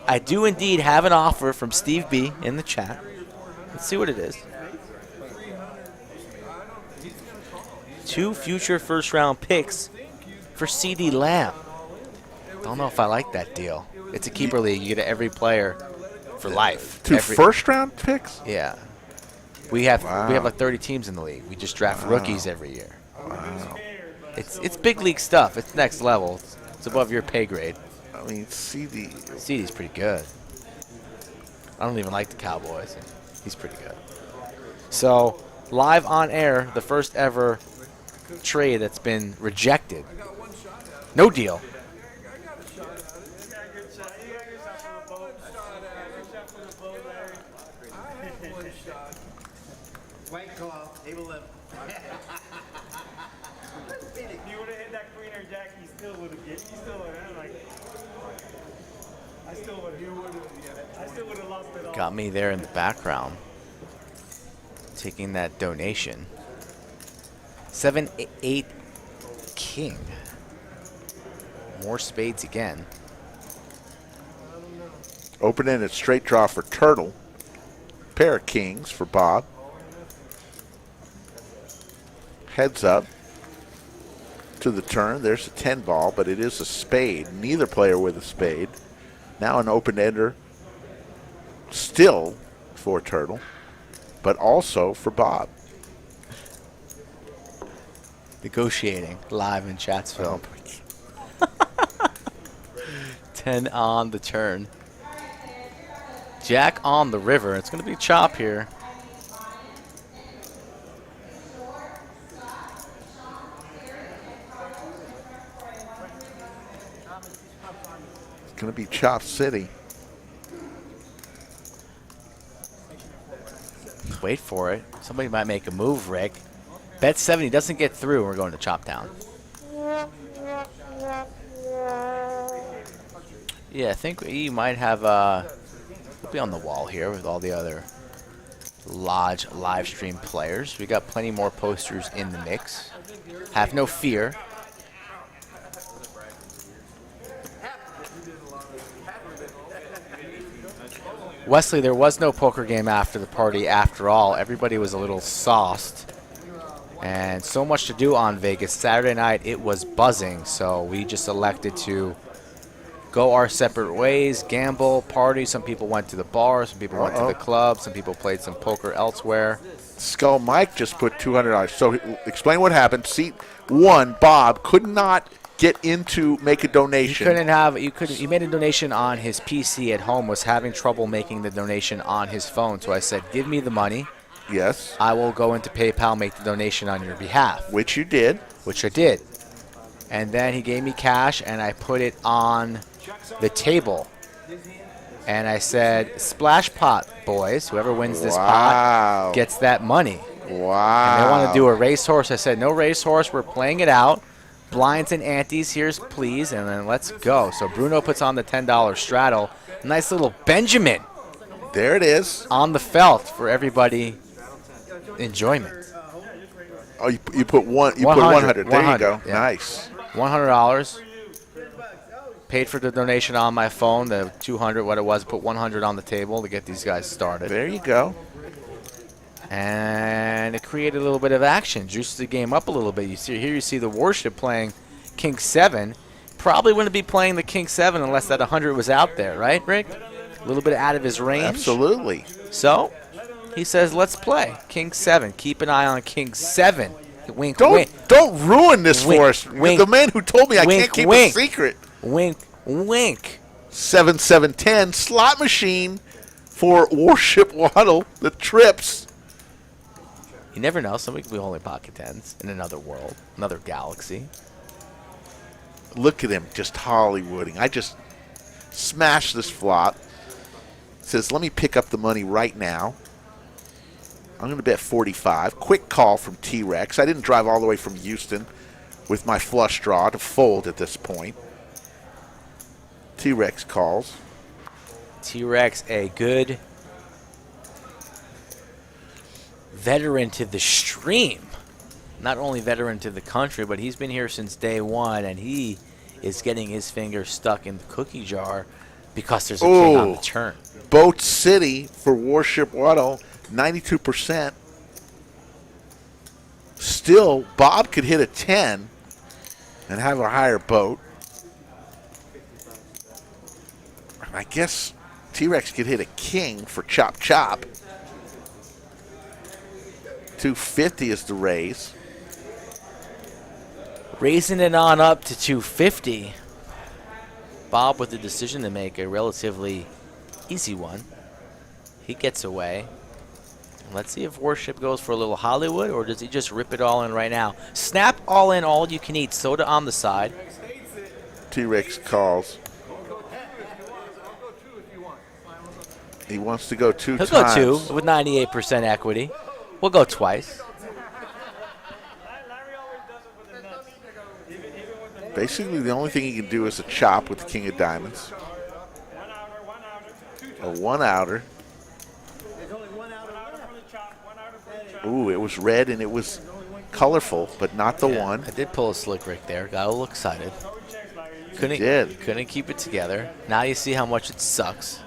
I do indeed have an offer from Steve B in the chat. Let's see what it is. 2 future first-round picks for CD Lamb. Don't know if I like that deal. It's a keeper league. You get every player for life. 2 first-round picks? Yeah. We have like 30 teams in the league. We just draft rookies every year. Wow. It's big league stuff. It's next level. It's above your pay grade. I mean, CD's pretty good. I don't even like the Cowboys. He's pretty good. So, live on air, the first ever trade that's been rejected. No deal. I had one shot If you would have hit that queen or jack, he still would have get. He still would have like. I still would have lost it all. Got me there in the background. Taking that donation. 7-8 king. More spades again. Open-ended straight draw for Turtle. Pair of kings for Bob. Heads up to the turn. There's a 10 ball, but it is a spade. Neither player with a spade. Now an open-ender still for Turtle, but also for Bob. Negotiating live in Chatsville. 10 on the turn. Jack on the river. It's going to be chop here. It's going to be Chop City. Wait for it. Somebody might make a move, Rick. Bet 70 doesn't get through. We're going to chop down. Yeah, I think he might have be on the wall here with all the other Lodge live stream players. We got plenty more posters in the mix. Have no fear. Wesley, there was no poker game after the party after all. Everybody was a little sauced. And so much to do on Vegas. Saturday night, it was buzzing. So we just elected to go our separate ways, gamble, party. Some people went to the bar. Some people went to the club. Some people played some poker elsewhere. Skull Mike just put $200. So explain what happened. Seat 1, Bob, could not get into make a donation. He made a donation on his PC at home, was having trouble making the donation on his phone. So I said, give me the money. Yes. I will go into PayPal, make the donation on your behalf. Which you did. Which I did. And then he gave me cash, and I put it on the table. And I said, splash pot, boys. Whoever wins this pot gets that money. Wow. And they want to do a racehorse. I said, no racehorse. We're playing it out. Blinds and antes, here's please, and then let's go. So Bruno puts on the $10 straddle. Nice little Benjamin. There it is. On the felt for everybody enjoyment. Oh, you put one. You put 100. There you go. Yeah. Nice. $100. Paid for the donation on my phone. The 200, what it was. Put 100 on the table to get these guys started. There you go. And it created a little bit of action, juiced the game up a little bit. You see the Warship playing King 7. Probably wouldn't be playing the King 7 unless that 100 was out there, right, Rick? A little bit out of his range. Absolutely. So he says, let's play King 7. Keep an eye on King 7. Wink, don't, wink. Don't ruin this wink, for us. wink, the man who told me I wink, can't keep wink. a secret. Wink, wink. 7-7-10 slot machine for Warship Waddle. The trips. You never know. Somebody could be holding pocket tens in another world, another galaxy. Look at him just Hollywooding. I just smashed this flop. Says, let me pick up the money right now. I'm going to bet 45. Quick call from T-Rex. I didn't drive all the way from Houston with my flush draw to fold at this point. T-Rex calls. T-Rex, a good veteran to the stream. Not only veteran to the country, but he's been here since day one, and he is getting his finger stuck in the cookie jar because there's a king on the turn. Boat City for Warship Waddle, 92%. Still, Bob could hit a 10 and have a higher boat. And I guess T-Rex could hit a king for Chop Chop. 250 is the raise. Raising it on up to 250. Bob with the decision to make, a relatively easy one. He gets away. Let's see if Warship goes for a little Hollywood, or does he just rip it all in right now? Snap all in, all you can eat. Soda on the side. T-Rex calls. He wants to go two He'll times. go two with 98% equity. We'll go twice. Basically, the only thing he can do is a chop with the king of diamonds. A one-outer. Ooh, it was red and it was colorful, but not the one. I did pull a Slick Rick there. Got a little excited. Couldn't keep it together. Now you see how much it sucks.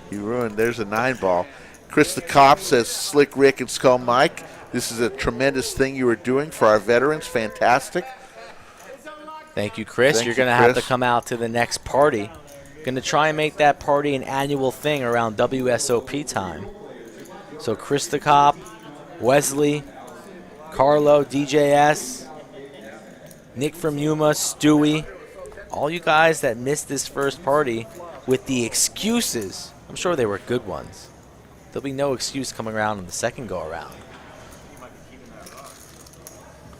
You ruined. There's a 9-ball. Chris the Cop says, Slick Rick and Skull Mike, this is a tremendous thing you are doing for our veterans. Fantastic. Thank you, Chris. Thank You're you, going to have to Chris. come out to the next party. Going to try and make that party an annual thing around WSOP time. So Chris the Cop, Wesley, Carlo, DJS, Nick from Yuma, Stewie, all you guys that missed this first party with the excuses. I'm sure they were good ones. There'll be no excuse coming around on the second go around.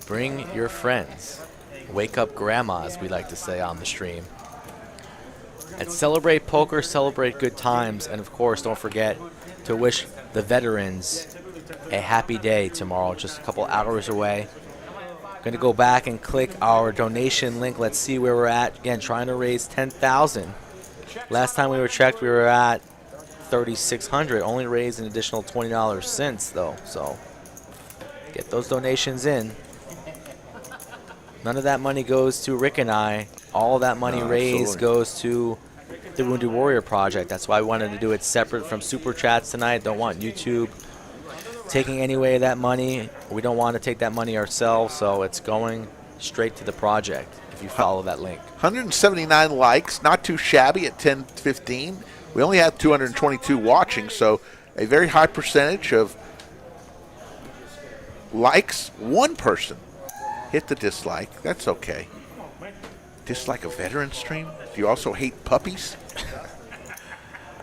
Bring your friends. Wake up grandma, as we like to say on the stream. And celebrate poker, celebrate good times, and of course, don't forget to wish the veterans a happy day tomorrow, just a couple hours away. Going to go back and click our donation link. Let's see where we're at. Again, trying to raise $10,000. Last time we were checked, we were at $3,600. Only raised an additional $20 since, though. So get those donations in. None of that money goes to Rick and I. All of that money raised goes to the Wounded Warrior Project. That's why we wanted to do it separate from Super Chats tonight. Don't want YouTube taking any way of that money. We don't want to take that money ourselves, so it's going straight to the project if you follow that link. 179 likes, not too shabby at 10:15. We only had 222 watching, so a very high percentage of likes. One person hit the dislike. That's okay. Dislike a veteran stream? Do you also hate puppies?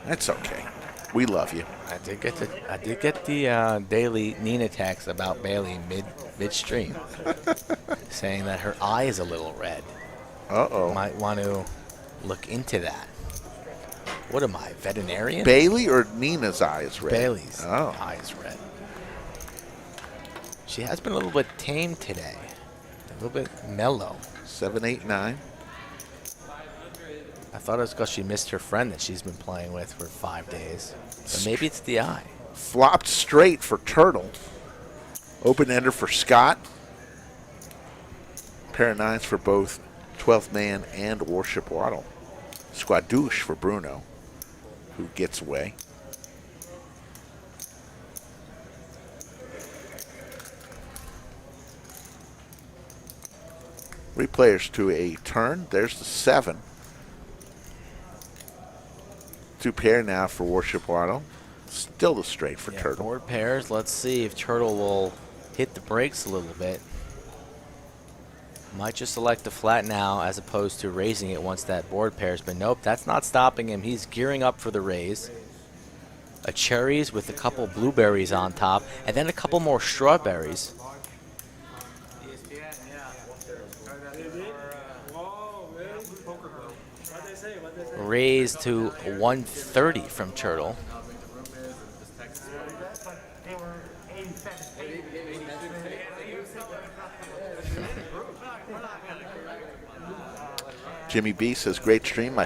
That's okay. We love you. I did get the daily Nina text about Bailey midstream, saying that her eye is a little red. Uh-oh. Might want to look into that. What am I, veterinarian? Bailey or Nina's eye is red? Bailey's Oh. eye is red. She has been a little bit tame today. A little bit mellow. 7, 8, 9. I thought it was because she missed her friend that she's been playing with for 5 days. But maybe it's the eye. Flopped straight for Turtle. Open ender for Scott. Pair of 9s for both 12th Man and Warship Waddle. Squadouche for Bruno, who gets away. Three players to a turn. There's the 7. 2 pair now for Warship Waddle. Still the straight for Turtle. Board pairs. Let's see if Turtle will hit the brakes a little bit. Might just select the flat now as opposed to raising it once that board pair's been. Nope, that's not stopping him. He's gearing up for the raise. A cherries with a couple blueberries on top, and then a couple more strawberries. Raised to 130 from Turtle. Jimmy B says, great stream.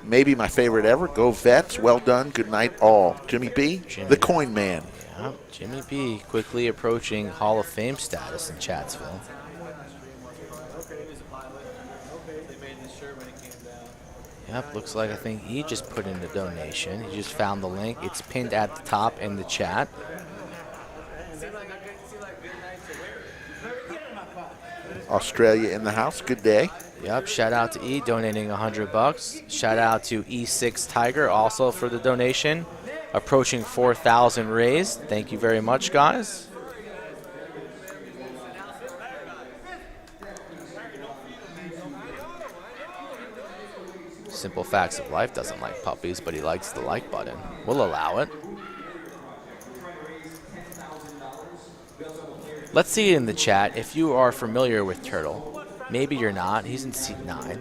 Maybe my favorite ever. Go Vets. Well done. Good night all. Jimmy B, the coin man. Yeah, Jimmy B quickly approaching Hall of Fame status in Chatsville. Yep, looks like I think he just put in the donation. He just found the link. It's pinned at the top in the chat. Australia in the house. Good day. Yep, shout out to E donating $100. Shout out to E6 Tiger also for the donation. Approaching 4,000 raised. Thank you very much, guys. Simple Facts of Life doesn't like puppies, but he likes the like button. We'll allow it. Let's see in the chat if you are familiar with Turtle. Maybe you're not. He's in seat 9.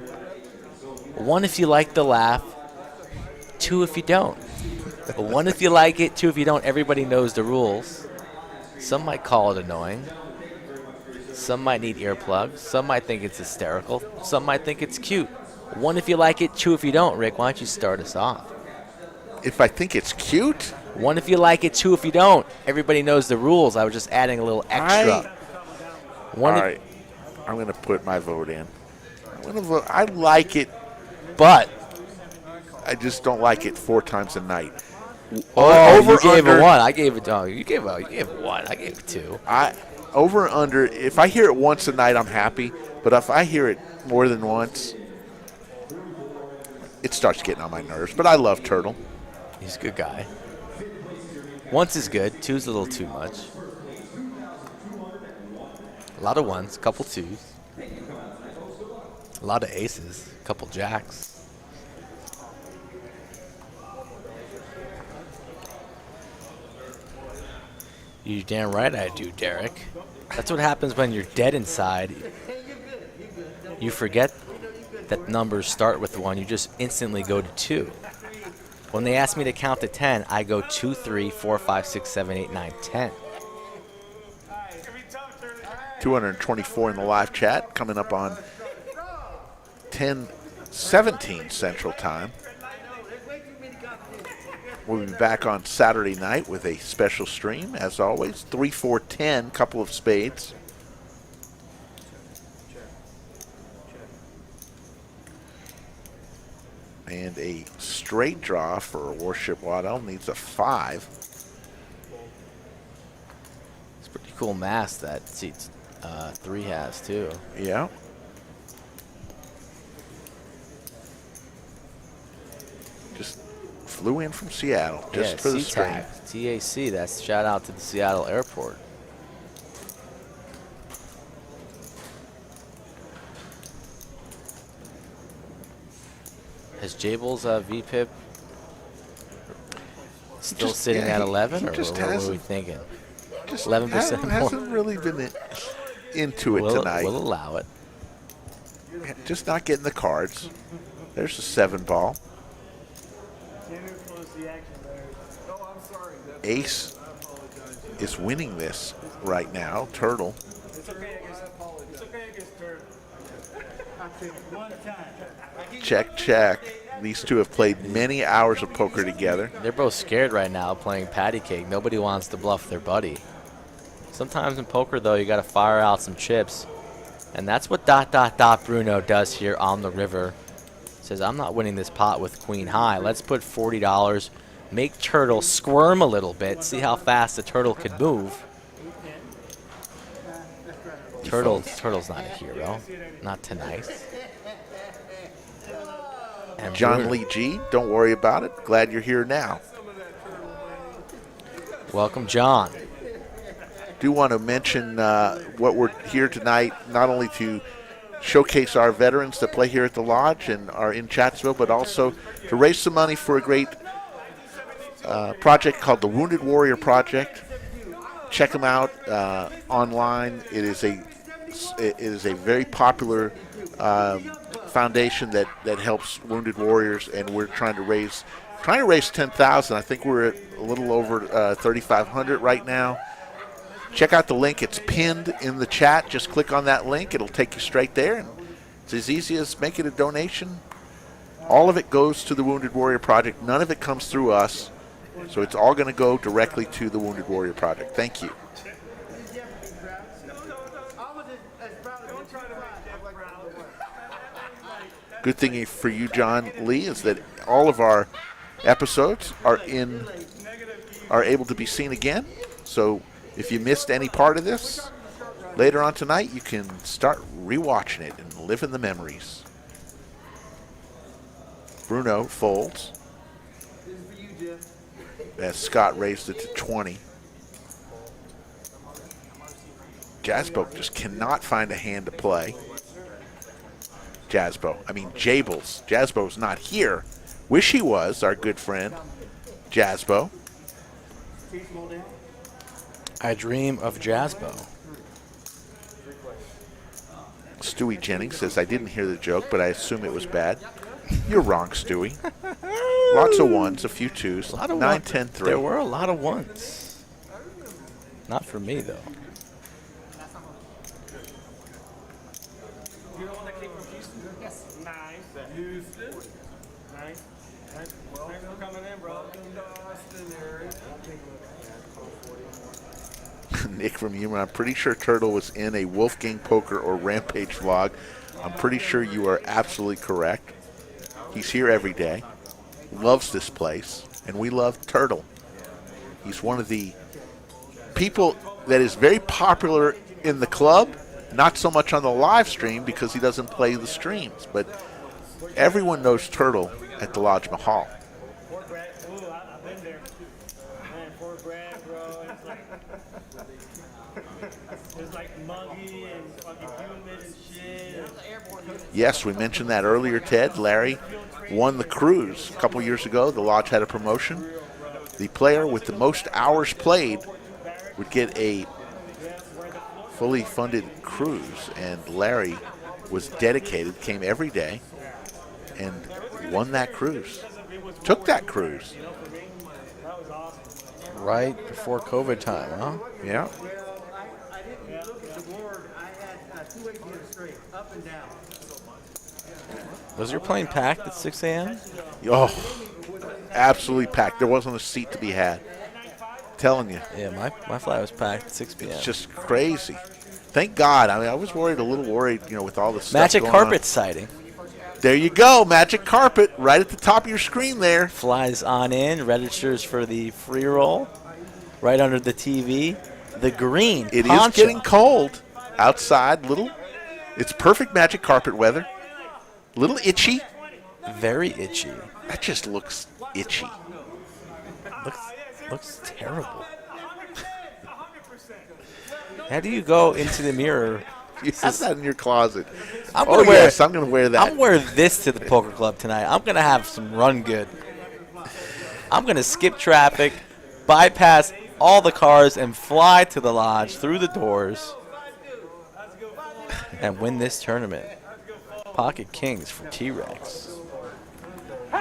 1 if you like the laugh. 2 if you don't. 1 if you like it. 2 if you don't. Everybody knows the rules. Some might call it annoying. Some might need earplugs. Some might think it's hysterical. Some might think it's cute. One if you like it, two if you don't. Rick, why don't you start us off? If I think it's cute, One if you like it, two if you don't. Everybody knows the rules. I was just adding a little extra. all right, I'm going to put my vote in. I'm going to vote. I like it, But I just don't like it 4 times a night. you gave it one. I gave it. Oh, you gave one. I gave it two. Over or under, if I hear it once a night, I'm happy. But if I hear it more than once, it starts getting on my nerves. But I love Turtle. He's a good guy. Once is good. Two's a little too much. A lot of ones, a couple twos. A lot of aces, a couple jacks. You damn right I do, Derek. That's what happens when you're dead inside. You forget that numbers start with 1. You just instantly go to 2. When they ask me to count to 10, I go 2, 3, 4, 5, 6, 7, 8, 9, 10. 224 in the live chat, coming up on 10:17 Central Time. We'll be back on Saturday night with a special stream, as always. 3, 4, 10, couple of spades. And a straight draw for Worship Waddell. Needs a 5. It's pretty cool mass that seats 3 has, too. Yeah. Just flew in from Seattle just for the stream. TAC, that's shout out to the Seattle airport. Has Jables VPIP still sitting at 11, or what are we thinking? 11% hasn't really been into it tonight. We'll allow it. Just not getting the cards. There's a 7 ball. Ace is winning this right now. Turtle. It's okay against Turtle. One time. Check, check. These two have played many hours of poker together. They're both scared right now playing patty cake. Nobody wants to bluff their buddy. Sometimes in poker, though, you got to fire out some chips. And that's what ... Bruno does here on the river. Says, I'm not winning this pot with queen high. Let's put $40. Make Turtle squirm a little bit. See how fast the turtle could move. Turtle's not a hero. Not tonight. And John Lee G, don't worry about it. Glad you're here now. Welcome, John. Do want to mention what we're here tonight, not only to showcase our veterans that play here at the Lodge and are in Chatsville, but also to raise some money for a great project called the Wounded Warrior Project. Check them out online. It is a very popular foundation that helps wounded warriors, and we're trying to raise $10,000. I think we're at a little over $3,500 right now. Check out the link. It's pinned in the chat. Just click on that link. It'll take you straight there. And it's as easy as making a donation. All of it goes to the Wounded Warrior Project. None of it comes through us. So it's all going to go directly to the Wounded Warrior Project. Thank you. Good thing for you, John Lee, is that all of our episodes are able to be seen again. So if you missed any part of this, later on tonight, you can start rewatching it and live in the memories. Bruno folds as Scott raised it to 20. Jasbo just cannot find a hand to play. Jables. Jasbo's not here. Wish he was, our good friend, Jasbo. I dream of Jasbo. Stewie Jennings says, I didn't hear the joke, but I assume it was bad. You're wrong, Stewie. Lots of ones, a few twos. 9, 10, 3. There were a lot of ones. Not for me, though. Nice. Houston. Nice. Thanks for coming in, bro. Welcome to Austin, Aaron. Nick from Humor, I'm pretty sure Turtle was in a Wolfgang Poker or Rampage vlog. I'm pretty sure you are absolutely correct. He's here every day, loves this place, and we love Turtle. He's one of the people that is very popular in the club, not so much on the live stream because he doesn't play the streams, but everyone knows Turtle at the Lodge Mahal. Fort Bragg. Ooh, I've been there. Man, Fort Bragg, bro. It's like muggy and fucking humid and shit. Yes, we mentioned that earlier, Ted. Larry won the cruise a couple years ago. The Lodge had a promotion. The player with the most hours played would get a fully funded cruise, and Larry was dedicated, came every day, and won that cruise. Took that cruise. Right before COVID time, huh? Yeah. Well, I didn't look at the board. I had 2 8 games straight, up and down. Was your plane packed at 6 a.m.? Oh, absolutely packed. There wasn't a seat to be had. Telling you. Yeah, my flight was packed at 6 p.m. It's just crazy. Thank God. I mean, I was a little worried, with all the stuff Magic going carpet on. sighting. There you go. Magic carpet right at the top of your screen there. Flies on in, registers for the free roll, right under the TV. The green It is poncho. getting cold outside. It's perfect magic carpet weather. Little itchy. Very itchy. That just looks itchy. Looks terrible. How do you go into the mirror? You have that in your closet. I'm Oh, gonna wear, yes, I'm going to wear that. I'm wearing this to the poker club tonight. I'm going to have some run good. I'm going to skip traffic, bypass all the cars, and fly to the lodge through the doors and win this tournament. Pocket Kings for T-Rex. A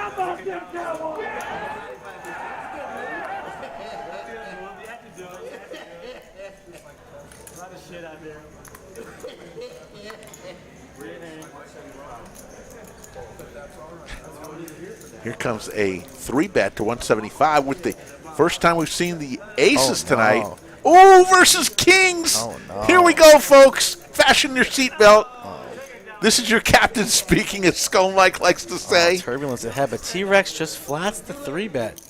lot of shit out there. Here comes a 3-bet to 175 with the first time we've seen the aces Oh, tonight. no. Oh, versus kings. Oh, no. Here we go, folks. Fasten your seatbelt. This is your captain speaking, as Skull Mike likes to say. Turbulence ahead, but T-Rex just flats the 3-bet.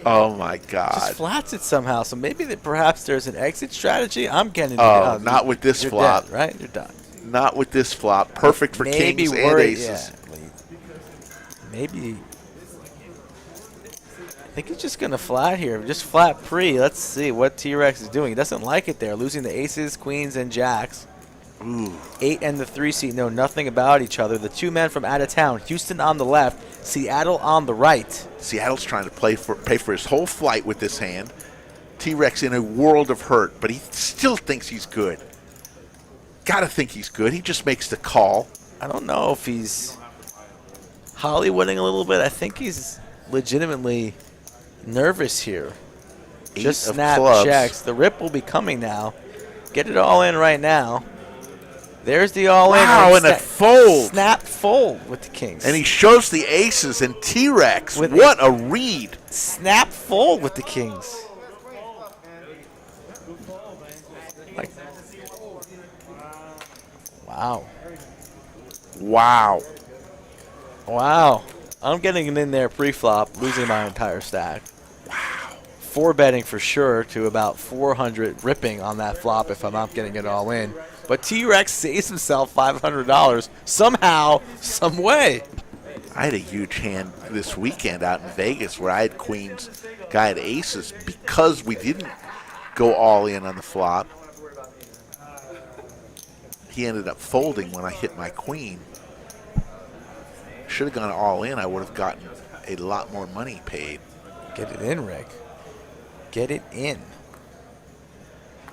Oh, my Just God. flats it somehow. So maybe that perhaps there's an exit strategy. I'm getting Oh, not with this you're flop. dead, right? You're done. Not with this flop. Perfect for Maybe kings and worry- aces. yeah, maybe. I think he's just going to flat here. Just flat pre. Let's see what T-Rex is doing. He doesn't like it there. Losing the aces, queens, and jacks. Ooh. 8 and the 3 seat know nothing about each other. The two men from out of town, Houston on the left, Seattle on the right. Seattle's trying to pay for his whole flight with this hand. T-Rex in a world of hurt, but he still thinks he's good. Gotta think he's good. He just makes the call. I don't know if he's Hollywooding a little bit. I think he's legitimately nervous here. Eight Just of snap clubs. checks. The rip will be coming now. Get it all in right now. There's the all in. Wow, and a fold. Snap fold with the kings. And he shows the aces and T-Rex. With What a read. snap fold with the kings. Like, wow. Wow. Wow. I'm getting it in there pre-flop, losing my entire stack. Wow. 4-betting for sure to about 400 ripping on that flop if I'm not getting it all in. But T-Rex saves himself $500 somehow, some way. I had a huge hand this weekend out in Vegas where I had queens, guy had aces because we didn't go all in on the flop. He ended up folding when I hit my queen. Should have gone all in. I would have gotten a lot more money paid. Get it in, Rick. Get it in.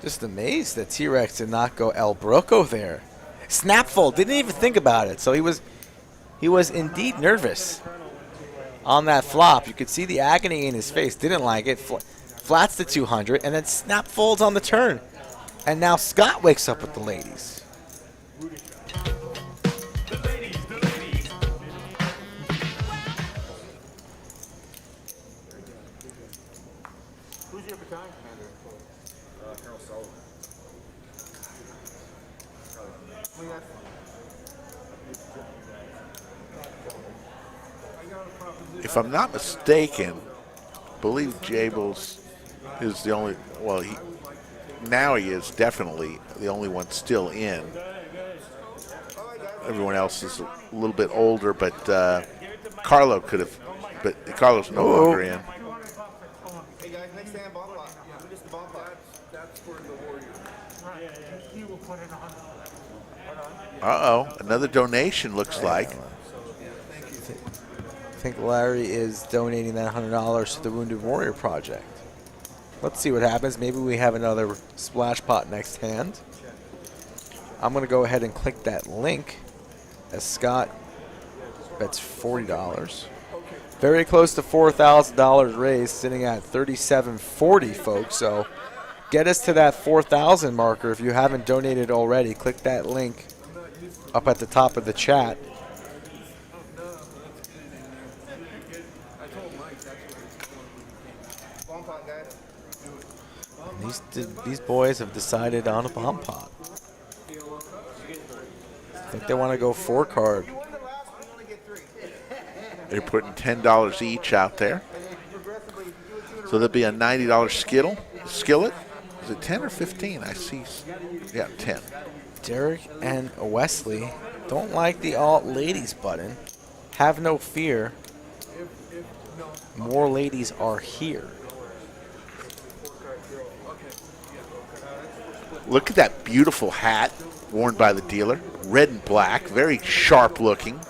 Just amazed that T-Rex did not go El Broco there. Snap fold. Didn't even think about it. So he was indeed nervous on that flop. You could see the agony in his face. Didn't like it. Flats the 200 and then snap folds on the turn. And now Scott wakes up with the ladies. If I'm not mistaken, I believe Jables is the only, well, now he is definitely the only one still in. Everyone else is a little bit older, but Carlo could have, but Carlo's no longer in. Hey guys, next time ball pot. Just the ball pot. That's for the Warriors. He will put in 100. Uh-oh, another donation looks like. I think Larry is donating that $100 to the Wounded Warrior Project. Let's see what happens. Maybe we have another splash pot next hand. I'm going to go ahead and click that link as Scott bets $40. Very close to $4,000 raised, sitting at $37.40, folks. So get us to that 4,000 marker. If you haven't donated already, click that link up at the top of the chat. These boys have decided on a bomb pot. I think they want to go 4-card. They're putting $10 each out there. So there'll be a $90 skillet. Is it 10 or 15? I see. Yeah, 10. Derek and Wesley don't like the alt ladies button. Have no fear. More ladies are here. Look at that beautiful hat worn by the dealer. Red and black, very sharp looking.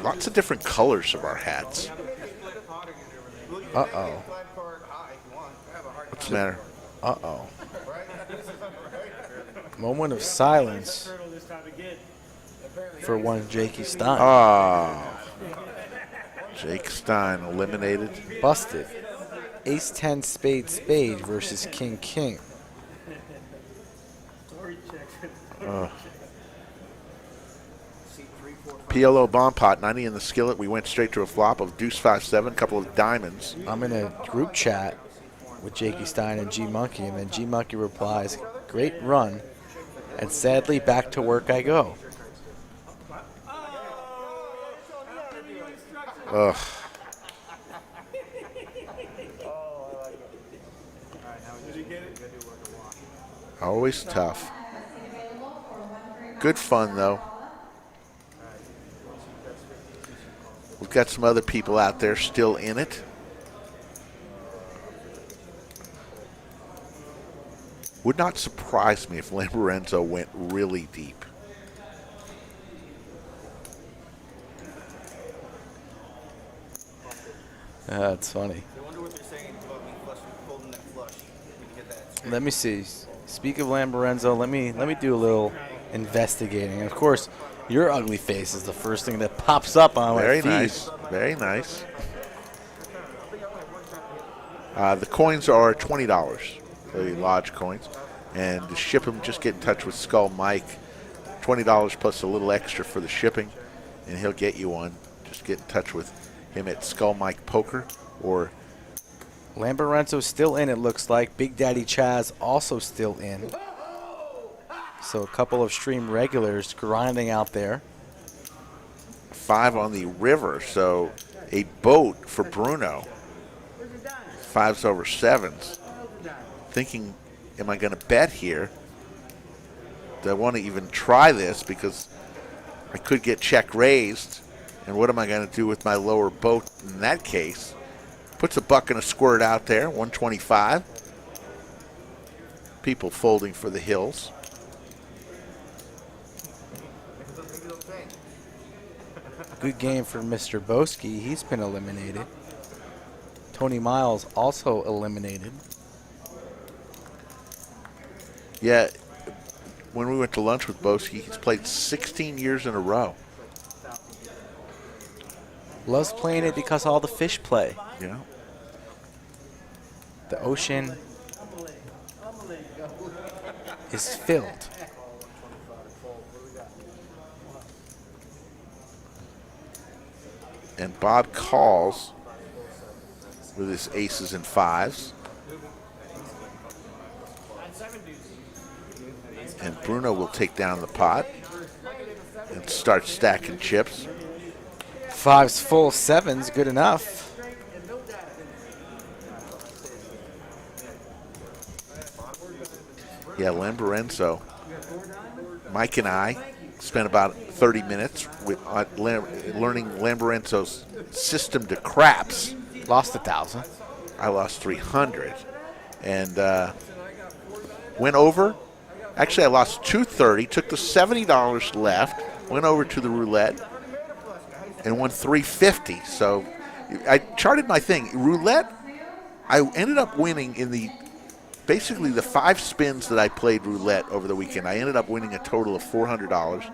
Lots of different colors of our hats. Uh-oh. What's the matter? Uh-oh. Moment of silence for one Jakey Stein. Oh. Jake Stein eliminated. Busted. Ace-10 spade versus king. PLO bomb pot, 90 in the skillet. We went straight to a flop of deuce 5-7, couple of diamonds. I'm in a group chat with Jakey Stein and G Monkey, and then G Monkey replies, "Great run," and sadly back to work I go. Ugh. Always tough. Good fun, though. We've got some other people out there still in it. Would not surprise me if Lamborenzo went really deep. That's funny. Let me see. Speak of Lamborenzo, let me do a little investigating. Of course, your ugly face is the first thing that pops up on my feed. Very nice. Very nice. The coins are $20, the Lodge coins. And to ship them, just get in touch with Skull Mike. $20 plus a little extra for the shipping, and he'll get you one. Just get in touch with him at Skull Mike Poker or Lamborenzo's still in, it looks like. Big Daddy Chaz also still in. So a couple of stream regulars grinding out there. 5 on the river, so a boat for Bruno. 5s over 7s. Thinking, am I going to bet here? Do I want to even try this because I could get check raised? And what am I going to do with my lower boat in that case? Puts a buck and a squirt out there, 125. People folding for the hills. Good game for Mr. Boski. He's been eliminated. Tony Miles also eliminated. Yeah, when we went to lunch with Boski, he's played 16 years in a row. Loves playing it because all the fish play. Yeah. The ocean is filled. And Bob calls with his aces and 5s. And Bruno will take down the pot and start stacking chips. 5's full, 7's good enough. Yeah, Lamborenzo. Mike and I spent about 30 minutes learning Lamborenzo's system to craps. Lost 1,000. I lost 300 and went over. Actually, I lost 230, took the $70 left, went over to the roulette, and won 350. So I charted my thing. Roulette, I ended up winning in basically the 5 spins that I played roulette over the weekend. I ended up winning a total of $400.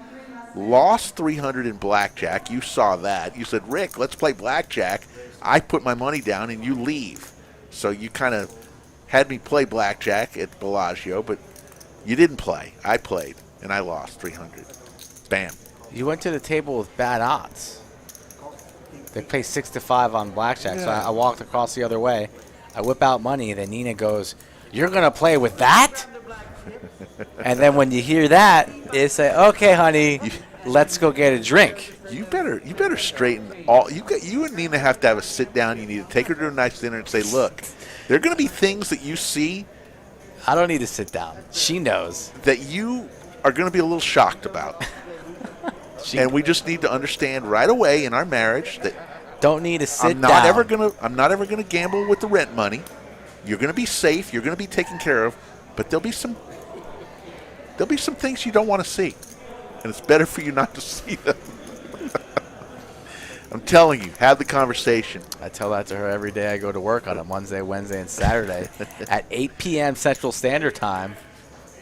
Lost 300 in blackjack. You saw that. You said, Rick, let's play blackjack. I put my money down and you leave. So you kind of had me play blackjack at Bellagio, but you didn't play. I played, and I lost 300. Bam. You went to the table with bad odds. They play 6 to 5 on blackjack, so I walked across the other way. I whip out money, and then Nina goes, "You're going to play with that?" And then when you hear that, it's like, "Okay, honey, let's go get a drink." You better straighten all. You and Nina have to have a sit down. You need to take her to a nice dinner and say, "Look, there are going to be things that you see." I don't need to sit down. She knows. That you are going to be a little shocked about. And we just need to understand right away in our marriage that don't need to sit I'm down. I'm not ever going to gamble with the rent money. You're going to be safe. You're going to be taken care of. But there'll be some things you don't want to see, and it's better for you not to see them. I'm telling you, have the conversation. I tell that to her every day I go to work on a Monday, Wednesday, and Saturday. At 8 p.m. Central Standard Time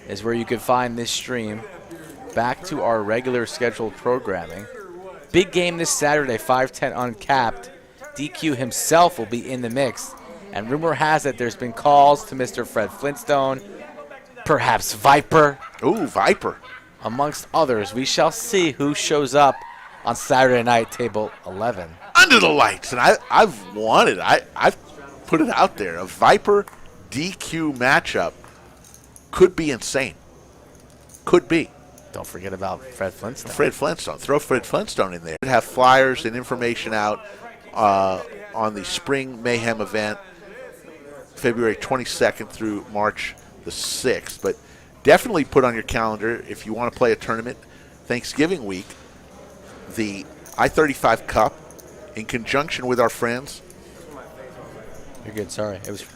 is where you can find this stream. Back to our regular scheduled programming. Big game this Saturday, 5:10 uncapped. DQ himself will be in the mix. And rumor has it there's been calls to Mr. Fred Flintstone, perhaps Viper. Ooh, Viper. Amongst others. We shall see who shows up on Saturday night, table 11. Under the lights. And I've put it out there. A Viper DQ matchup could be insane. Could be. Don't forget about Fred Flintstone. Fred Flintstone. Throw Fred Flintstone in there. We have flyers and information out on the Spring Mayhem event, February 22nd through March the 6th. But definitely put on your calendar if you want to play a tournament Thanksgiving week, the I-35 Cup, in conjunction with our friends. You're good, sorry. It was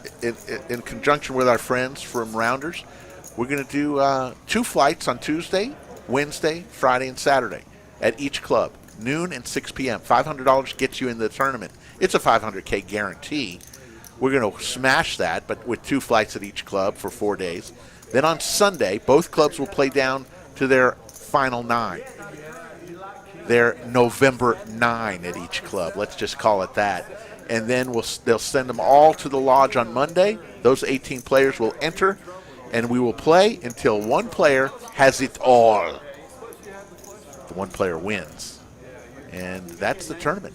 in conjunction with our friends from Rounders. We're going to do 2 flights on Tuesday, Wednesday, Friday, and Saturday at each club, noon and 6 p.m. $500 gets you in the tournament. It's a $500K guarantee. We're going to smash that, but with 2 flights at each club for 4 days. Then on Sunday, both clubs will play down to their final 9. They're November 9 at each club. Let's just call it that. And then they'll send them all to the lodge on Monday. Those 18 players will enter, and we will play until one player has it all. The one player wins. And that's the tournament.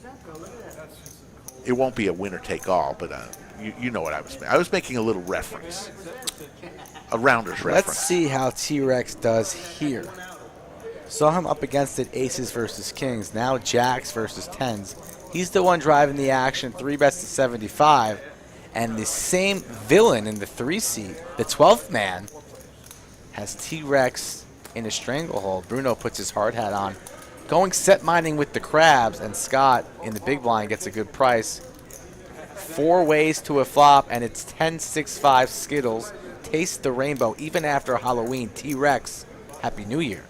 It won't be a winner-take-all, but you know what I was making. I was making a little reference. A Rounders reference. Let's see how T-Rex does here. Saw him up against it, aces versus kings. Now jacks versus tens. He's the one driving the action, 3 bets to 75. And the same villain in the 3 seat, the 12th man, has T-Rex in a stranglehold. Bruno puts his hard hat on. Going set mining with the crabs, and Scott in the big blind gets a good price. 4 ways to a flop, and it's 10-6-5 Skittles. Taste the rainbow even after Halloween. T-Rex, Happy New Year.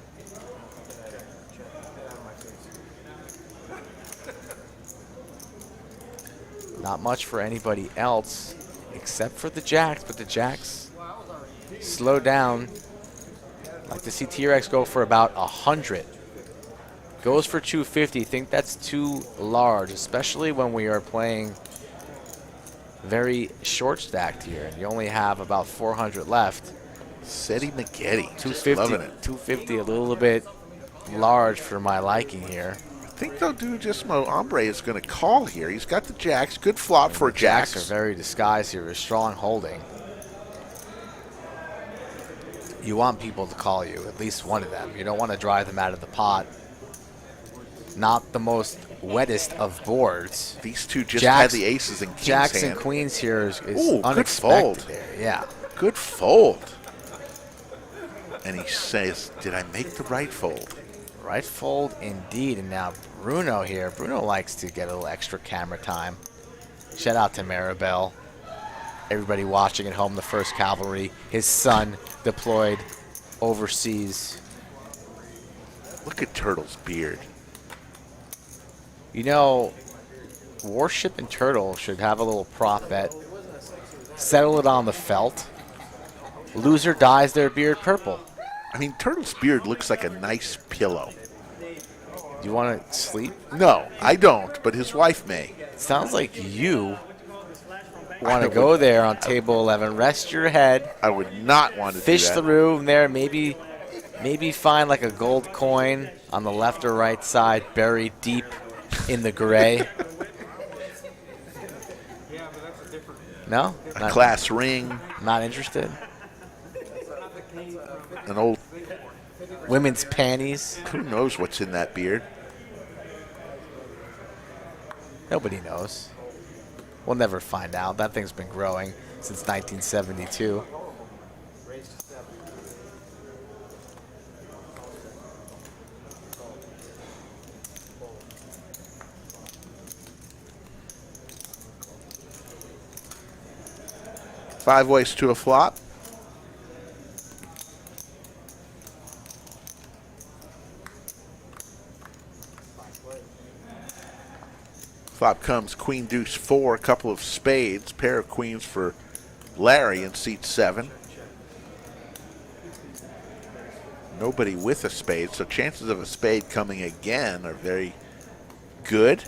Not much for anybody else except for the jacks, but the jacks slow down. Like to see T-Rex go for about 100. Goes for 250. Think that's too large, especially when we are playing very short stacked here. And you only have about 400 left. Seti McGetty, 250, loving it. 250, a little bit large for my liking here. I think they'll do just Hombre is going to call here. He's got the jacks. Good flop for a jacks. Jacks are very disguised here. A strong holding. You want people to call you, at least one of them. You don't want to drive them out of the pot. Not the most wettest of boards. These two just had the aces and kings Jacks and hand. queens here is Ooh, unexpected good fold. there. Yeah. Good fold. And he says, did I make the right fold? Right fold indeed. And now Bruno here. Bruno likes to get a little extra camera time. Shout out to Maribel. Everybody watching at home, the 1st Cavalry. His son deployed overseas. Look at Turtle's beard. You know, Warship and Turtle should have a little prop bet. Settle it on the felt. Loser dyes their beard purple. I mean, Turtle's beard looks like a nice pillow. Do you want to sleep? No, I don't, but his wife may. Sounds like you want to go there on table 11. Rest your head. I would not want to Fish do that. the room there. Maybe find like a gold coin on the left or right side, buried deep in the gray. No? A class ring. Not interested? An old, Women's panties? who knows what's in that beard? Nobody knows. We'll never find out. That thing's been growing since 1972. Five ways to a flop. Flop comes queen, deuce, 4, a couple of spades, pair of queens for Larry in seat 7. Nobody with a spade, so chances of a spade coming again are very good.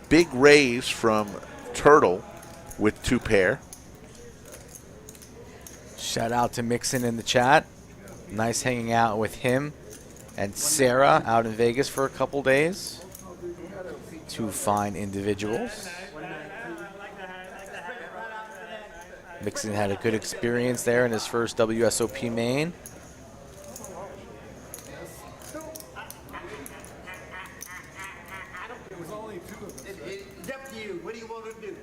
Big raise from Turtle with 2 pair. Shout out to Mixon in the chat. Nice hanging out with him and Sarah out in Vegas for a couple days. 2 fine individuals. Mixon had a good experience there in his first WSOP main. It's up to you. What do you want to do?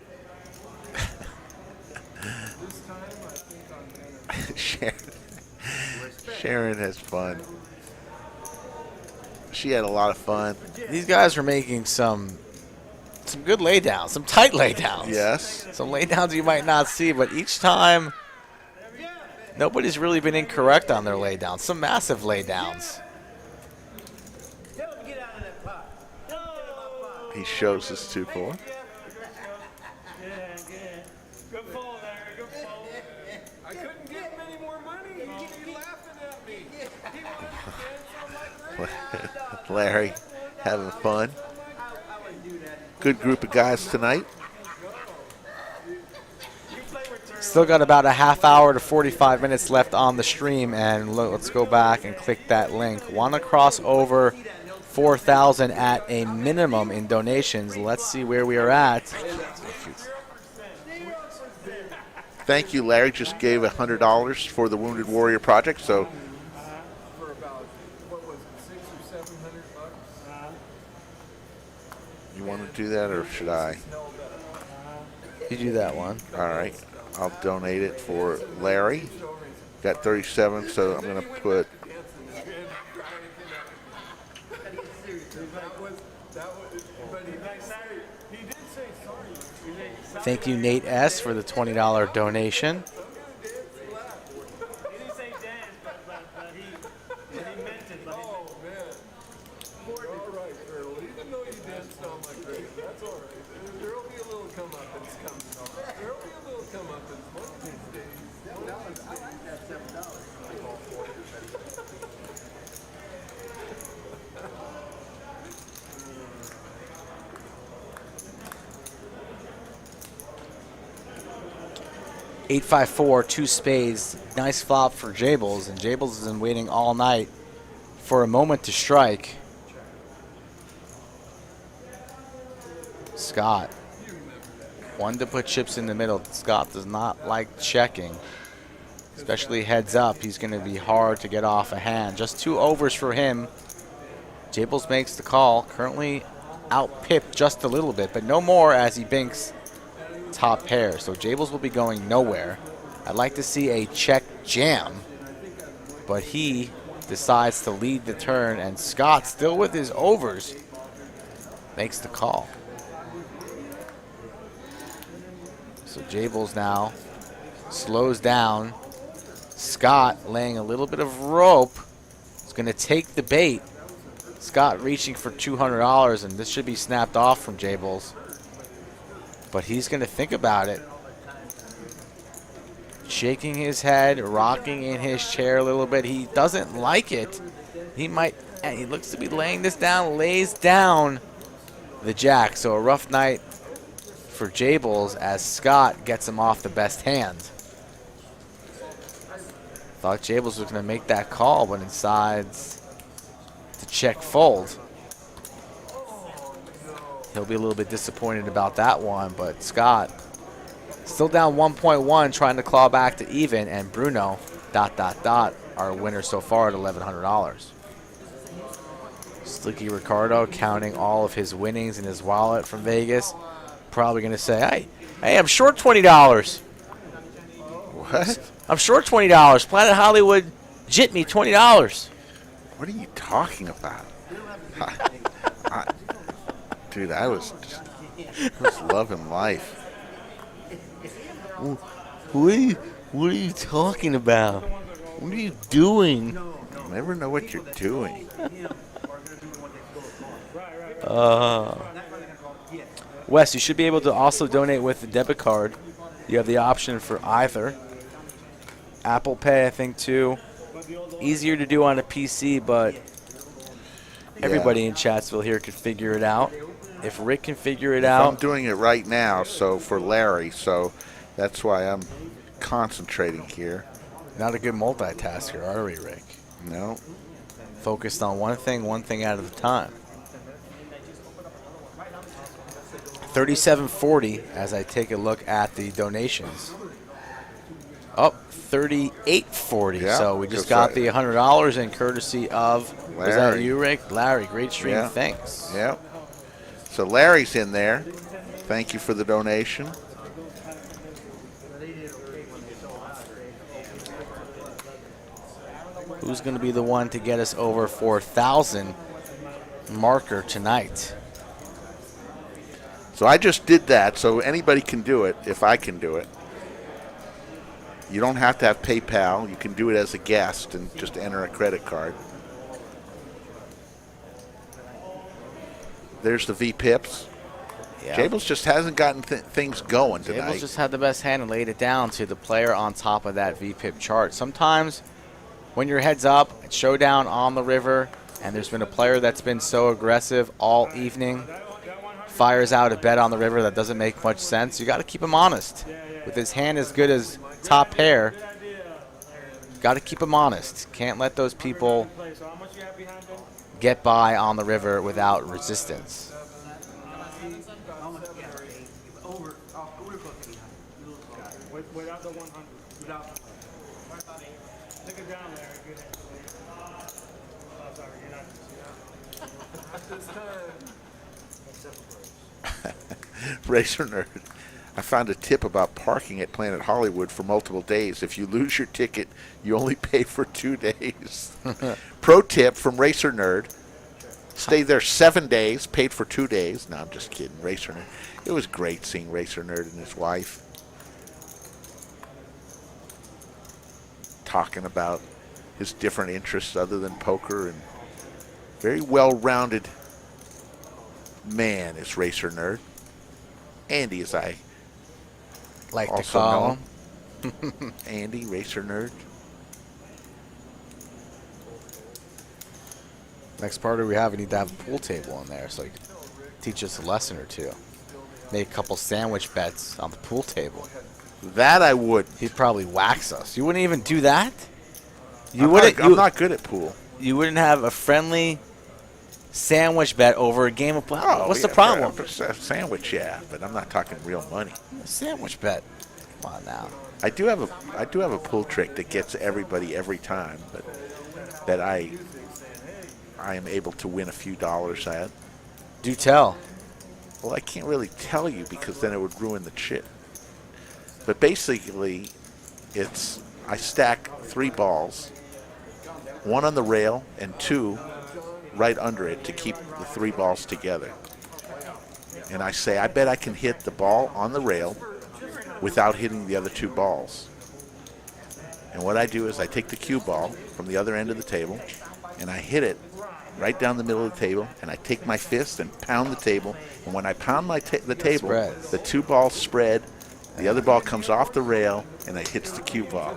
Sharon has fun. She had a lot of fun. These guys are making some good laydowns, some tight laydowns. Yes. Some laydowns you might not see, but each time nobody's really been incorrect on their laydowns. Some massive laydowns. Tell him to get out of that pot. He shows his 2-4. Good fold, Larry. Good fold. I couldn't give him any more money. He'd be laughing at me. He wanted to dance on my grave. Larry having fun. Good group of guys tonight. Still got about a half hour to 45 minutes left on the stream, and let's go back and click that link. Want to cross over 4,000 at a minimum in donations. Let's see where we are at. Thank you, Larry. Just gave $100 for the Wounded Warrior Project. So For about, what was it, $600 or $700? you want to do that, or should I? You do that one. All right. I'll donate it for Larry. Got 37, so I'm going to put Thank you, Nate S., for the $20 donation. He didn't say dance, but he meant it. But Oh, man. All right, Earl. Even though you danced on my grave, that's all right. There'll be a little comeuppance coming on. There'll be a little comeuppance one of these days. Eight, 5-4, 2 spades. Nice flop for Jables, and Jables has been waiting all night for a moment to strike. Scott. One to put chips in the middle. Scott does not like checking, especially heads up. He's going to be hard to get off a hand. Just 2 overs for him. Jables makes the call. Currently out-pipped just a little bit, but no more as he binks top pair. So Jables will be going nowhere. I'd like to see a check jam, but he decides to lead the turn, and Scott, still with his overs, makes the call. So Jables now slows down. Scott laying a little bit of rope. Is going to take the bait. Scott reaching for $200, and this should be snapped off from Jables. But he's going to think about it. Shaking his head, rocking in his chair a little bit. He doesn't like it. He looks to be laying this down, lays down the jack. So a rough night for Jables as Scott gets him off the best hand. Thought Jables was going to make that call, but decides to check fold. He'll be a little bit disappointed about that one, but Scott still down 1.1, trying to claw back to even, and Bruno, ... our winner so far at $1,100. Slicky Ricardo counting all of his winnings in his wallet from Vegas. Probably going to say, hey, I'm short $20. What? I'm short $20. Planet Hollywood jit me $20. What are you talking about? Dude, I was loving life. What are you talking about? What are you doing? You never know what you're doing. Wes, you should be able to also donate with the debit card. You have the option for either. Apple Pay, I think, too. Easier to do on a PC, but everybody in Chatsville here could figure it out. If Rick can figure it out. I'm doing it right now, so for Larry, so that's why I'm concentrating here. Not a good multitasker, are we, Rick? No. Focused on one thing at a time. 37.40 as I take a look at the donations. Up 38.40. Yeah, So we just got the $100 in courtesy of, was that Larry. you, Rick? Larry, great stream. Yeah. Thanks. Yep. So Larry's in there. Thank you for the donation. Who's going to be the one to get us over 4,000 marker tonight? So I just did that, so anybody can do it if I can do it. You don't have to have PayPal. You can do it as a guest and just enter a credit card. There's the V-Pips. Yeah. Jables just hasn't gotten things going tonight. Jables just had the best hand and laid it down to the player on top of that VPIP chart. Sometimes when your head's up, it's showdown on the river, and there's been a player that's been so aggressive all evening, fires out a bet on the river that doesn't make much sense. You got to keep him honest. With his hand as good as top pair, got to keep him honest. Can't let those people get by on the river without resistance. Without the 100. Without. Look it down there. Good. Oh, sorry, you're not. At this time. Racer Nerd. I found a tip about parking at Planet Hollywood for multiple days. If you lose your ticket, you only pay for 2 days. Pro tip from Racer Nerd. Stayed there 7 days, paid for 2 days. No, I'm just kidding. Racer Nerd. It was great seeing Racer Nerd and his wife talking about his different interests other than poker, and very well-rounded man is Racer Nerd. Andy, as I Like to also call know him. him. Andy, Racer Nerd. Next party we have, we need to have a pool table in there so you can teach us a lesson or two. Make a couple sandwich bets on the pool table. That I would. He'd probably wax us. You wouldn't even do that? I'm not good at pool. You wouldn't have a friendly sandwich bet over a game of. Oh, What's the yeah, problem? for a sandwich, yeah, but I'm not talking real money. A sandwich bet. Come on now. I do have a pool trick that gets everybody every time, but that I am able to win a few dollars at. Do tell. Well, I can't really tell you because then it would ruin the chip. But basically, I stack 3 balls, 1 on the rail and 2 right under it to keep the 3 balls together. And I say, I bet I can hit the ball on the rail without hitting the other 2 balls. And what I do is I take the cue ball from the other end of the table and I hit it right down the middle of the table, and I take my fist and pound the table. And when I pound the table, spreads. the 2 balls spread, the other ball comes off the rail, and it hits the cue ball.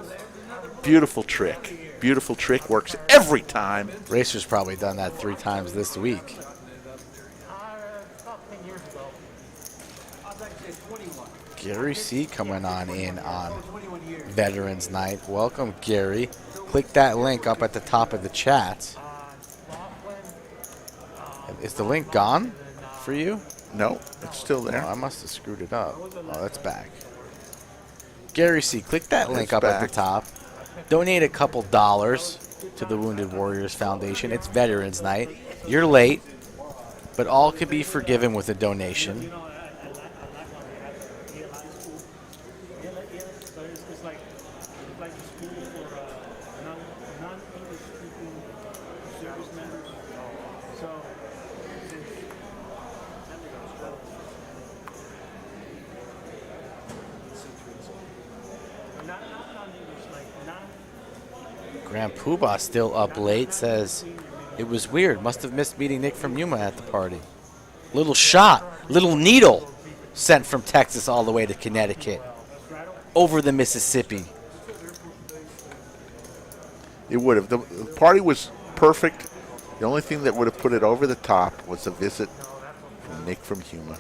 Beautiful trick. Beautiful trick. Works every time. Racer's probably done that 3 times this week. About 10 years ago. I was actually 21. Gary C. coming on in on 21 years. Veterans Night. Welcome, Gary. Click that link up at the top of the chat. Is the link gone for you? No, it's still there. Oh, I must have screwed it up. Oh, that's back. Gary C., click that link It's up at back. the top. Donate a couple dollars to the Wounded Warriors Foundation. It's Veterans Night. You're late, but all can be forgiven with a donation. It's like the school for non-English speaking service members. So, not non-English, like non. Grand Poobah still up late, says, it was weird. Must have missed meeting Nick from Yuma at the party. Little shot, little needle sent from Texas all the way to Connecticut. Over the Mississippi. It would have. The party was perfect. The only thing that would have put it over the top was a visit from Nick from Yuma.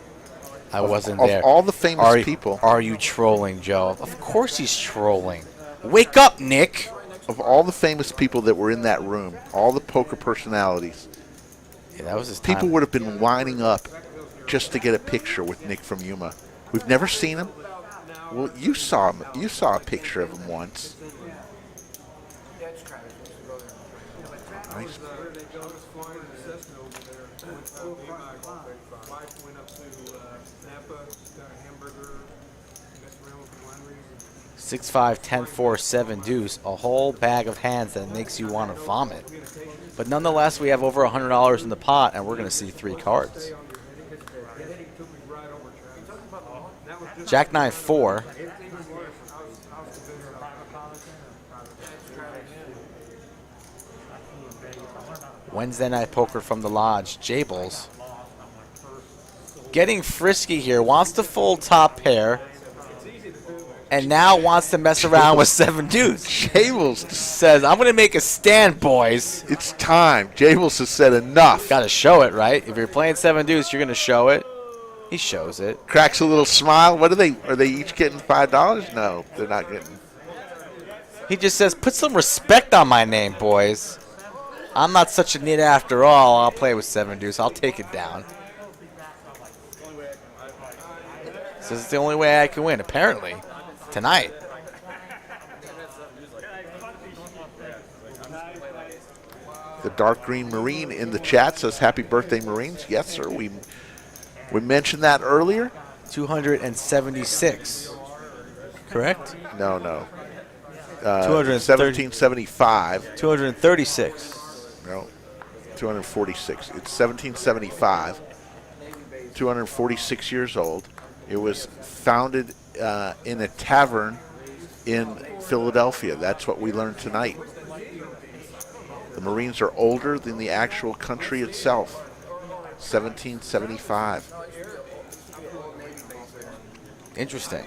I wasn't Of there. all the famous people. Are you trolling, Joe? Of course he's trolling. Wake up, Nick. Of all the famous people that were in that room, all the poker personalities, Yeah, that was his time. people would have been lining up just to get a picture with Nick from Yuma. We've never seen him. Well, you saw him. You saw a picture of him once. Nice. Wife went up to Napa, got a hamburger, messed around with the wineries. 6'5", 10, 4, 7 deuce. A whole bag of hands that makes you want to vomit. But nonetheless, we have over $100 in the pot, and we're going to see 3 cards. Jack 9, 4. Wednesday night poker from the lodge. Jables getting frisky here. Wants to fold top pair. And now wants to mess around with 7 deuce. Jables Says, I'm going to make a stand, boys. It's time. Jables has said enough. Got to show it, right? If you're playing 7 deuce, you're going to show it. He shows it. Cracks a little smile. What are they? Are they each getting $5? No, they're not getting. He just says, put some respect on my name, boys. I'm not such a nit after all. I'll play with 7 deuce. I'll take it down. Says it's the only way I can win, apparently, tonight. The dark green Marine in the chat says, "Happy birthday, Marines." Yes, sir. We mentioned that earlier. 276. Correct? No. 230 1775. 236. No, 246. It's 1775. 246 years old. It was founded in a tavern in Philadelphia. That's what we learned tonight. The Marines are older than the actual country itself. 1775. Interesting.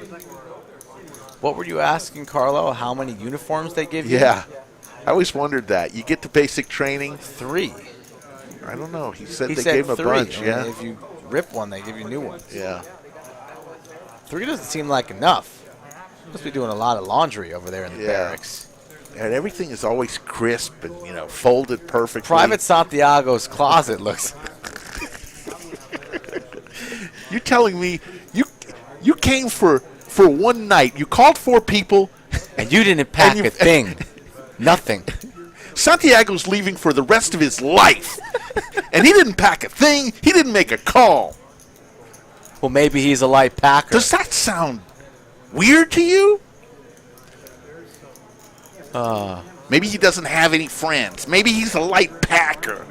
What were you asking, Carlo? How many uniforms they give you? Yeah, I always wondered that. You get the basic training. 3. I don't know. He said He they said gave him 3. a bunch. I mean, Yeah, if you rip one, they give you new ones. yeah. 3 doesn't seem like enough. Must be doing a lot of laundry over there in the Yeah. barracks. And everything is always crisp and, folded perfectly. Private Santiago's closet looks. You're telling me you came for one night. You called 4 people. And you didn't pack a thing. Nothing. Santiago's leaving for the rest of his life. And he didn't pack a thing. He didn't make a call. Well, maybe he's a light packer. Does that sound weird to you? Maybe he doesn't have any friends. Maybe he's a light packer.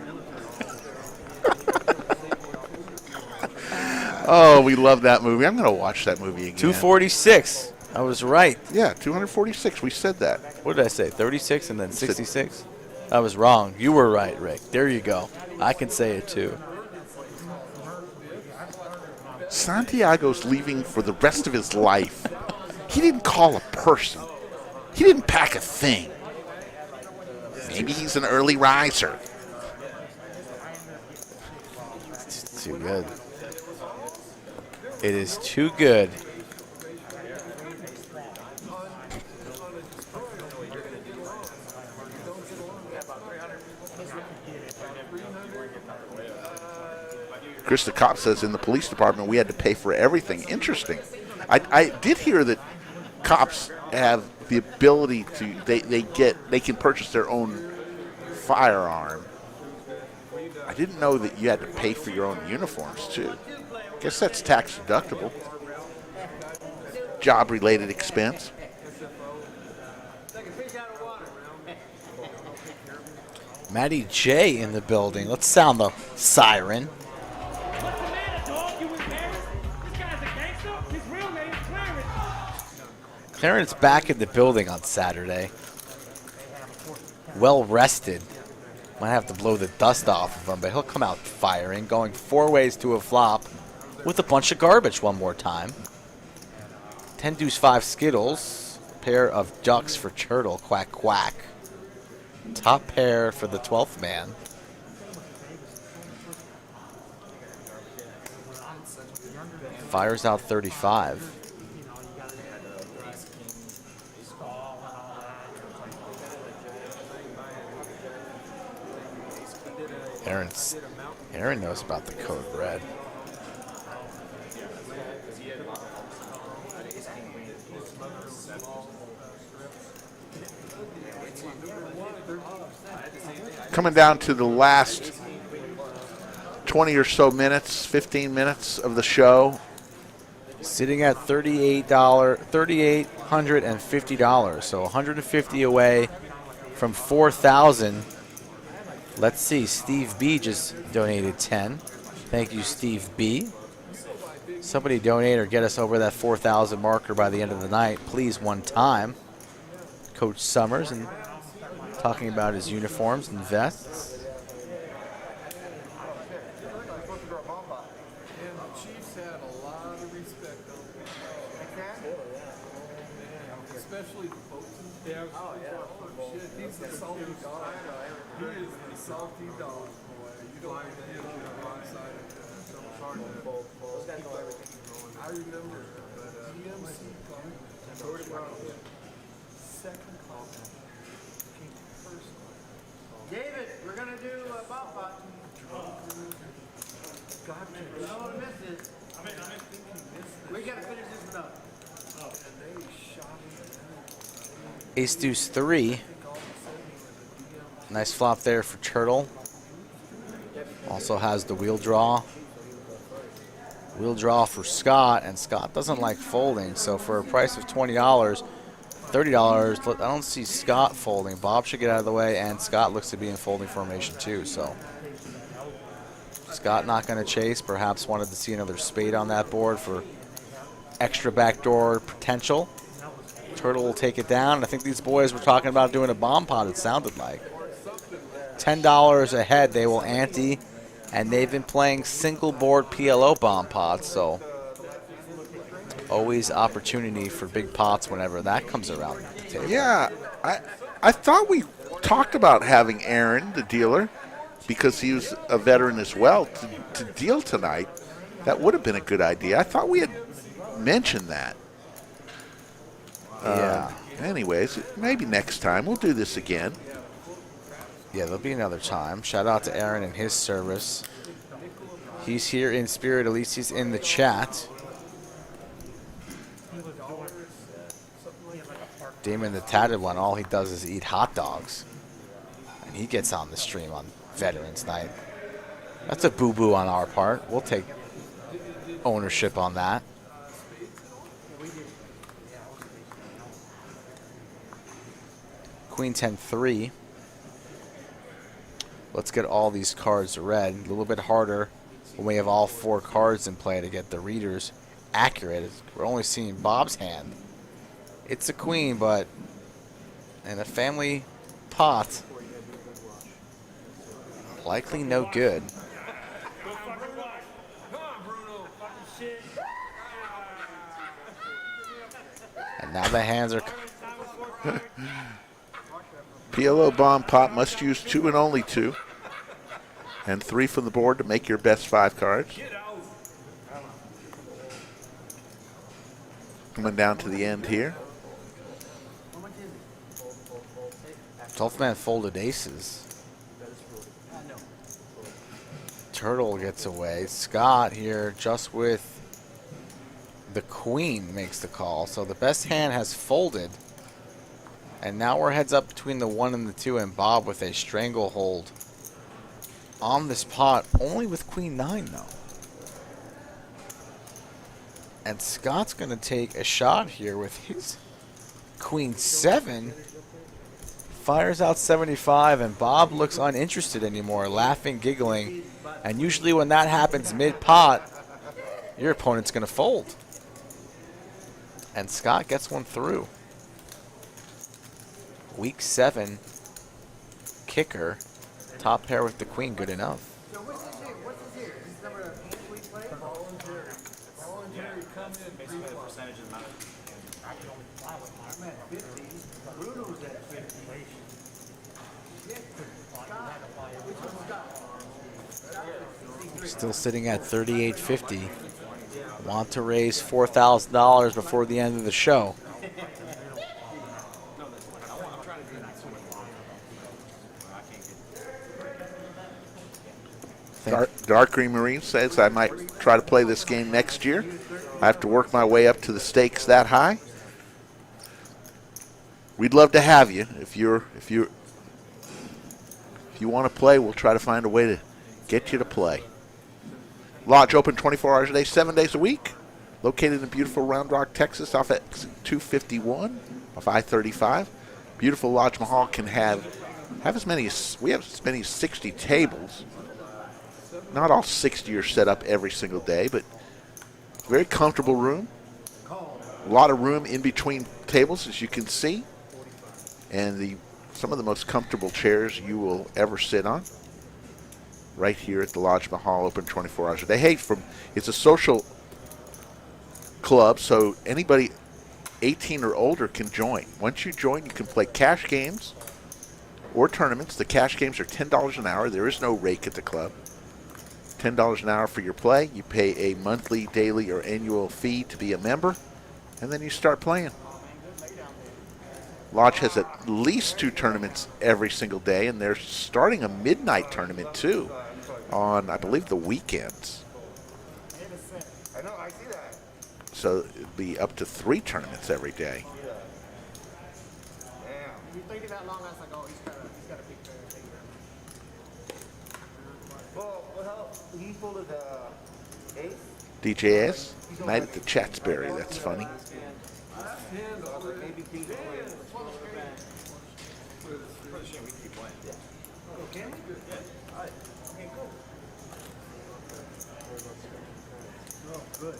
Oh, we love that movie. I'm going to watch that movie again. 246. I was right. Yeah, 246. We said that. What did I say? 36 and then 66? I was wrong. You were right, Rick. There you go. I can say it too. Santiago's leaving for the rest of his life. He didn't call a person. He didn't pack a thing. Maybe he's an early riser. It's too good. It is too good. Chris the cop says in the police department we had to pay for everything. Interesting. I did hear that cops have the ability to they can purchase their own firearm. I didn't know that you had to pay for your own uniforms too. Guess that's tax deductible. Job related expense. Matty J in the building. Let's sound the siren. Clarence back in the building on Saturday. Well rested. Might have to blow the dust off of him, but he'll come out firing, going 4 ways to a flop with a bunch of garbage one more time. 10 deuce 5 Skittles. Pair of ducks for Turtle. Quack, quack. Top pair for the 12th man. Fires out 35. Aaron knows about the code red. Coming down to the last 20 or so minutes, 15 minutes of the show. Sitting at $3,850, so $150 away from $4,000. Let's see, Steve B just donated 10. Thank you, Steve B. Somebody donate or get us over that 4,000 marker by the end of the night, please, one time. Coach Summers and talking about his uniforms and vests. Especially the folks in the oh, yeah. Oh, shit, he's the salty dog. He is the salty dog, boy. You don't have to hit on the wrong side of it. So it's hard to keep everything going. I remember DMC called second call came first call. David, we're going to do a bop bot. God, I don't want to miss this. We got to finish this one up. and they shot him. Ace deuce 3. Nice flop there for Turtle. Also has the wheel draw. Wheel draw for Scott, and Scott doesn't like folding, so for a price of $20, $30, I don't see Scott folding. Bob should get out of the way, and Scott looks to be in folding formation too, so. Scott not going to chase, perhaps wanted to see another spade on that board for extra backdoor potential. Turtle will take it down. I think these boys were talking about doing a bomb pot, it sounded like. $10 ahead, they will ante, and they've been playing single board PLO bomb pots, so always opportunity for big pots whenever that comes around the table. Yeah, I thought we talked about having Aaron, the dealer, because he was a veteran as well, to deal tonight. That would have been a good idea. I thought we had mentioned that. Yeah. Anyways, maybe next time. We'll do this again. Yeah, there'll be another time. Shout out to Aaron and his service. He's here in spirit. At least he's in the chat. Damon the Tatted One, all he does is eat hot dogs. And he gets on the stream on Veterans Night. That's a boo-boo on our part. We'll take ownership on that. Queen 10-3. Let's get all these cards read. A little bit harder when we have all 4 cards in play to get the readers accurate. We're only seeing Bob's hand. It's a queen, but in a family pot, likely no good. And now the hands are... PLO bomb pot must use 2 and only 2. And 3 from the board to make your best 5 cards. Coming down to the end here. 12th man folded aces. Turtle gets away. Scott here just with the queen makes the call. So the best hand has folded. And now we're heads up between the 1 and the 2, and Bob with a stranglehold on this pot, only with queen 9 though. And Scott's going to take a shot here with his queen 7. Fires out 75, and Bob looks uninterested anymore, laughing, giggling. And usually when that happens mid-pot, your opponent's going to fold. And Scott gets one through. Week 7 kicker, top pair with the queen, good enough. So what's this here? What's this here? Is this number of hands we play? Voluntary come in. Basically the percentage amount of I'm at 50. Bruno's at 50. Still sitting at 38.50. Want to raise $4,000 before the end of the show. Dark Green Marine says I might try to play this game next year. I have to work my way up to the stakes that high. We'd love to have you. If you want to play, we'll try to find a way to get you to play. Lodge open 24 hours a day, 7 days a week. Located in beautiful Round Rock, Texas, off at 251 off I-35. Beautiful Lodge Mahal can have as many as 60 tables. Not all 60 are set up every single day, but very comfortable room. A lot of room in between tables, as you can see. And some of the most comfortable chairs you will ever sit on. Right here at the Lodge Mahal, open 24 hours a day. Hey, it's a social club, so anybody 18 or older can join. Once you join, you can play cash games or tournaments. The cash games are $10 an hour. There is no rake at the club. $10 an hour for your play. You pay a monthly, daily, or annual fee to be a member, and then you start playing. Lodge has at least 2 tournaments every single day, and they're starting a midnight tournament too on, I believe, the weekends. I know, I see that. So it'll be up to 3 tournaments every day. You thinking that long, I was like, oh, he's got a big thing. Well, he pulled the ace. DJS, night at the Chatsberry. That's funny. Maybe king queen. Can we? All right. Okay, cool. Oh, good.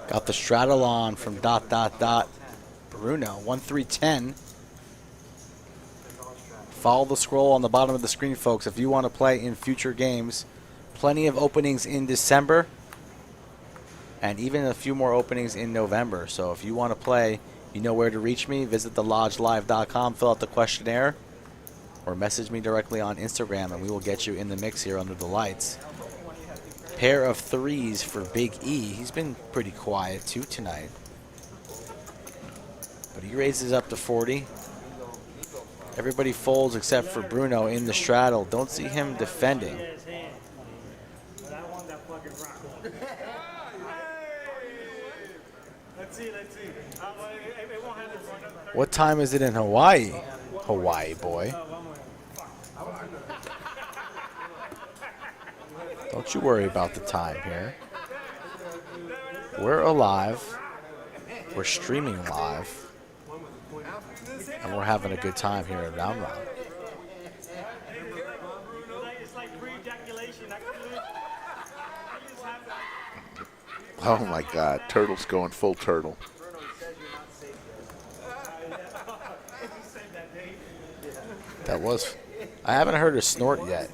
Got the straddle on from ... Bruno, 1-3-10. Follow the scroll on the bottom of the screen, folks, if you want to play in future games. Plenty of openings in December, and even a few more openings in November. So if you want to play, you know where to reach me. Visit thelodgelive.com, fill out the questionnaire, or message me directly on Instagram, and we will get you in the mix here under the lights. Pair of threes for Big E. He's been pretty quiet too tonight. But he raises up to 40. Everybody folds except for Bruno in the straddle. Don't see him defending. What time is it in Hawaii? Hawaii boy. Don't you worry about the time here. We're alive. We're streaming live. And we're having a good time here at Round Rock. Oh my God, Turtle's going full turtle. That was, I haven't heard her snort yet.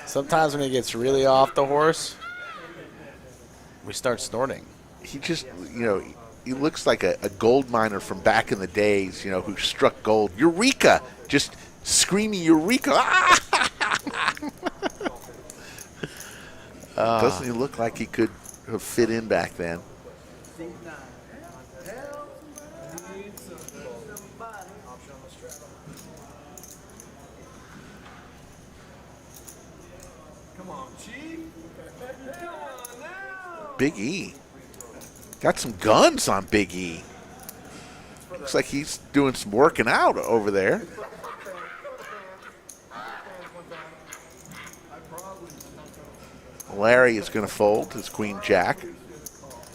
Sometimes when he gets really off the horse, we start snorting. He just, you know, he looks like a gold miner from back in the days, you know, who struck gold. Eureka! Just screaming Eureka! Doesn't he look like he could have fit in back then? Come on, Chief. Come on now. Big E. Got some guns on Big E. Looks like he's doing some working out over there. Larry is going to fold his Queen Jack.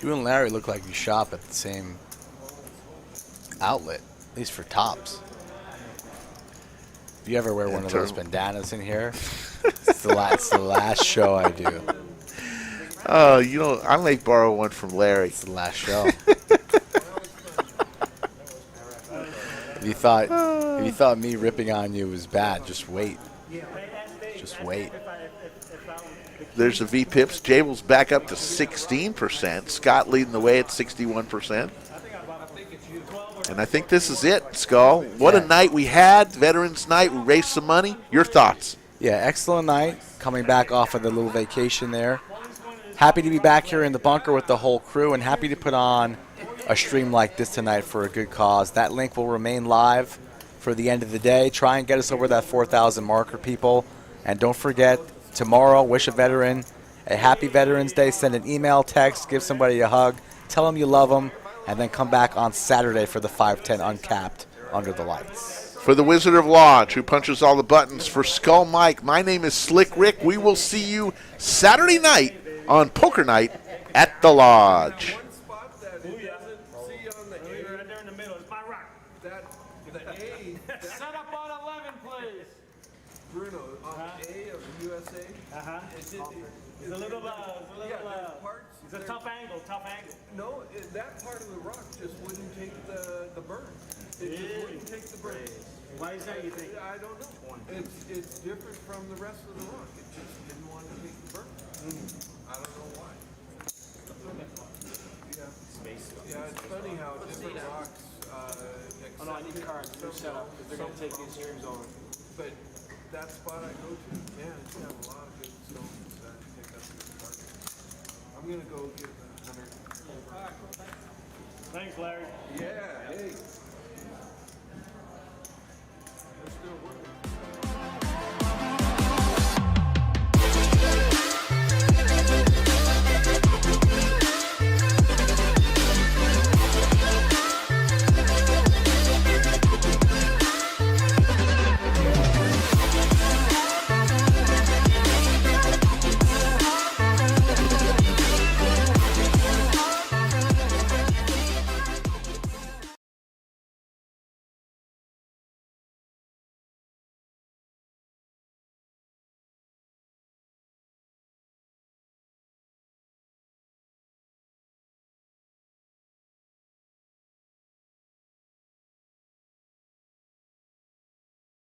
You and Larry look like you shop at the same outlet, at least for tops. If you ever wear one of those bandanas in here, it's the last show I do. Oh, you know, I may borrow one from Larry. It's the last show. If you thought me ripping on you was bad, just wait. Just wait. There's the V-Pips. Jabel's back up to 16%. Scott leading the way at 61%. And I think this is it, Skull. What a night we had. Veterans Night. We raised some money. Your thoughts? Yeah, excellent night. Coming back off of the little vacation there. Happy to be back here in the bunker with the whole crew and happy to put on a stream like this tonight for a good cause. That link will remain live for the end of the day. Try and get us over that 4,000 marker, people. And don't forget, tomorrow, wish a veteran a happy Veterans Day. Send an email, text, give somebody a hug, tell them you love them, and then come back on Saturday for the 510 Uncapped Under the Lights. For the Wizard of Lodge, who punches all the buttons, for Skull Mike, my name is Slick Rick. We will see you Saturday night on Poker Night at the Lodge. One spot that it doesn't see on the A. Right there in the middle. It's my rock. That the A. Set up on 11, please. Bruno on A of USA. It's a little Parts. it's a tough angle. No, that part of the rock just wouldn't take the burn. It just wouldn't take the burn. Why is that, you think? I don't know. It's different from the rest of the rock. It just didn't want to take the burn. I don't know why. Yeah, it's funny how different rocks. Oh no, I need cards for setup because they're gonna take these streams over. But that spot I go to, man, it's got a lot of good stones that pick up the target. I'm gonna go get the 100. Thanks, Larry. Yeah, hey.